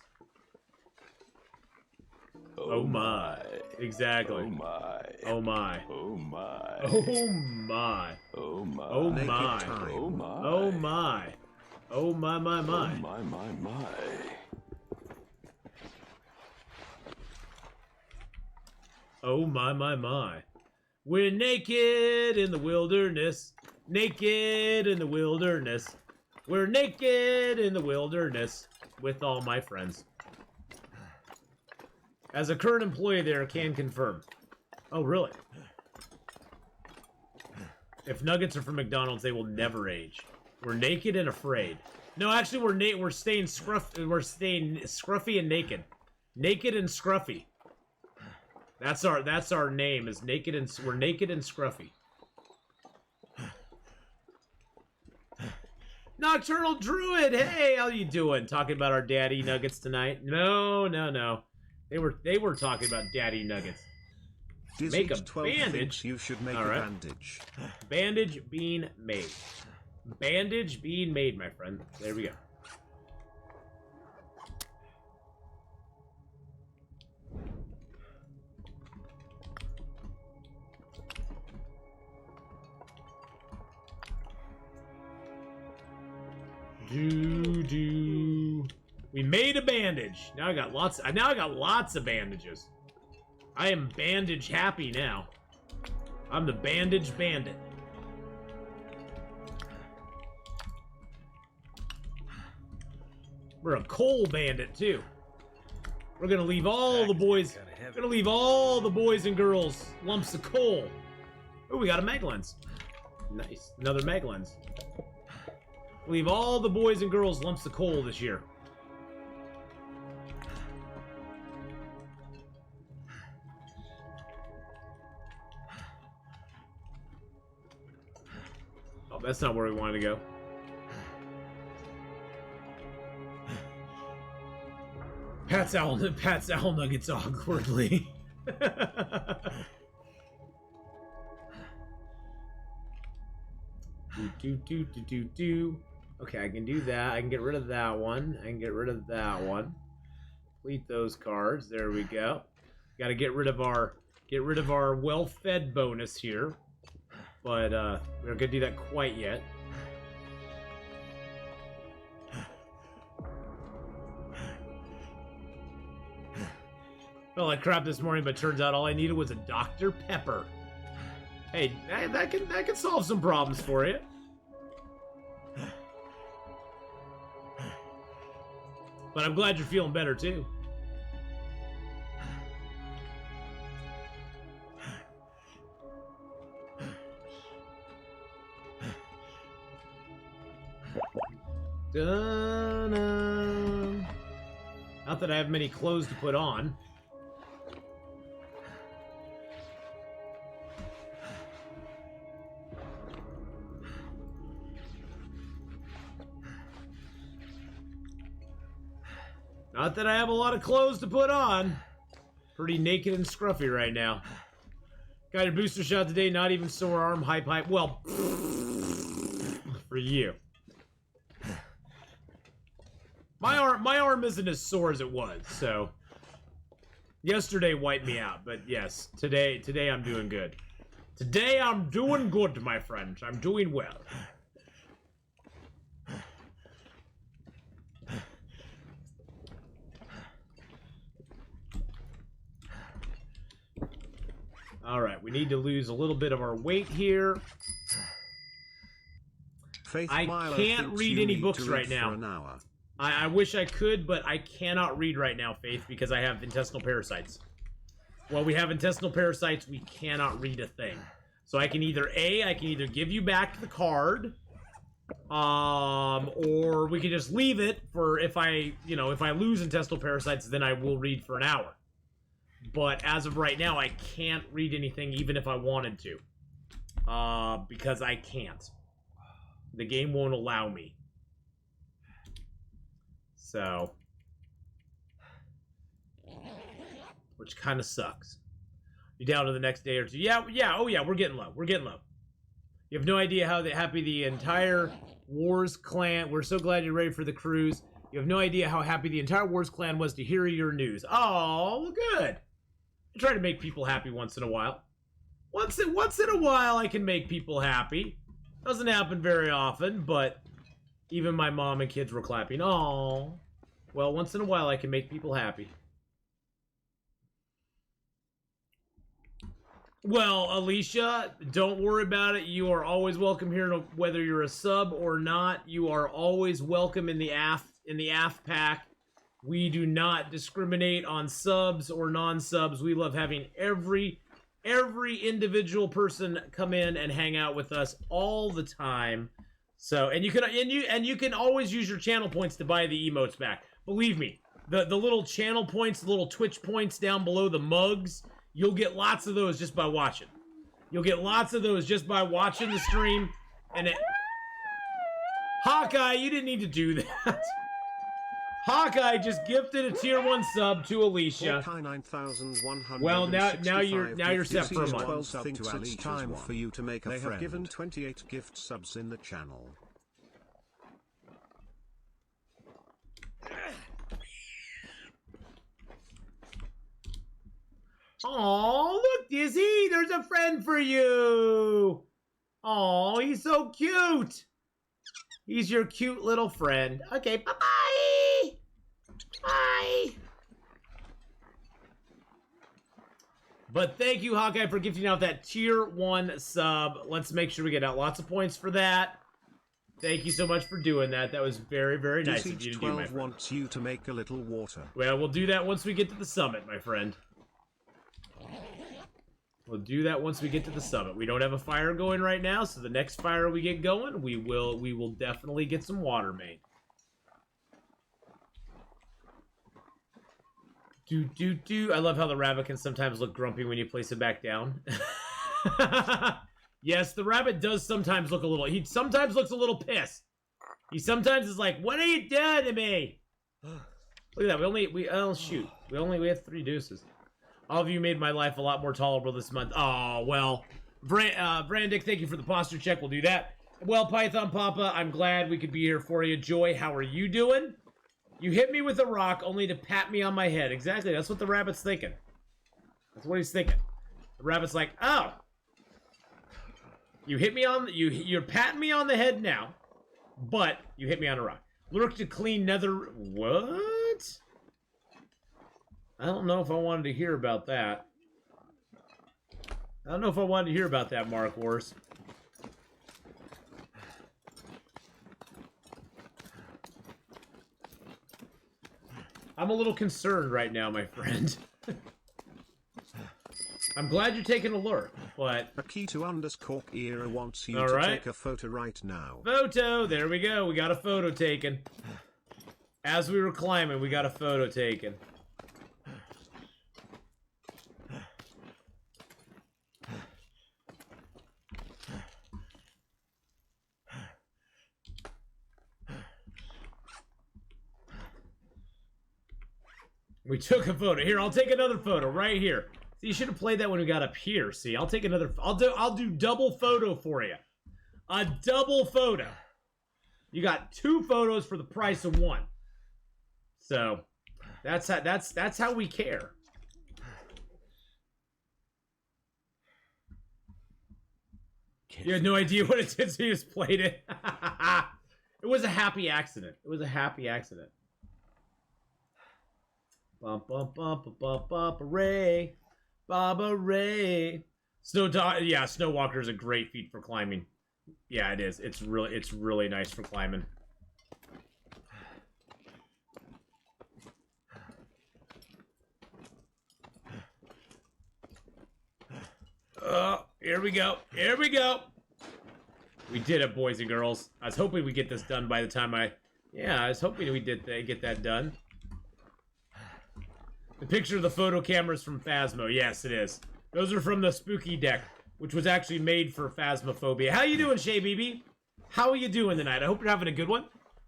Oh my. Exactly. Oh my. Oh my. Oh my. Oh my. Oh my. Oh my. Oh my. Oh my. Oh my, my, my. Oh my, my, my. Oh my, my, my. We're naked in the wilderness. Naked in the wilderness. We're naked in the wilderness with all my friends. As a current employee there, can confirm. Oh, really? If nuggets are from McDonald's, they will never age. We're naked and afraid. No, actually, we're staying scruffy and naked. Naked and scruffy. That's our name. Is naked and we're naked and scruffy. Nocturnal Druid, hey, how you doing? Talking about our daddy nuggets tonight? No. They were talking about daddy nuggets. Make a bandage. You should make a bandage. Bandage being made. Bandage being made, my friend. There we go. We made a bandage. Now I got lots of bandages. I am bandage happy now. I'm the bandage bandit. We're a coal bandit too. We're gonna leave all the boys. We're gonna leave all the boys and girls lumps of coal. Oh, we got a mag lens. Nice, another mag lens. Leave all the boys and girls lumps of coal this year. Oh, that's not where we wanted to go. Pat's owl nuggets awkwardly. do. Okay, I can do that. I can get rid of that one. I can get rid of that one. Complete those cards. There we go. Got to get rid of our well-fed bonus here, but we're not gonna do that quite yet. Felt like crap this morning, but turns out all I needed was a Dr. Pepper. Hey, that can solve some problems for you. But I'm glad you're feeling better too. Dun-dun. Not that I have many clothes to put on. Not that I have a lot of clothes to put on. Pretty naked and scruffy right now. Got your booster shot today, not even sore arm, hype. Well, for you. My arm isn't as sore as it was, so. Yesterday wiped me out, but yes, today I'm doing good. Today I'm doing good, my friends. I'm doing well. All right, we need to lose a little bit of our weight here. I can't read any books right now. I wish I could, but I cannot read right now, Faith, because I have intestinal parasites. While we have intestinal parasites, we cannot read a thing. So I can either give you back the card, or we can just leave it for if I lose intestinal parasites, then I will read for an hour. But as of right now, I can't read anything even if I wanted to. Because I can't. The game won't allow me. So. Which kind of sucks. You down to the next day or two? Yeah, oh yeah, we're getting low. You have no idea how happy the entire Wars clan... We're so glad you're ready for the cruise. You have no idea how happy the entire Wars clan was to hear your news. Oh, good. I try to make people happy once in a while. Once in a while, I can make people happy. Doesn't happen very often, but even my mom and kids were clapping. Oh, well, once in a while, I can make people happy. Well, Alicia, don't worry about it. You are always welcome here, whether you're a sub or not. You are always welcome in the AF pack. We do not discriminate on subs or non-subs. We love having every individual person come in and hang out with us all the time. So, and you can always use your channel points to buy the emotes back. Believe me, the little channel points, the little Twitch points down below the mugs, you'll get lots of those just by watching. You'll get lots of those just by watching the stream, and Hawkeye, you didn't need to do that. Hawkeye just gifted a tier 1 sub to Alicia. Well, now you're set for a month. Thinks it's time for you to make a friend. They have given 28 gift subs in the channel. Oh, look, Dizzy, there's a friend for you. Oh, he's so cute. He's your cute little friend. Okay, bye-bye. Bye. But thank you, Hawkeye, for gifting out that tier 1 sub. Let's make sure we get out lots of points for that. Thank you so much for doing that. That was very, very nice of you to do, my friend. 12 wants you to make a little water. Well, we'll do that once we get to the summit, my friend. We'll do that once we get to the summit. We don't have a fire going right now, so the next fire we get going, we will definitely get some water made. I love how the rabbit can sometimes look grumpy when you place it back down. Yes, the rabbit does sometimes look a little... He sometimes looks a little pissed. He sometimes is like, "What are you doing to me?" Look at that. We have 3 deuces. All of you made my life a lot more tolerable this month. Oh, well. Brandick, thank you for the posture check. We'll do that. Well, Python Papa, I'm glad we could be here for you. Joy, how are you doing? You hit me with a rock only to pat me on my head. Exactly. That's what the rabbit's thinking. That's what he's thinking. The rabbit's like, "Oh. You hit me on... You're patting me on the head now, but you hit me on a rock. Lurk to clean nether... What? I don't know if I wanted to hear about that. I don't know if I wanted to hear about that, Mark Wars. I'm a little concerned right now, my friend. I'm glad you're taking a lurk, but... Akito_era wants you to take a photo right now. Photo! There we go. We got a photo taken. As we were climbing, we got a photo taken. We took a photo. Here, I'll take another photo right here. See, you should have played that when we got up here. See, I'll take another. I'll do double photo for you. A double photo. You got 2 photos for the price of 1. So, that's how we care. You had no idea what it did, so you just played it. It was a happy accident. It was a happy accident. Bump, bump, bump, bump, bump, Ray. Baba Ray. Yeah, Snow Walker is a great feat for climbing. Yeah, it is. It's really nice for climbing. Here we go. Here we go. We did it, boys and girls. I was hoping we'd get this done by the time I was hoping we did get that done. The picture of the photo cameras from Phasmo. Yes, it is. Those are from the spooky deck, which was actually made for Phasmophobia. How you doing, Shay BB? How are you doing tonight? I hope you're having a good one.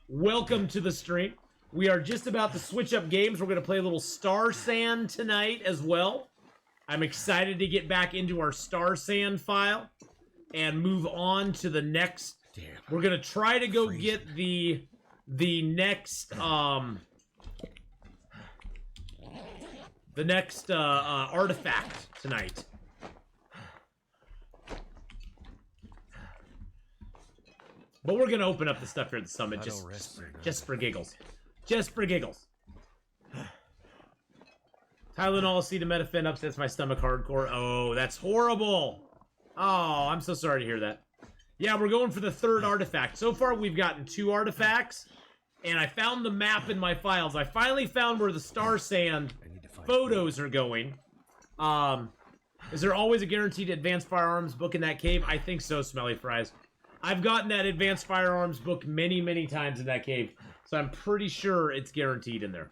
Welcome to the stream. We are just about to switch up games. We're going to play a little Star Sand tonight as well. I'm excited to get back into our Star Sand file and move on to the next. We're going to try to go get the next artifact tonight. But we're gonna open up the stuff here at the summit just for giggles. Just for giggles. Tylenol, acetaminophen upsets my stomach hardcore. Oh, that's horrible. Oh, I'm so sorry to hear that. Yeah, we're going for the 3rd artifact. So far, we've gotten 2 artifacts. And I found the map in my files. I finally found where the Star Sand photos are going. Is there always a guaranteed advanced firearms book in that cave? I think so, Smelly Fries. I've gotten that advanced firearms book many, many times in that cave. So I'm pretty sure it's guaranteed in there.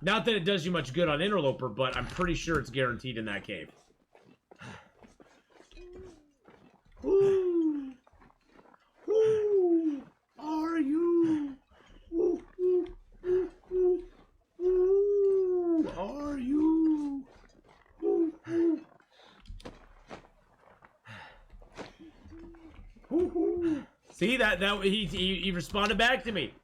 Not that it does you much good on Interloper, but I'm pretty sure it's guaranteed in that cave. Ooh. Ooh. Our See that he responded back to me.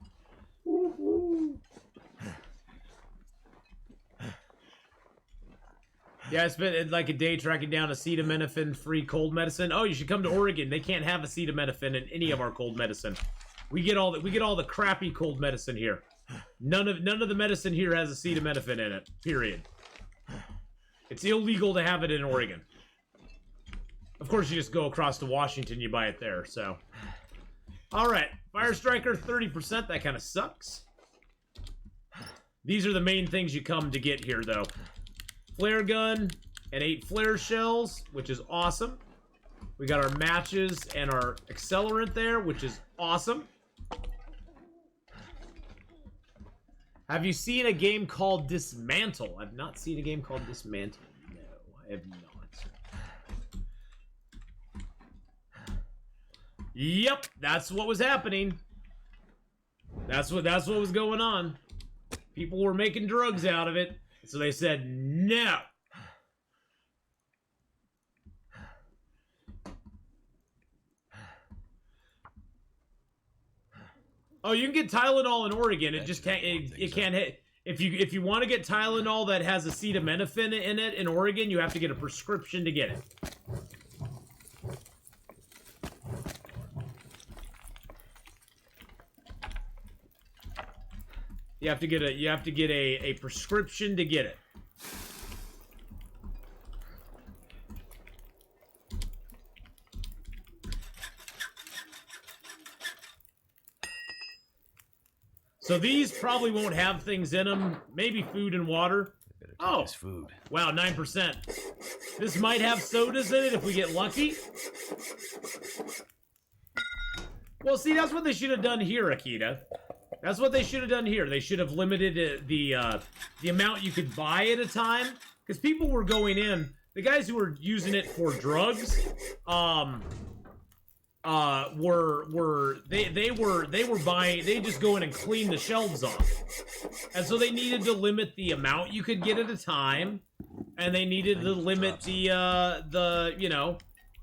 Yeah, I spent like a day tracking down acetaminophen-free cold medicine. Oh, you should come to Oregon. They can't have acetaminophen in any of our cold medicine. We get all the crappy cold medicine here. None of the medicine here has acetaminophen in it. Period. It's illegal to have it in Oregon. Of course, you just go across to Washington, you buy it there. So, all right, Fire Striker 30%. That kind of sucks. These are the main things you come to get here, though. Flare gun and 8 flare shells, which is awesome. We got our matches and our accelerant there, which is awesome. Have you seen a game called Dismantle? I've not seen a game called Dismantle. No, I have not. Yep, that's what was happening. That's what was going on. People were making drugs out of it. So they said, no. Oh, you can get Tylenol in Oregon. It just can't. It can't hit. If you want to get Tylenol that has acetaminophen in it in Oregon, you have to get a prescription to get it. You have to get a prescription to get it. So these probably won't have things in them. Maybe food and water. Oh, food. Wow, 9%. This might have sodas in it if we get lucky. Well, see, that's what they should have done here, Akita. That's what they should have done here. They should have limited the amount you could buy at a time, because people were going in. The guys who were using it for drugs, they were buying. They just go in and clean the shelves off, and so they needed to limit the amount you could get at a time, and they needed to limit they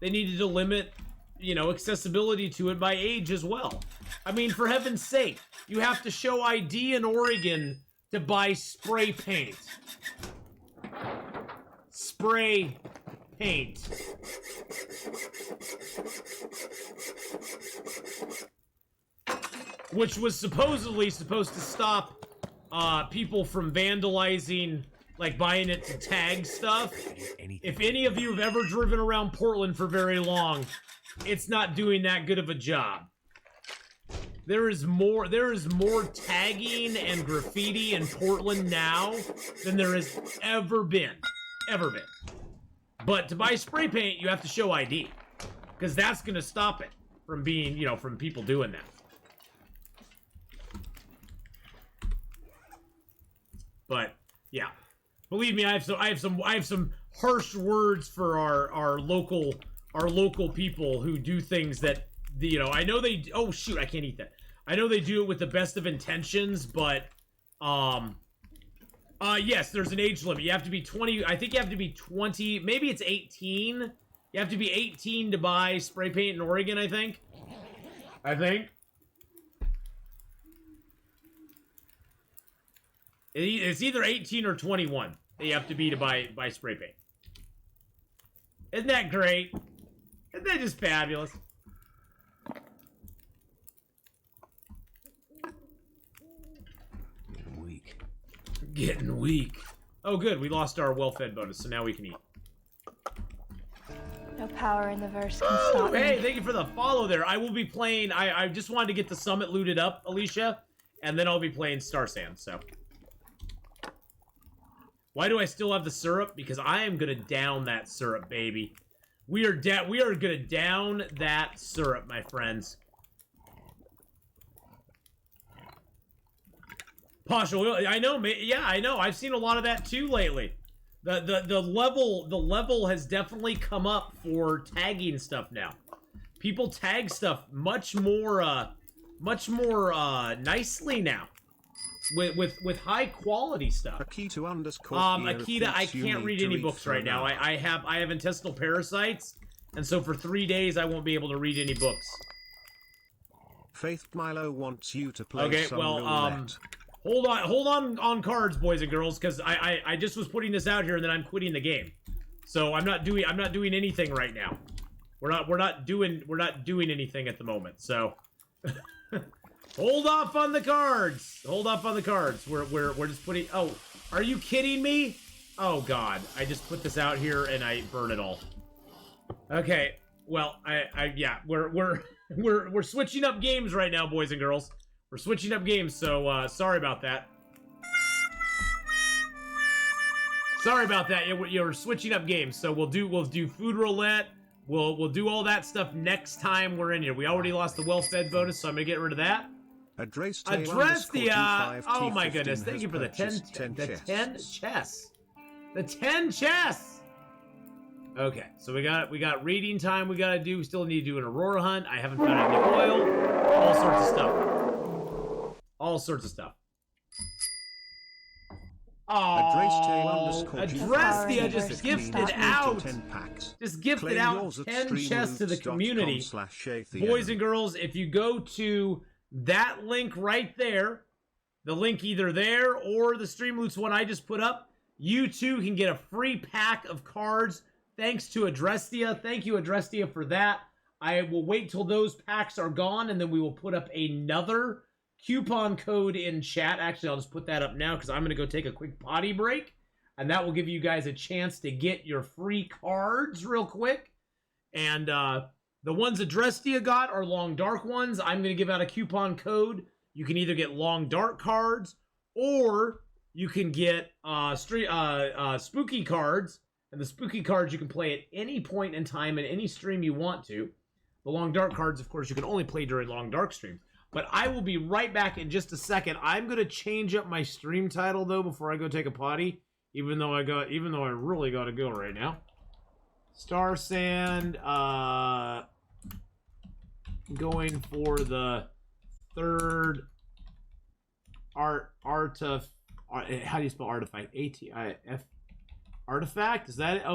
needed to limit accessibility to it by age as well. I mean, for heaven's sake, you have to show ID in Oregon to buy spray paint. Spray paint. Which was supposedly supposed to stop people from vandalizing, like buying it to tag stuff. If any of you have ever driven around Portland for very long, it's not doing that good of a job. There is more tagging and graffiti in Portland now than there has ever been. But to buy spray paint, you have to show ID, because that's going to stop it from being, from people doing that. But yeah, believe me, I have some harsh words for our local people who do things that, I know they, oh shoot, I can't eat that. I know they do it with the best of intentions, but, yes, there's an age limit. You have to be 20, I think you have to be 20, maybe it's 18. You have to be 18 to buy spray paint in Oregon, I think. It's either 18 or 21 that you have to be to buy spray paint. Isn't that great? Isn't that just fabulous? Getting weak. Oh, good. We lost our well-fed bonus, so now we can eat. No power in the verse can stop me. Hey, thank you for the follow there. I will be playing... I just wanted to get the summit looted up, Alicia, and then I'll be playing Star Sand, so... Why do I still have the syrup? Because I am gonna down that syrup, baby. We are gonna down that syrup, my friends. Partial, I know, yeah, I know. I've seen a lot of that too lately. The level has definitely come up for tagging stuff now. People tag stuff much more nicely now. With high quality stuff. Akita, I can't read any books right now. I have intestinal parasites, and so for 3 days I won't be able to read any books. Faith Milo wants you to play Okay, some well, roulette. hold on cards, boys and girls, because I just was putting this out here and then I'm quitting the game. So I'm not doing anything right now. We're not doing anything at the moment. So hold off on the cards. Hold off on the cards. We're just putting. Oh, are you kidding me? Oh God, I just put this out here and I burn it all. Okay, well yeah, we're switching up games right now, boys and girls. We're switching up games, so sorry about that. Sorry about that. You're switching up games, so we'll do food roulette. We'll do all that stuff next time we're in here. We already lost the well-fed bonus, so I'm gonna get rid of that. Address the oh my goodness! Thank you for the 10 chess. The 10 chess. Okay, so we got reading time. We gotta do. We still need to do an Aurora hunt. I haven't found any oil. All sorts of stuff. All sorts of stuff. Oh, Adrestia just gifted out. Just gifted out 10 chests to the community. Boys and girls, if you go to that link right there, the link either there or the Streamloots one I just put up, you too can get a free pack of cards thanks to Adrestia. Thank you, Adrestia, for that. I will wait till those packs are gone, and then we will put up another coupon code in chat. Actually, I'll just put that up now because I'm going to go take a quick potty break. And that will give you guys a chance to get your free cards real quick. And the ones Adrestia got are long dark ones. I'm going to give out a coupon code. You can either get long dark cards or you can get spooky cards. And the spooky cards you can play at any point in time in any stream you want to. The long dark cards, of course, you can only play during long dark streams. But I will be right back in just a second. I'm gonna change up my stream title though before I go take a potty. Even though I really gotta go right now. Star Sand, going for the third how do you spell artifact? ATIF artifact? Is that it?